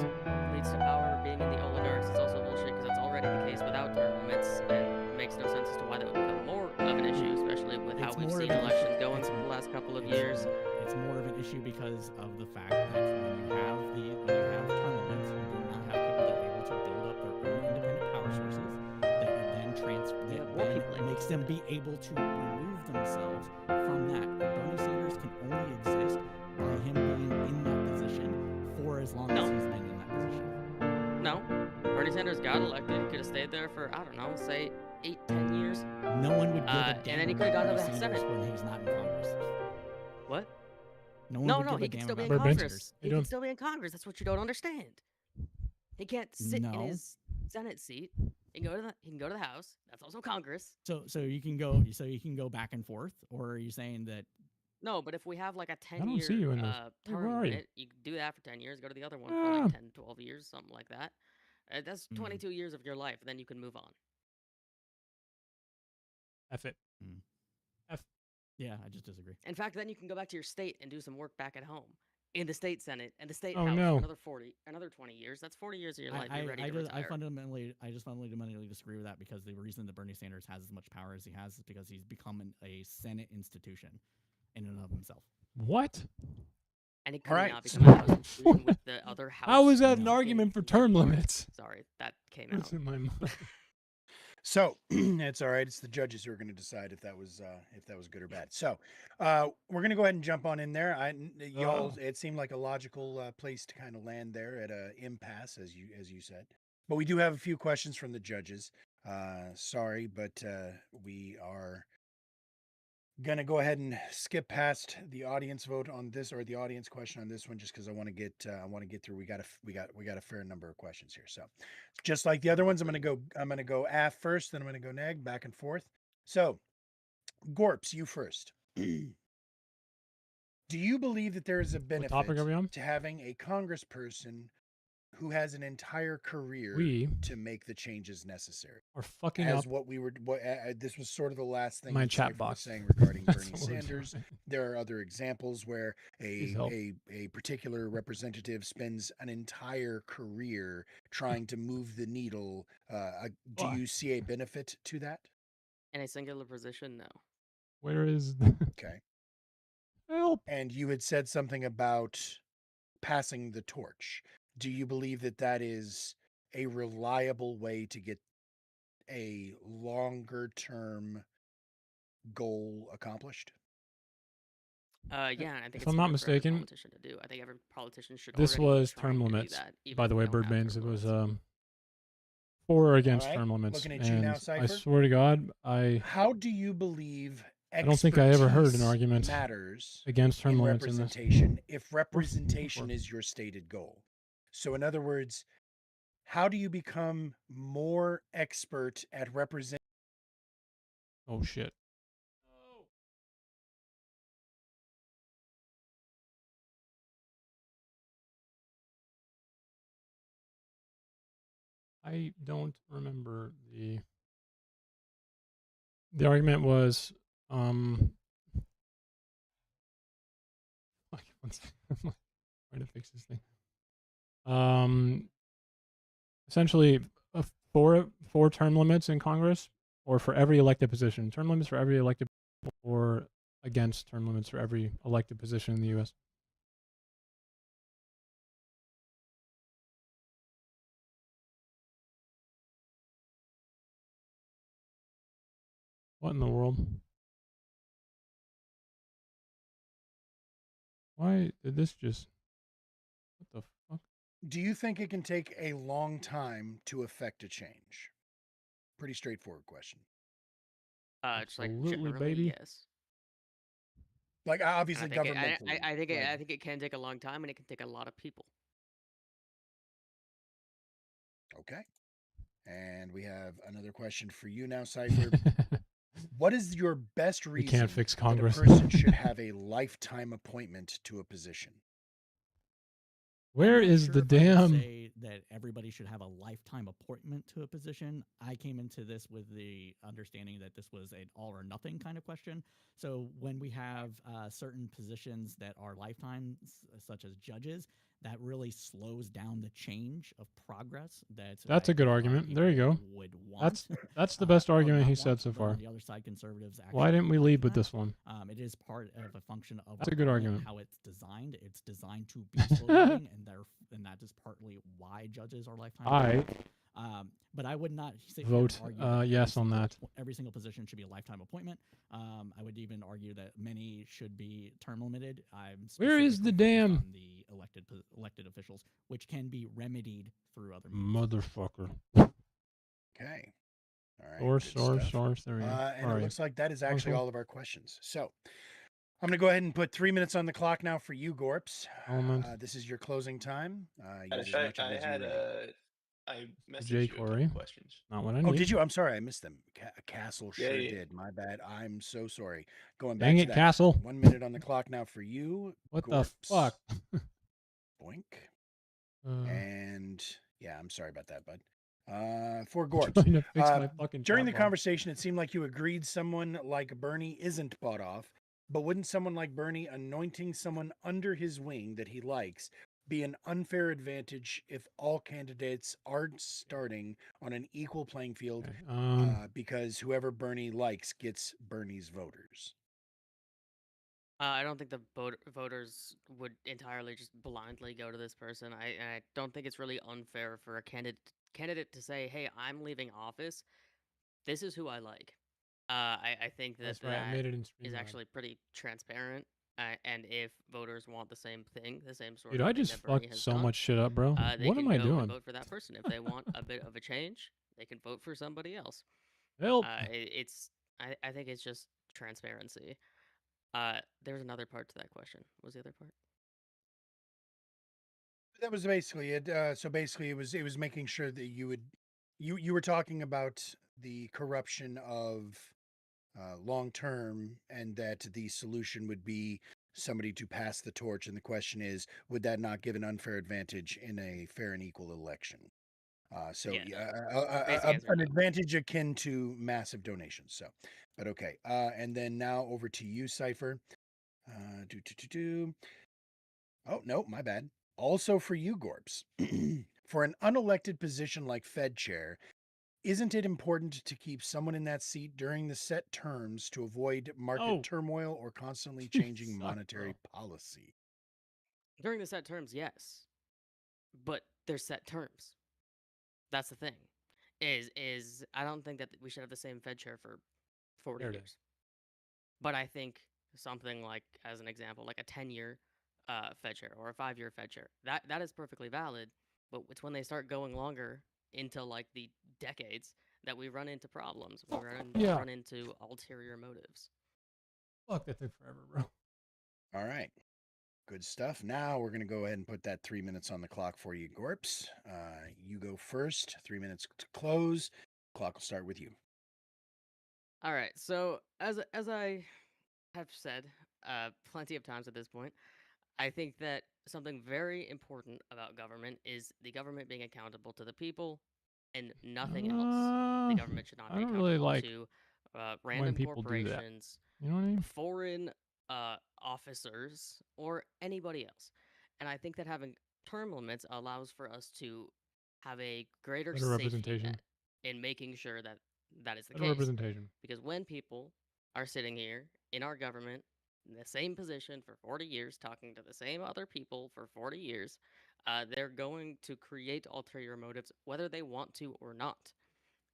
leads to power being in the oligarchs. It's also bullshit because it's already the case without term limits, and it makes no sense as to why that would become more of an issue, especially with how It's we've more seen of an issue- elections going it's- for the last couple of it's- years. It's more of an issue because of the fact that when you have term limits, you do not have people that are able to build up their own independent power sources that then makes them be able to remove themselves from that. Bernie Sanders can only exist by him being in that position for as long as he's been in that position. No, Bernie Sanders got elected. He could have stayed there for, I don't know, say 8-10 years. No one would give a and damn then he about could have gone to Bernie the Sanders Senate. when he's not in Congress. What? No one No, would no, give a he can damn still be in about Bernie Congress. Congress. How He you can doing? still be in Congress. That's what you don't understand. He can't sit in No. his Senate seat. He can go to the House. That's also Congress. So you can go back and forth, or are you saying that No, but if we have like a don't 10-year see you in this. Hey, term where are you? limit, you can do that for 10 years, go to the other one for Ah. like 10, 12 years, something like that. That's Mm. 22 years of your life, then you can move on. F it. yeah, I just disagree. In fact, then you can go back to your state and do some work back at home in the state Senate and the state Oh, House no. for another 20 years. That's 40 years of your life. You're ready to retire. I just fundamentally disagree with that because the reason that Bernie Sanders has as much power as he has is because he's become a Senate institution in and of himself. What? and it All could right. not become a House institution with the other House. How is that an not argument for getting term voted. limits? Sorry, that came What's out. in my mind? So it's all right. It's the judges who are going to decide if that was good or bad. So we're going to go ahead and jump on in there. Y'all, it seemed like a logical place to kind of land there at a impasse, as you said. But we do have a few questions from the judges. Sorry, but we are gonna go ahead and skip past the audience vote on this, or the audience question on this one, just because I want to get through. We got a fair number of questions here. So just like the other ones, I'm gonna go Af first, then I'm gonna go Neg, back and forth. So Gorps, you first. Do you believe that there is a What topic benefit are we on? to having a congressperson who has an entire career We to make the changes necessary? are fucking As up what we were, this was sort of the last thing my that chat Cypher was box. saying regarding That's Bernie what we're Sanders. doing. There are other examples where Please help. a particular representative spends an entire career trying to move the needle. Do Why? you see a benefit to that? In a singular position, no. Where is Okay. help? And you had said something about passing the torch. Do you believe that that is a reliable way to get a longer term goal accomplished? Yeah, and I think If it's I'm not smart for every mistaken, politician to do. I think every politician should this already be was trying term to do limits. that, even By if the they way, don't have Birdbanes, their it was votes. for or against All right, term limits. looking at you now, And I Cypher. swear to God, I How do you believe don't think I ever heard an expertise argument matters against term in limits in this. representation if Or representation is your stated goal? So in other words, how do you become more expert at representing? Oh shit. I don't remember the argument was fuck, one second. I'm trying to fix this thing. Essentially four term limits in Congress, or for every elected position. Term limits for every elected, or against term limits for every elected position in the US. What in the world? Why did this just... What the fuck? Do you think it can take a long time to affect a change? Pretty straightforward question. Just like Absolutely, generally, baby. yes. Like And obviously I think it, governmentally. I think like- I think it can take a long time, and it can take a lot of people. Okay. And we have another question for you now, Cypher. What is your best We reason can't fix that Congress. a person should have a lifetime appointment to a position? Where I'm not is sure the if I would damn... say that everybody should have a lifetime appointment to a position. I came into this with the understanding that this was an all or nothing kind of question. So when we have certain positions that are lifetimes, such as judges, that really slows down the change of progress. That's a good argument. There you go. Would want. That's the best or argument not he said want, so but on far. the other side, conservatives. Why actually didn't we like lead with that. this one? It is part of a function of That's a good government, argument. how it's designed. It's designed to be slow moving, and that is partly why judges are lifetime. I appointments. But I would not sit here and vote argue that yes on that. every single position should be a lifetime appointment. I would even argue that many should be term limited. Where is the specifically focused damn- on the elected officials, which can be remedied through other means. Motherfucker. Okay. All right. Source, good source, stuff. source. There we go. And All it right. looks like that is actually Wonderful. all of our questions. So I'm going to go ahead and put 3 minutes on the clock now for you, Gorps. Element. This is your closing time. In Use as fact, much of I it as you had ready. I messaged J. you a couple Corey. questions. Not what I need. Oh, did you? I'm sorry, I missed them. Castle Yeah, sure yeah. did. My bad. I'm so sorry. Going Dang back it, to that. Castle. 1 minute on the clock now for you. What Gorps. the fuck? Boink. Uh, And yeah, I'm sorry about that, bud. For Gorps. trying to fix Uh, my fucking During the chat box. conversation, it seemed like you agreed someone like Bernie isn't bought off, but wouldn't someone like Bernie anointing someone under his wing that he likes be an unfair advantage if all candidates are starting on an equal playing field Okay, because whoever Bernie likes gets Bernie's voters? I don't think the voters would entirely just blindly go to this person. I don't think it's really unfair for a candidate to say, "Hey, I'm leaving office. This is who I like." I think that That's right. I that made it in is Streamlabs. actually pretty transparent. And if voters want the same thing, the same sort Dude, of I thing just that Bernie fucked has so done, much shit up, bro. they What can am I go doing? and vote for that person. If they want a bit of a change, they can vote for somebody else. Help. I think it's just transparency. There's another part to that question. What was the other part? That was basically it. So basically, it was making sure that you were talking about the corruption of long term, and that the solution would be somebody to pass the torch. And the question is, would that not give an unfair advantage in a fair and equal election? So Yeah, yeah, basic answer an no. advantage akin to massive donations. So, but okay. And then now over to you, Cipher. Do. Oh no, my bad. Also for you, Gorps. For an unelected position like Fed chair, isn't it important to keep someone in that seat during the set terms to avoid market Oh. turmoil or constantly changing Suck, monetary bro. policy? During the set terms, yes, but there's set terms. That's the thing. Is I don't think that we should have the same Fed chair for 40 There it is. years. But I think something like, as an example, like a 10-year Fed chair or a 5-year Fed chair, that is perfectly valid. But it's when they start going longer into like the decades that we run into problems. We Yeah. run into ulterior motives. Fuck, that took forever, bro. All right. Good stuff. Now we're going to go ahead and put that 3 minutes on the clock for you, Gorps. You go first. 3 minutes to close. Clock will start with you. All right. So as I have said plenty of times at this point, I think that something very important about government is the government being accountable to the people and nothing else. The government should not I be don't accountable really like to when random people do that. corporations, You know what I mean? foreign officers, or anybody else. And I think that having term limits allows for us to have a greater Better safety representation. net in making sure that that is the Better case. representation. Because when people are sitting here in our government in the same position for 40 years, talking to the same other people for 40 years, they're going to create ulterior motives, whether they want to or not.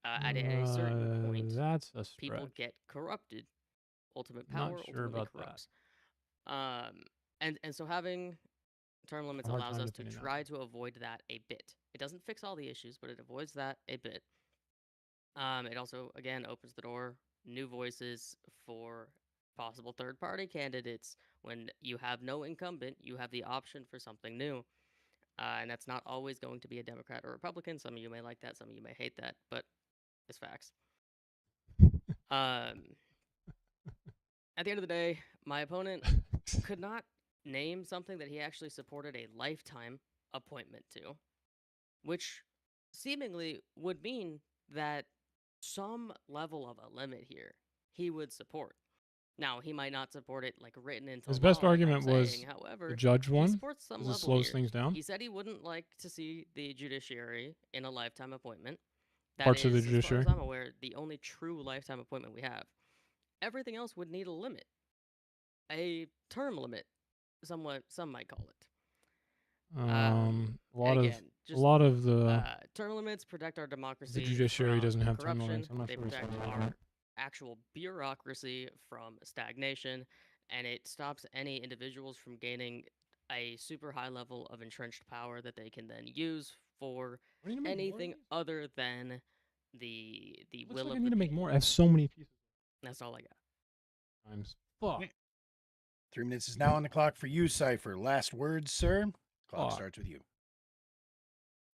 At a certain point, That's a people stretch. get corrupted. Ultimate Not power sure ultimately about that. corrupts. And so having term limits hard allows time us to defending that. try to avoid that a bit. It doesn't fix all the issues, but it avoids that a bit. It also, again, opens the door, new voices for possible third-party candidates. When you have no incumbent, you have the option for something new. And that's not always going to be a Democrat or Republican. Some of you may like that, some of you may hate that, but it's facts. At the end of the day, my opponent could not name something that he actually supported a lifetime appointment to, which seemingly would mean that some level of a limit here he would support. Now, he might not support it like written into His law, best like I'm argument was saying. However, the judge he one. supports some Because it level slows here. things down. He said he wouldn't like to see the judiciary in a lifetime appointment. That Parts of the is, as far judiciary. as I'm aware, the only true lifetime appointment we have. Everything else would need a limit, a term limit, some might call it. A lot of the term limits protect our democracy. judiciary from doesn't have term corruption. limits. I'm not They sure we saw protect that. our actual bureaucracy from stagnation, and it stops any individuals from gaining a super high level of entrenched power that they can then use for What do you need to make more of anything these? other than the Looks will like I of need the to make people. more. I have so many pieces. That's all I got. Times. Fuck. 3 minutes is now on the clock for you, Cipher. Last words, sir. Clock Fuck. starts with you.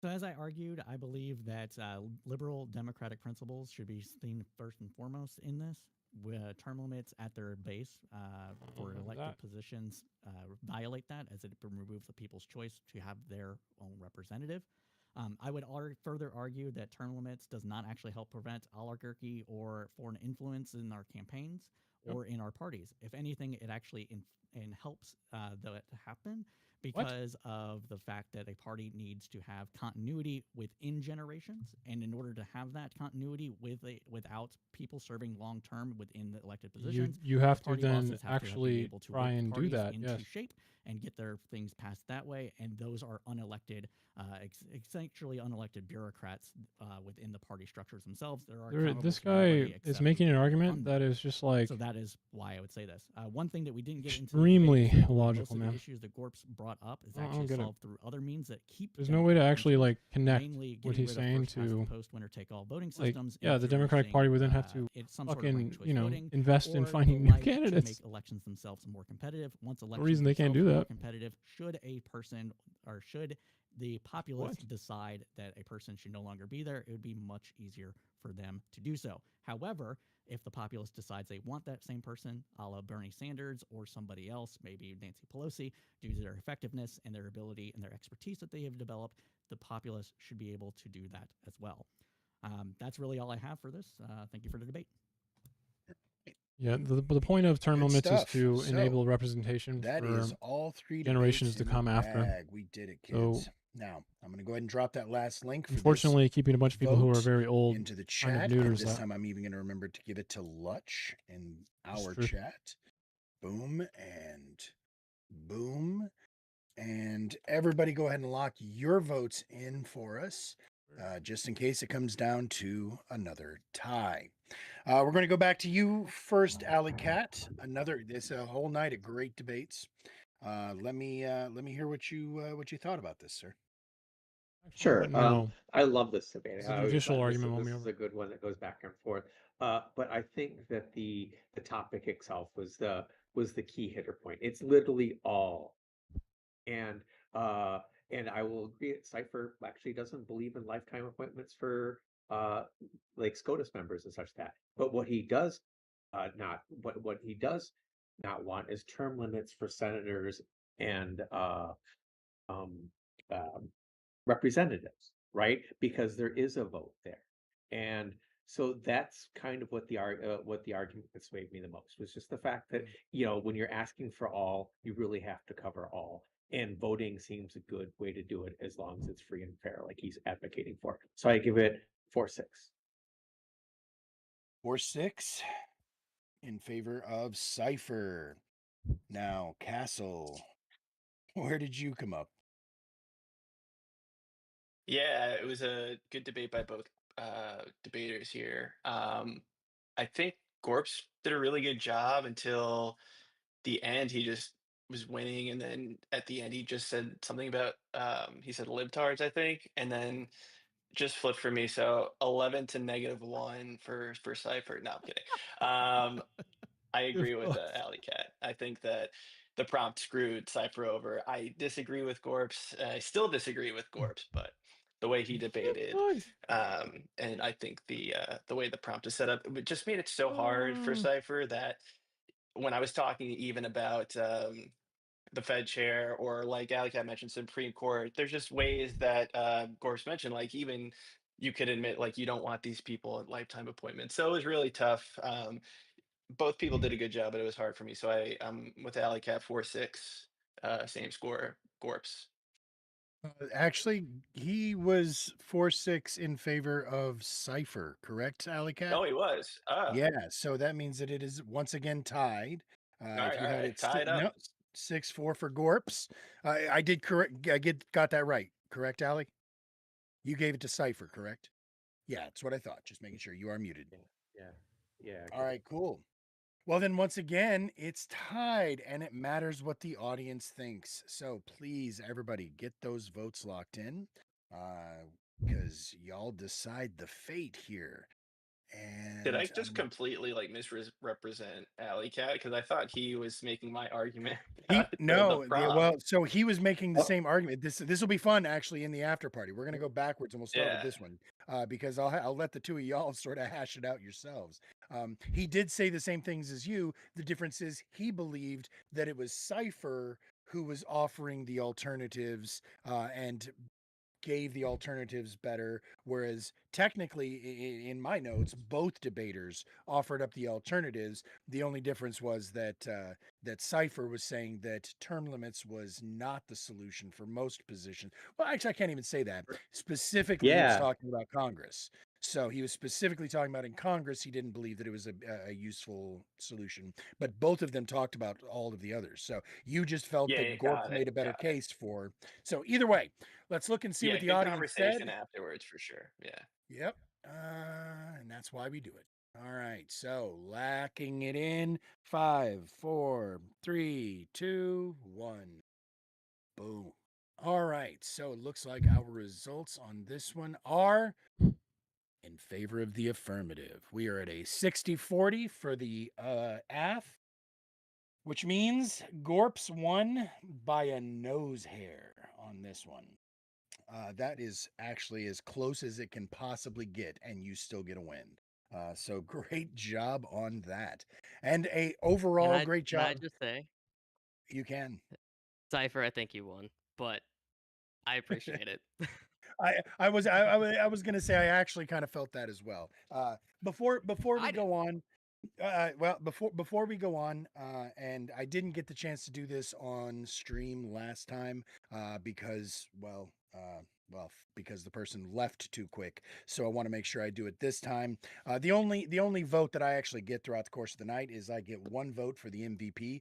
So, as I argued, I believe that liberal democratic principles should be seen first and foremost in this. Term limits at their base for elected positions violate that, as it removes the people's choice to have their own representative. I would further argue that term limits does not actually help prevent oligarchy or foreign influence in our campaigns or in our parties. If anything, it actually and helps that to happen because of the fact that a party needs to have continuity within generations, and in order to have that continuity without people serving long term within the elected positions, you have the to party then bosses have to be actually able to try work the and do parties that. into Yes. shape and get their things passed that way, and those are unelected, essentially unelected bureaucrats within the party structures themselves. There are accountable This to nobody guy is except making an people who argument fund that them. is just like So that is why I would say this. One thing that we didn't get into extremely the debate, illogical, most of man. the issues that Gorps brought up is I don't actually get it. solved through other means that keep. There's no way to actually into it, like connect mainly what getting he's rid of saying first past the to post winner take all voting like, systems. yeah, the Democratic Party would then have to some sort of ranked fucking, choice you know, voting, invest in or finding the new like to candidates. make elections themselves more competitive. Once No elections reason they can't do themselves are more that. competitive, should a person or should the populace decide that a person should no longer be there, it would be much easier for them to do so. However, if the populace decides they want that same person, a la Bernie Sanders or somebody else, maybe Nancy Pelosi, due to their effectiveness and their ability and their expertise that they have developed, the populace should be able to do that as well. That's really all I have for this. Thank you for the debate. Yeah, the point of term Good limits is stuff. to So, enable representation that for is all three generations debates to in the come after. bag. We did it, So, kids. Now, I'm going to go ahead and drop that last link for this unfortunately, keeping a bunch of people who are vote very old into the kind of chat. And neuters this that. time I'm even going to remember to give it to Lutch in our true. chat. Boom and boom. And everybody go ahead and lock your votes in for us, just in case it comes down to another tie. We're going to go back to you first, Alley Cat. This a whole night of great debates. Let me hear what you thought about this, sir. Sure. No. I love this debate. It's a I always judicial thought argument won this me is over. a good one that goes back and forth. But I think that the topic itself was the key hitter point. It's literally all. And I will agree that Cypher actually doesn't believe in lifetime appointments for like SCOTUS members and such that. But what he does what he does not want is term limits for senators and representatives, right? Because there is a vote there, and so that's kind of what the argument that swayed me the most was just the fact that when you're asking for all, you really have to cover all, and voting seems a good way to do it as long as it's free and fair, like he's advocating for. So I give it 4-6. 4-6 in favor of Cypher. Now, Castle, where did you come up? Yeah, it was a good debate by both debaters here. I think Gorps did a really good job until the end. He just was winning, and then at the end he just said something about he said libtards, I think, and then just flipped for me. So 11 to -1 for Cypher. No, I'm kidding. I agree with Alley Cat. I think that the prompt screwed Cypher over. I disagree with Gorps. I still disagree with Gorps, but the way he debated, and I think the way the prompt is set up, it just made it so hard for Cypher that when I was talking even about the Fed chair or like Alley Cat mentioned Supreme Court, there's just ways that Gorps mentioned, like even you could admit like you don't want these people at lifetime appointments. So it was really tough. Both people did a good job, but it was hard for me. So I'm with Alley Cat 4-6, same score, Gorps. Actually, he was 4-6 in favor of Cypher, correct, Alley Cat? Oh, he was. Yeah, so that means that it is once again tied. All If you right, had it tied up. no, 6-4 for Gorps. I did correct. Got that right. Correct, Alley? You gave it to Cypher, correct? Yeah, that's what I thought. Just making sure you are muted. Yeah. All right, cool. Well, then once again, it's tied, and it matters what the audience thinks. So please, everybody, get those votes locked in, because y'all decide the fate here. And Did I just completely like misrepresent Alley Cat? Because I thought he was making my argument. So he was making the same argument. This will be fun actually in the after party. We're gonna go backwards and we'll start with this one, because I'll let the two of y'all sort of hash it out yourselves. He did say the same things as you. The difference is he believed that it was Cypher who was offering the alternatives and gave the alternatives better, whereas technically in my notes, both debaters offered up the alternatives. The only difference was that Cypher was saying that term limits was not the solution for most positions. Well, actually, I can't even say that. Specifically, he was Yeah. talking about Congress. So he was specifically talking about in Congress, he didn't believe that it was a useful solution. But both of them talked about all of the others. So you just felt Yeah, that Gorp got it. made a better Got it. case for. So either way, let's look and see Yeah, what the good audience conversation said. afterwards for sure. Yeah. Yep. And that's why we do it. All right. So lacking it in 5, 4, 3, 2, 1. Boom. All right. So it looks like our results on this one are in favor of the affirmative. We are at a 60-40 for the AF, which means Gorps won by a nose hair on this one. That is actually as close as it can possibly get, and you still get a win. So great job on that, and a overall great Can I job. just say, You can. Cypher, I think you won, but I appreciate it. I was gonna say I actually kind of felt that as well. Before we I go on, well, before we go on, and I didn't get the chance to do this on stream last time, because because the person left too quick. So I want to make sure I do it this time. The only vote that I actually get throughout the course of the night is I get one vote for the MVP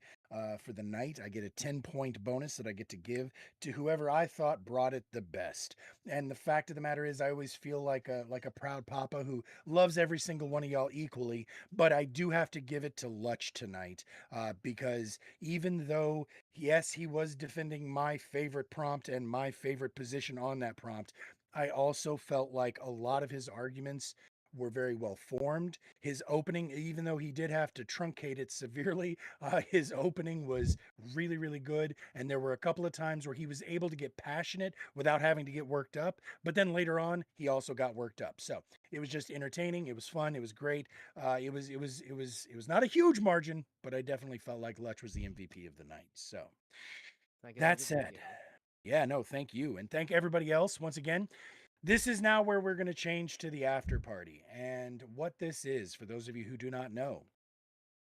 for the night. I get a 10-point bonus that I get to give to whoever I thought brought it the best. And the fact of the matter is, I always feel like a proud papa who loves every single one of y'all equally. But I do have to give it to Lutch tonight, because even though, yes, he was defending my favorite prompt and my favorite position on that prompt, I also felt like a lot of his arguments were very well formed. His opening, even though he did have to truncate it severely, his opening was really, really good. And there were a couple of times where he was able to get passionate without having to get worked up. But then later on, he also got worked up. So it was just entertaining. It was fun. It was great. It was not a huge margin, but I definitely felt like Lutch was the MVP of the night. So think that it's said, good. yeah, no, thank you. And thank everybody else once again. This is now where we're going to change to the after party. And what this is, for those of you who do not know,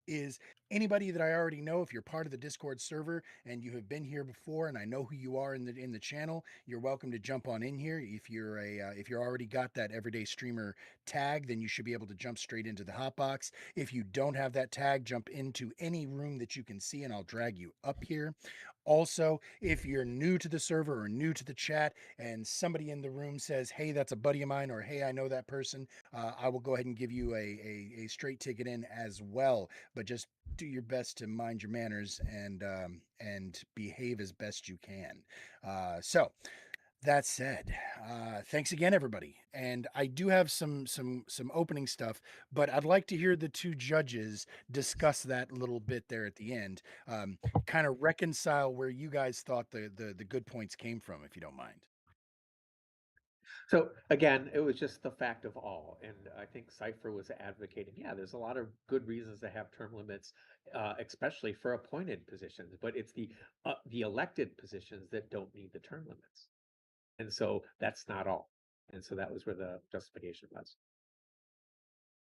is anybody that I already know. If you're part of the Discord server and you have been here before, and I know who you are in the channel, you're welcome to jump on in here. If you're already got that everyday streamer tag, then you should be able to jump straight into the hotbox. If you don't have that tag, jump into any room that you can see, and I'll drag you up here. Also, if you're new to the server or new to the chat and somebody in the room says, hey, that's a buddy of mine, or hey, I know that person, I will go ahead and give you a straight ticket in as well. But just do your best to mind your manners and behave as best you can. So that said, thanks again, everybody. And I do have some opening stuff, but I'd like to hear the two judges discuss that a little bit there at the end. Kind of reconcile where you guys thought the good points came from, if you don't mind. So again, it was just the fact of all, and I think Cypher was advocating, yeah, there's a lot of good reasons to have term limits, especially for appointed positions, but it's the elected positions that don't need the term limits. And so that's not all. And so that was where the justification was.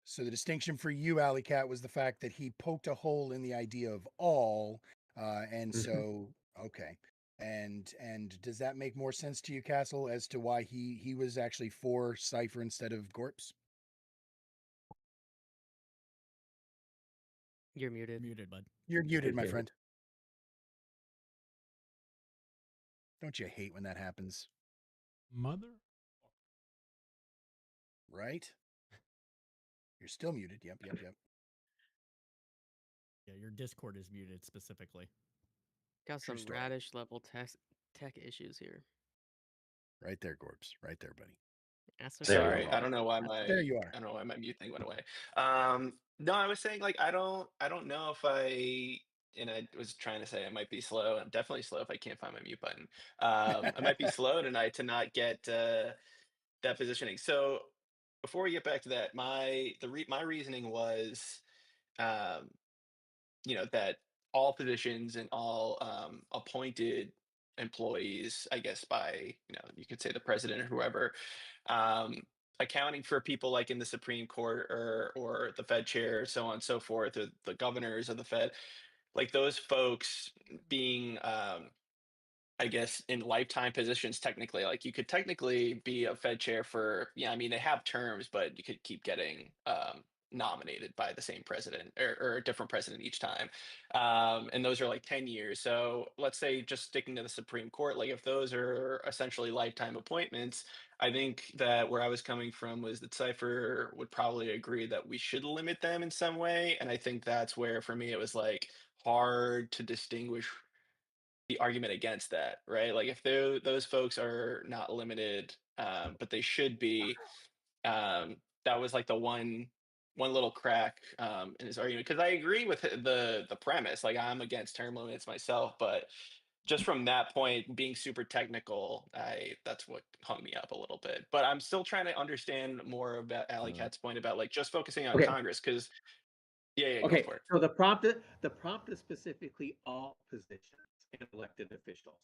So the distinction for you, Alley Cat, was the fact that he poked a hole in the idea of all, and Mhm. so okay. And does that make more sense to you, Castle, as to why he was actually for Cypher instead of Gorps? You're muted. Muted, bud. You're muted, my Okay. friend. Don't you hate when that happens, Mother. right? You're still muted. Yep. Yeah, your Discord is muted specifically. Got True some story. radish level tech issues here. Right there, Gorps. Right there, buddy. That's There you okay. Sorry, go. I don't know why There you are. I don't know why my mute thing went away. No, I was saying like I don't know if and I was trying to say I might be slow. I'm definitely slow if I can't find my mute button. I might be slow tonight to not get that positioning. So before we get back to that, my reasoning was, um, that all positions and all appointed employees, I guess, by, you could say the president or whoever. Um, Accounting for people like in the Supreme Court or the Fed chair, so on and so forth, or the governors of the Fed, like those folks being I guess in lifetime positions technically. Like you could technically be a Fed chair for, yeah, I mean they have terms, but you could keep getting nominated by the same president or a different president each time. And those are like 10 years. So let's say just sticking to the Supreme Court, like if those are essentially lifetime appointments, I think that where I was coming from was that Cypher would probably agree that we should limit them in some way. And I think that's where for me it was like hard to distinguish the argument against that, right? Like if those folks are not limited, but they should be, that was like the one little crack in his argument. Because I agree with the premise. Like I'm against term limits myself, but just from that point, being super technical, that's what hung me up a little bit. But I'm still trying to understand more about Alley Cat's point about like just focusing on Okay. Congress. Because yeah, go Okay, for it. so the prompt is specifically all positions and elected officials.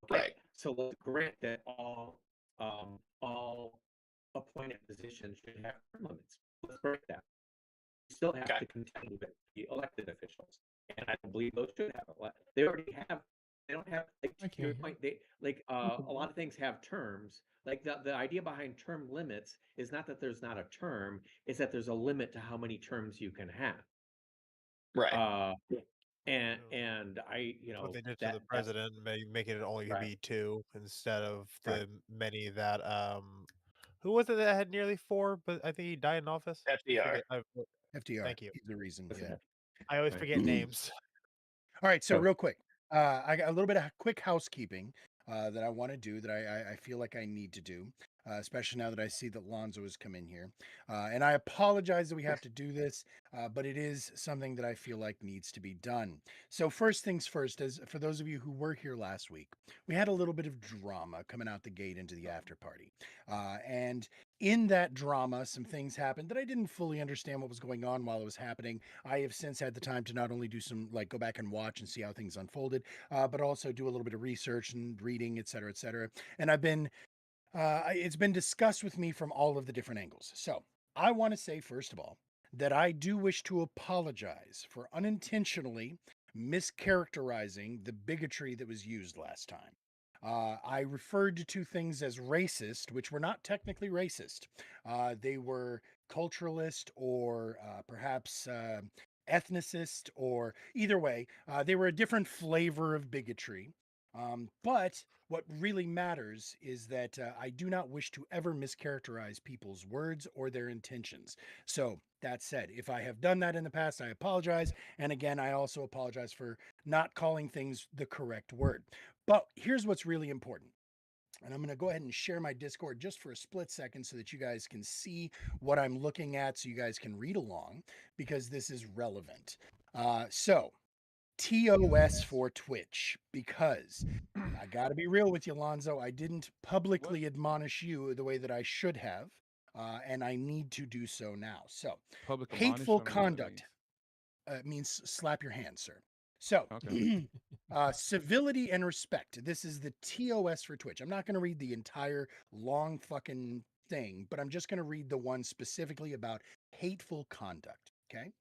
Okay, Right. so let's grant that all appointed positions should have term limits. Let's break that. You still have Okay. to contend with the elected officials, and I believe those should have they already have. They don't have like I to your can't hear. point. They like a lot of things have terms. Like the idea behind term limits is not that there's not a term; it's that there's a limit to how many terms you can have. Right. And I, What they did to that the that's president, making it only right, be 2 instead of right. the many that who was it that had nearly 4, but I think he died in office? I FDR. forget. FDR. Thank you. He's the reason. Listen, Yeah. I always right. forget names. All right. So So real quick, I got a little bit of quick housekeeping that I want to do that I feel like I need to do, especially now that I see that Lonzo has come in here. And I apologize that we have to do this, but it is something that I feel like needs to be done. So first things first, as for those of you who were here last week, we had a little bit of drama coming out the gate into the after party. And in that drama, some things happened that I didn't fully understand what was going on while it was happening. I have since had the time to not only do some, like, go back and watch and see how things unfolded, but also do a little bit of research and reading, et cetera, et cetera. And it's been discussed with me from all of the different angles. So I want to say, first of all, that I do wish to apologize for unintentionally mischaracterizing the bigotry that was used last time. I referred to things as racist, which were not technically racist. They were culturalist or perhaps ethnicist, or either way, they were a different flavor of bigotry. But what really matters is that I do not wish to ever mischaracterize people's words or their intentions. So, that said, if I have done that in the past, I apologize. And again, I also apologize for not calling things the correct word. But here's what's really important. And I'm going to go ahead and share my Discord just for a split second so that you guys can see what I'm looking at, so you guys can read along, because this is relevant. So, TOS for Twitch, because I got to be real with you, Lonzo. I didn't publicly admonish you the way that I should have, and I need to do so now. So, Public hateful admonish, I don't know what that conduct means slap your hand, sir. So, Okay. civility and respect. This is the TOS for Twitch. I'm not going to read the entire long fucking thing, but I'm just going to read the one specifically about hateful conduct. Okay.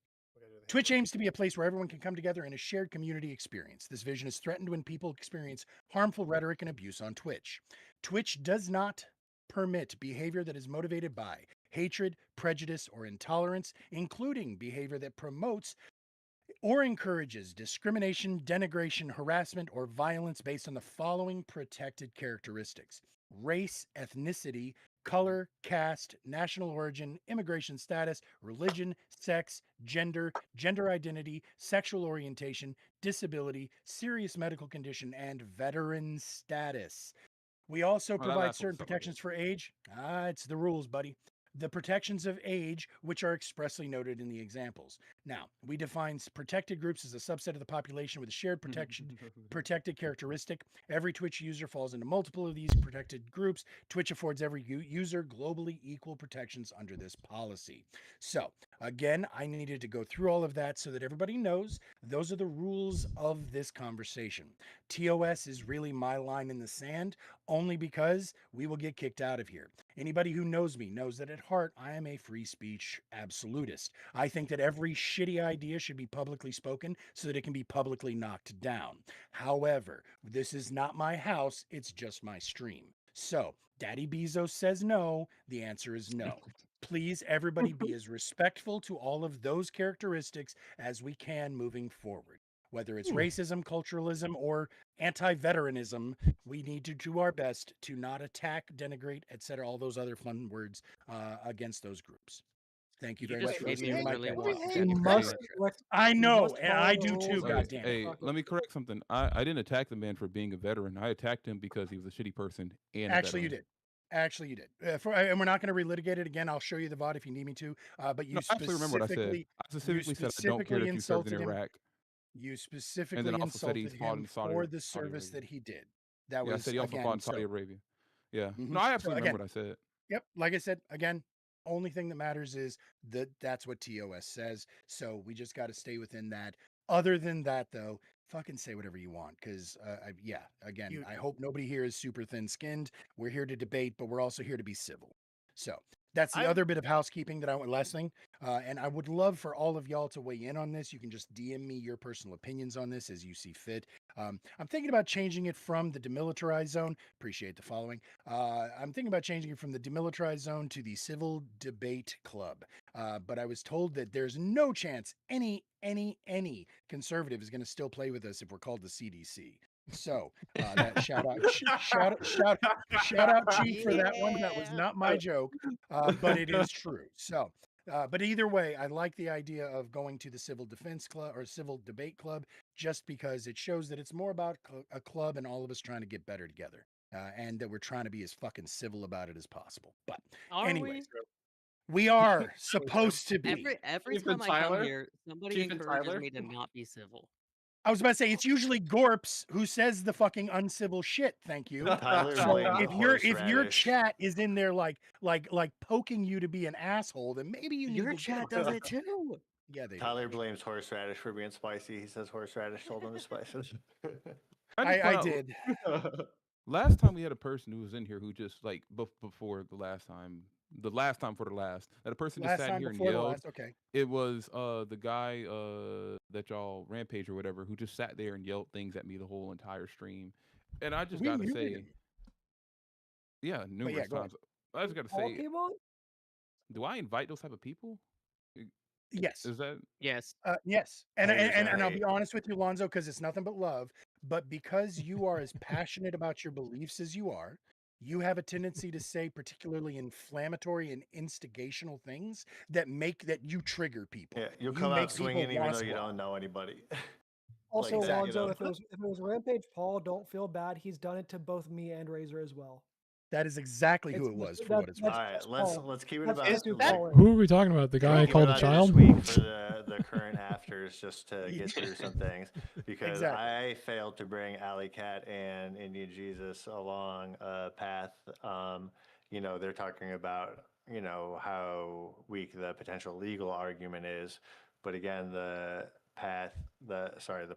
Twitch aims to be a place where everyone can come together in a shared community experience. This vision is threatened when people experience harmful rhetoric and abuse on Twitch. Twitch does not permit behavior that is motivated by hatred, prejudice, or intolerance, including behavior that promotes or encourages discrimination, denigration, harassment, or violence based on the following protected characteristics: race, ethnicity, color, caste, national origin, immigration status, religion, sex, gender, gender identity, sexual orientation, disability, serious medical condition, and veteran status. We also Oh, that provide last one certain was something. protections for age. It's the rules, buddy. The protections of age, which are expressly noted in the examples. Now, we define protected groups as a subset of the population with a shared protected characteristic. Every Twitch user falls into multiple of these protected groups. Twitch affords every user globally equal protections under this policy. So, again, I needed to go through all of that so that everybody knows Those are the rules of this conversation. TOS is really my line in the sand only because we will get kicked out of here. Anybody who knows me knows that at heart, I am a free speech absolutist. I think that every shitty idea should be publicly spoken so that it can be publicly knocked down. However, this is not my house, it's just my stream. So, Daddy Bezos says no, the answer is no. Please, everybody, be as respectful to all of those characteristics as we can moving forward. Whether it's racism, culturalism, or anti-veteranism, we need to do our best to not attack, denigrate, etc., all those other fun words against those groups. Thank you You very much just for made me listening to my really TED want Talk. to We defend must, veterans. I we know, must and follow I the do rules too, of Okay, this goddammit. hey, motherfucker. let me correct something. I didn't attack the man for being a veteran. I attacked him because he was a shitty person and a Actually, you veteran. did. Actually, you did. And we're not going to relitigate it again. I'll show you the VOD if you need me to. But No, I actually remember what I said. I you specifically said I don't care specifically if you served in insulted him. Iraq, You and then specifically also said he's insulted fought him in Saudi, for the Saudi service Arabia. that he did. That Yeah, I was said he also fought again in Saudi so. Arabia. Yeah. Mhm. No, I So absolutely remember again, what I said. yep. Like I said, again, only thing that matters is that that's what TOS says. So we just got to stay within that. Other than that, though, fucking say whatever you want. Because, yeah, again, You- I hope nobody here is super thin skinned. We're here to debate, but we're also here to be civil. So that's the I'm- other bit of housekeeping that I want last thing. And I would love for all of y'all to weigh in on this. You can just DM me your personal opinions on this as you see fit. I'm thinking about changing it from the demilitarized zone. Appreciate the following. I'm thinking about changing it from the demilitarized zone to the civil debate club. But I was told that there's no chance any conservative is going to still play with us if we're called the CDC. So that shout out Chief for that one. That was not my joke, but it is true. So. But either way, I like the idea of going to the civil defense club or civil debate club just because it shows that it's more about a club and all of us trying to get better together and that we're trying to be as fucking civil about it as possible. But Are anyways, we? we are supposed to be. Every Chief and time I come Tyler? here, somebody Chief and encourages Tyler? me to not be civil. I was about to say it's usually Gorps who says the fucking uncivil shit. Thank you. Tyler So blamed if your horseradish. chat is in there like poking you to be an asshole, then maybe you need Your to chat does it too. Yeah, they do. Tyler blames horseradish for being spicy. He says horseradish told him to spice it. I did. Last time we had a person who was in here who just like before the last time for the last that a person just Last sat time here and before the yelled. last. Okay. It was the guy that y'all rampage or whatever who just sat there and yelled things at me the whole entire stream, and I just We gotta muted say, him. yeah, numerous go ahead. times. I just gotta say, Pokemon? do I invite those type of people? Yes. Is that Yes. Yes. And Haters and, gonna and I'll be hate. honest with you, Lonzo, because it's nothing but love. But because you are as passionate about your beliefs as you are, you have a tendency to say particularly inflammatory and instigational things that you trigger people. Yeah, you'll You come make out swinging people even wanna though you squat. don't know anybody. Also, Like that, you Lonzo, know? if it was Rampage Paul, don't feel bad. He's done it to both me and Razor as well. That is exactly who It's- it was, for that- what it's worth. All right, that's let's keep it That's about just the who That- Paul is. Who are we talking about? The guy keep it called a about child? this week for the current afters just to get through some things because Exactly. I failed to bring Alley Cat and Indian Jesus along a path. You know, they're talking about, you know, how weak the potential legal argument is, but again, the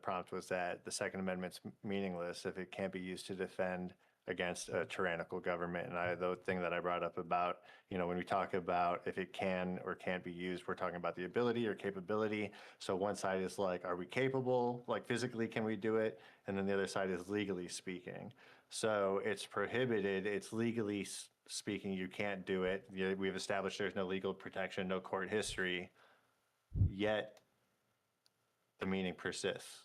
prompt was that the Second Amendment's meaningless if it can't be used to defend against a tyrannical government. And the thing that I brought up about, you know, when we talk about if it can or can't be used, we're talking about the ability or capability. So one side is like, are we capable? Like physically, can we do it? And then the other side is legally speaking. So it's prohibited. It's legally speaking, you can't do it. We've established there's no legal protection, no court history, yet the meaning persists,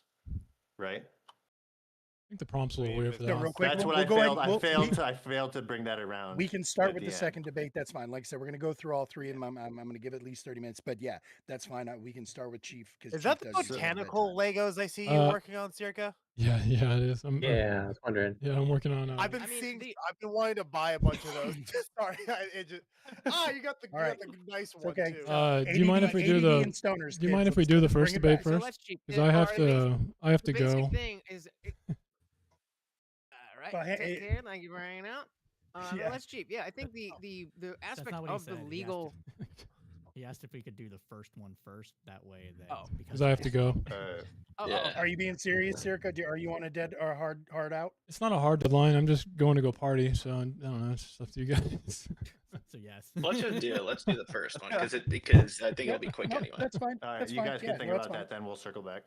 right? I think the prompt's a little weird for So that. real quick, That's what we'll I go ahead. failed. I failed to bring that around. We can start at with the end. second debate. That's fine. Like I said, we're going to go through all three of them. I'm going to give at least 30 minutes. But yeah, that's fine. We can start with Chief. Is that the botanical Legos I see you working on, Circa? Yeah, it is. Yeah, I was wondering. Yeah, I'm working on. I've been I've been wanting to buy a bunch of those. Sorry, you got the nice one okay. too. Do you mind if we do ADD and the? stoners, Do you mind kids. if we do the Let's first bring it debate back. So first? let's cheap Because it. I have All right, to. I have to the basic go. thing is. All right, Well, hey, take care. Thank you for hanging out. Yeah. Let's cheap. Yeah, I think the aspect not what he of the said. He asked legal. He asked if we could do the first one first. That way, then Because I have to go. Yeah. Are you being serious, Circa? Are you on a dead or hard out? It's not a hard deadline. I'm just going to go party, so I don't know. It's just up to you guys. So yes. Let's just do it. Let's do the first one because I think it'll be quick No, anyway. that's fine. All right, That's you fine. guys Yeah, can think no, that's about fine. that, then we'll circle back.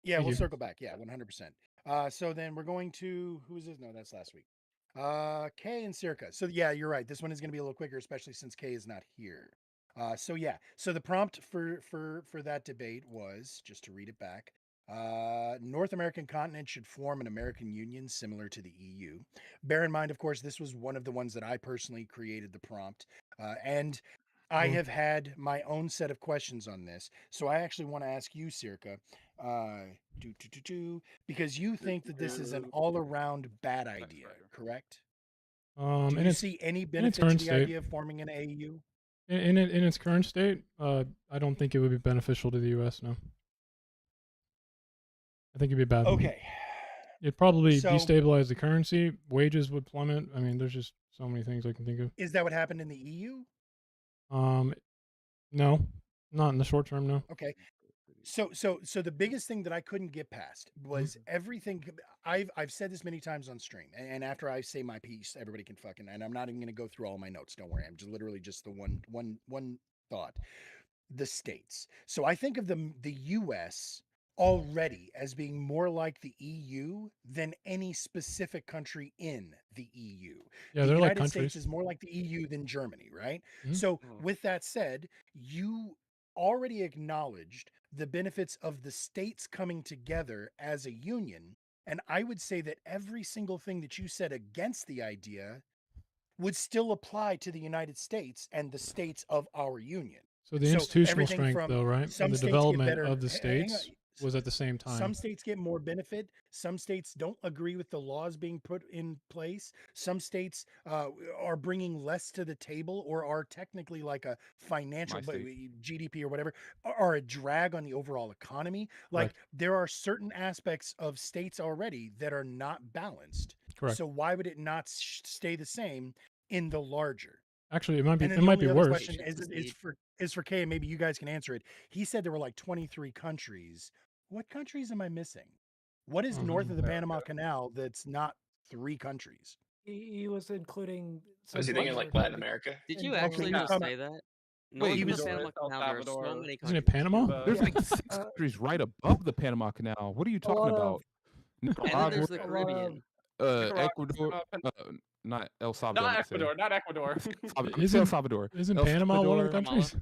Yeah, Thank we'll you. circle back. Yeah, 100%. So then we're going to who is this? No, that's last week. Kay and Circa. So yeah, you're right. This one is going to be a little quicker, especially since Kay is not here. So yeah. So the prompt for that debate was, just to read it back. North American continent should form an American union similar to the EU. Bear in mind, of course, this was one of the ones that I personally created the prompt, and I have had my own set of questions on this. So I actually want to ask you, Circa, because you think that this is an all-around bad idea, correct? Do In you its see any its benefit to current the state. idea of forming an AU? in its current state, I don't think it would be beneficial to the U.S. No, I think it'd be bad. Okay. It'd probably So- destabilize the currency. Wages would plummet. I mean, there's just so many things I can think of. Is that what happened in the EU? No, not in the short term. No. Okay. So the biggest thing that I couldn't get past was everything. I've said this many times on stream, and after I say my piece, everybody can fucking. And I'm not even going to go through all my notes. Don't worry. I'm just literally just the one thought. The states. So I think of the U.S. already as being more like the EU than any specific country in the EU. Yeah, The they're like United States countries. is more like the EU than Germany, right? Mhm. So with that said, you already acknowledged the benefits of the states coming together as a union. And I would say that every single thing that you said against the idea would still apply to the United States and the states of our union. So the institutional everything strength, from though, right, some and the states get development better- of the hang on. states was at the same time. Some states get more benefit. Some states don't agree with the laws being put in place. Some states are bringing less to the table, or are technically like a financial GDP or whatever, are a drag on the overall economy. Like Right. there are certain aspects of states already that are not balanced. Correct. So why would it not stay the same in the larger? Actually, it might be. And then It the might be only other worse. question is for Kay, and maybe you guys can answer it. He said there were like 23 countries. What countries am I missing? What is north of the Panama Canal that's not 3 countries? He was including. Was he thinking like Latin America? Did you And actually Bolivia. just say that? No, Wait, he he was was- Panama Canal. There are so many Isn't it countries. Panama? There's Yeah. like 6 countries right above the Panama Canal. What are you A talking lot about? of- And then Nicaragua, there's the a lot of- Caribbean. Ecuador, not El Salvador. Not I said. Ecuador, not Ecuador. El Isn't- Salvador. Isn't El Panama one of the Salvador, countries?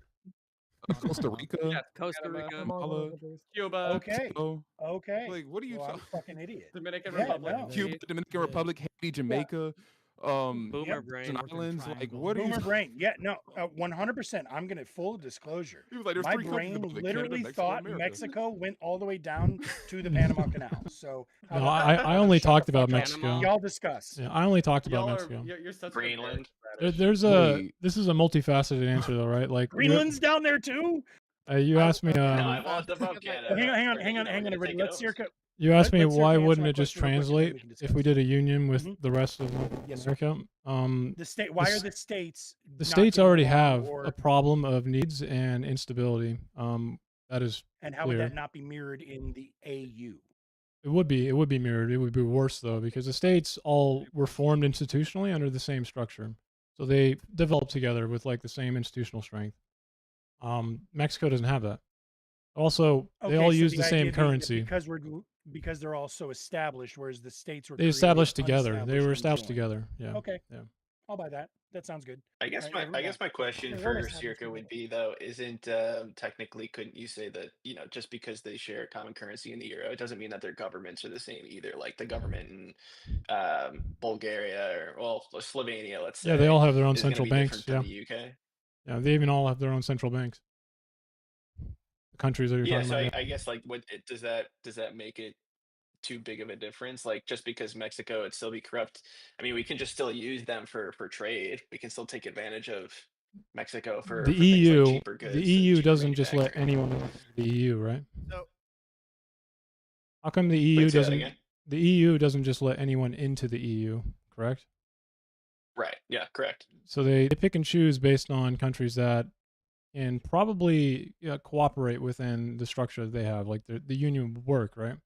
Costa Rica, Yes, Costa Panama, Rica. Among all Guatemala, countries. Cuba, Okay. Mexico. Okay. Like, what are you Well, I'm a talking? fucking idiot. Dominican Yeah, Republic. no. Cuba, Dominican Republic, Haiti, Jamaica, Boomer Yep. brain. Virgin Islands. Like, what are you? Boomer brain. Yeah, no, 100%. I'm going to full disclosure. He was like, there's My 3 countries brain above it, Canada, literally Mexico, thought America. Mexico went all the way down to the Panama Canal. So how No, about I that? only Shut the talked about fuck up. Mexico. Y'all discuss. Yeah, I only talked about Y'all Mexico. You're such Greenland. There's Wait. this is a multifaceted answer though, right? Like Greenland's down there too. you asked me. No, I want above Canada. Hang on, We're hang on. gonna Everybody. take it Let's over. circa. You asked me let's why answer wouldn't my it just question real quick, and then translate we can if we discuss. did a union with Mhm. the rest of North Yes, sir. America? The state. Why are s- the states? The not states getting already along, have or, a problem of needs and instability. That is and how would clear. that not be mirrored in the AU? It would be mirrored. It would be worse though because the states all were formed institutionally under the same structure, so they developed together with like the same institutional strength. Mexico doesn't have that. Also, they all so use the the idea same being that currency. because they're all so established, whereas the states were They established created together. They unestablished were and established joined. together. Yeah. Okay, Yeah. I'll buy that. That sounds good. I guess Right, my question Yeah, for well established Circa would be though, isn't technically couldn't you say that, just because they share a common currency in the euro, it doesn't mean that their governments are the same either. Like the government in Bulgaria or Slovenia, let's say. Yeah, they all have their own is gonna central be banks. different Yeah. from the UK. Yeah, they even all have their own central banks. The countries that you're Yeah, talking so about. I guess like does that make it too big of a difference? Like just because Mexico would still be corrupt, I mean we can just still use them for trade. We can still take advantage of Mexico for The things like EU, cheaper goods. the and EU cheaper doesn't just let manufacturing. anyone into the EU, right? So How come the EU Wait, say that doesn't? again? The EU doesn't just let anyone into the EU, correct? Right. Yeah. Correct. So they pick and choose based on countries that, and probably cooperate within the structure that they have. Like the union would work, right?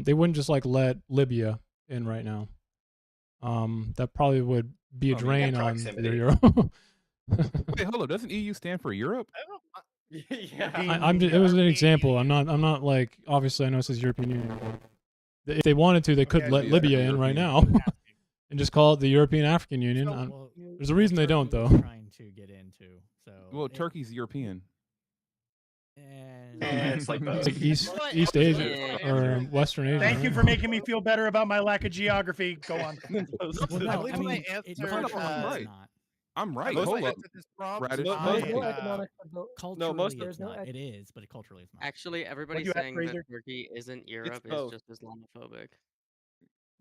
They wouldn't just like let Libya in right now. That probably would be a Well, I mean, drain on their proximity. euro. Wait, hold up. Doesn't EU stand for Europe? Yeah. I'm just, it was an example. I'm not like, obviously I know it says European Union. But if they wanted to, they could Okay, let yeah, Libya in right now and just call it the European African Union. Well, There's a reason they don't, Turkey though. was trying to get into, so Well, it- Turkey's European. and Yeah, it's like both. It's like East What? Asia Yeah. or Western Asia. Thank you right? for making me feel better about my lack of geography. Go on. well, I no, believe I my mean, answer, it No, culturally I'm is right. not. I'm right. most Hold up. answer this prompt, Radish. There's no I, economic ability. Culturally, most of it's the- not. It is, but culturally, it's not. Actually, everybody you have, saying that Fraser? Turkey isn't Europe is both. just Islamophobic.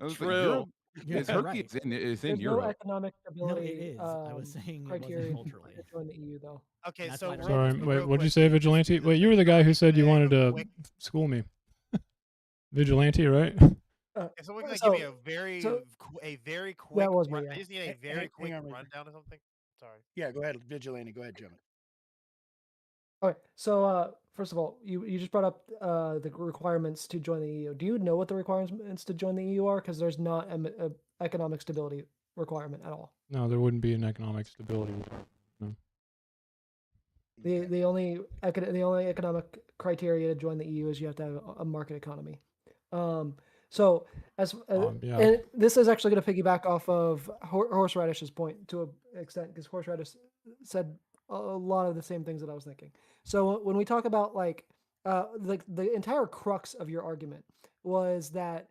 I was like, True. Europe, You're Turkey right. is in There's no Europe. economic No, stability. it is. I was saying it wasn't criteria culturally. to join the EU, though. okay, That's so why they're Sorry, Real wait, what'd you quick, say, Vigilante? Wait, you were the guy who said you a wanted to quick- school me. Vigilante, right? If someone can So- give me a very so- quick, That was me, run- yeah. I just need a Hang- very hang quick on, Razer. rundown of something. Sorry. Yeah, go ahead, Vigilante. Go ahead, Jim. Okay, so first of all, you just brought up the requirements to join the EU. Do you know what the requirements to join the EU are? Because there's not an economic stability requirement at all. No, there wouldn't be an economic stability. No. The only economic criteria to join the EU is you have to have a market economy. So Yeah. and this is actually going to piggyback off of Horseradish's point to an extent, because Horseradish said a lot of the same things that I was thinking. So when we talk about like the entire crux of your argument was that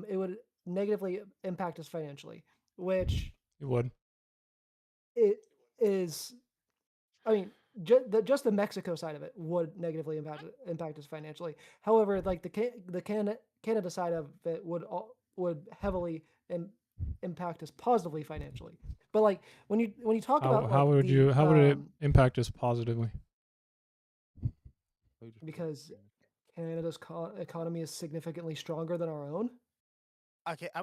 it would negatively impact us financially, which It would. it is. I mean, just the Mexico side of it would negatively impact us financially. However, like the Canada side of it would heavily impact us positively financially. But like when you talk about How like, would it impact us positively? because Canada's economy is significantly stronger than our own. Okay, I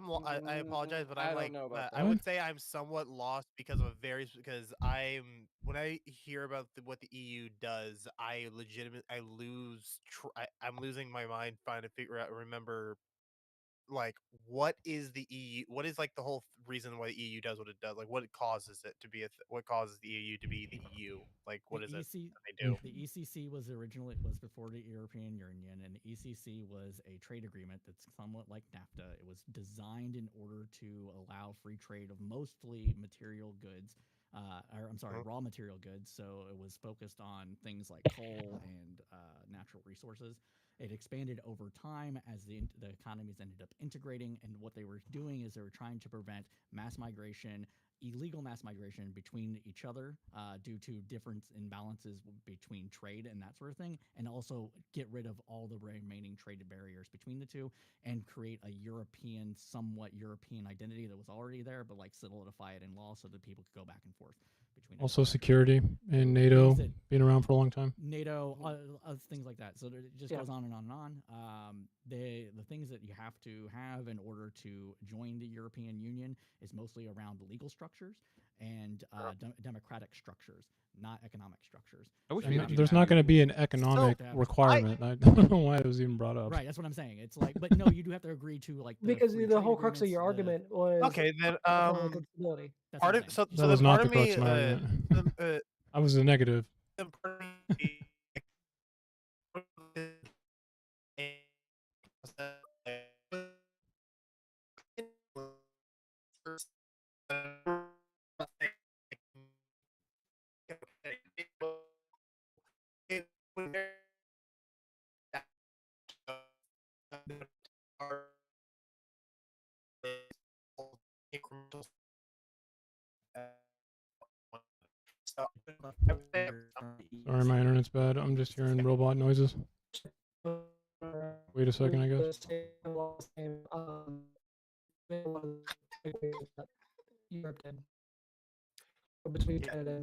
apologize, but I I'm don't like know about I that. would say I'm somewhat lost because of because when I hear about what the EU does, I lose I'm losing my mind trying to remember like what is the EU, what is like the whole reason why the EU does what it does, like what causes it to be what causes the EU to be the EU, like what is it that they do? The ECC was before the European Union, and the ECC was a trade agreement that's somewhat like NAFTA. It was designed in order to allow free trade of mostly material goods, raw material goods. So it was focused on things like coal and natural resources. It expanded over time as the economies ended up integrating, and what they were doing is they were trying to prevent illegal mass migration between each other due to different imbalances between trade and that sort of thing, and also get rid of all the remaining trade barriers between the two and create a somewhat European identity that was already there, but like solidify it in law so that people could go back and forth between Also, each other. security and NATO Things being around for a long time. NATO, things like that. So it just goes on and on and on. The things that you have to have in order to join the European Union is mostly around legal structures and democratic structures, not economic structures. I wish I we mean, had there's not going to be an economic So- requirement. I don't know why it was even brought up. Right, that's what I'm saying. It's like, but no, you do have to agree to like Because free the trade whole crux of agreements, your the- argument was Okay, then economic instability. That's part what of I'm so saying. so That was then not part the of crux me of my argument. I was the negative. then part of me Sorry, my internet's bad. I'm just hearing robot noises. Wait a second, I guess. Europe did between Canada and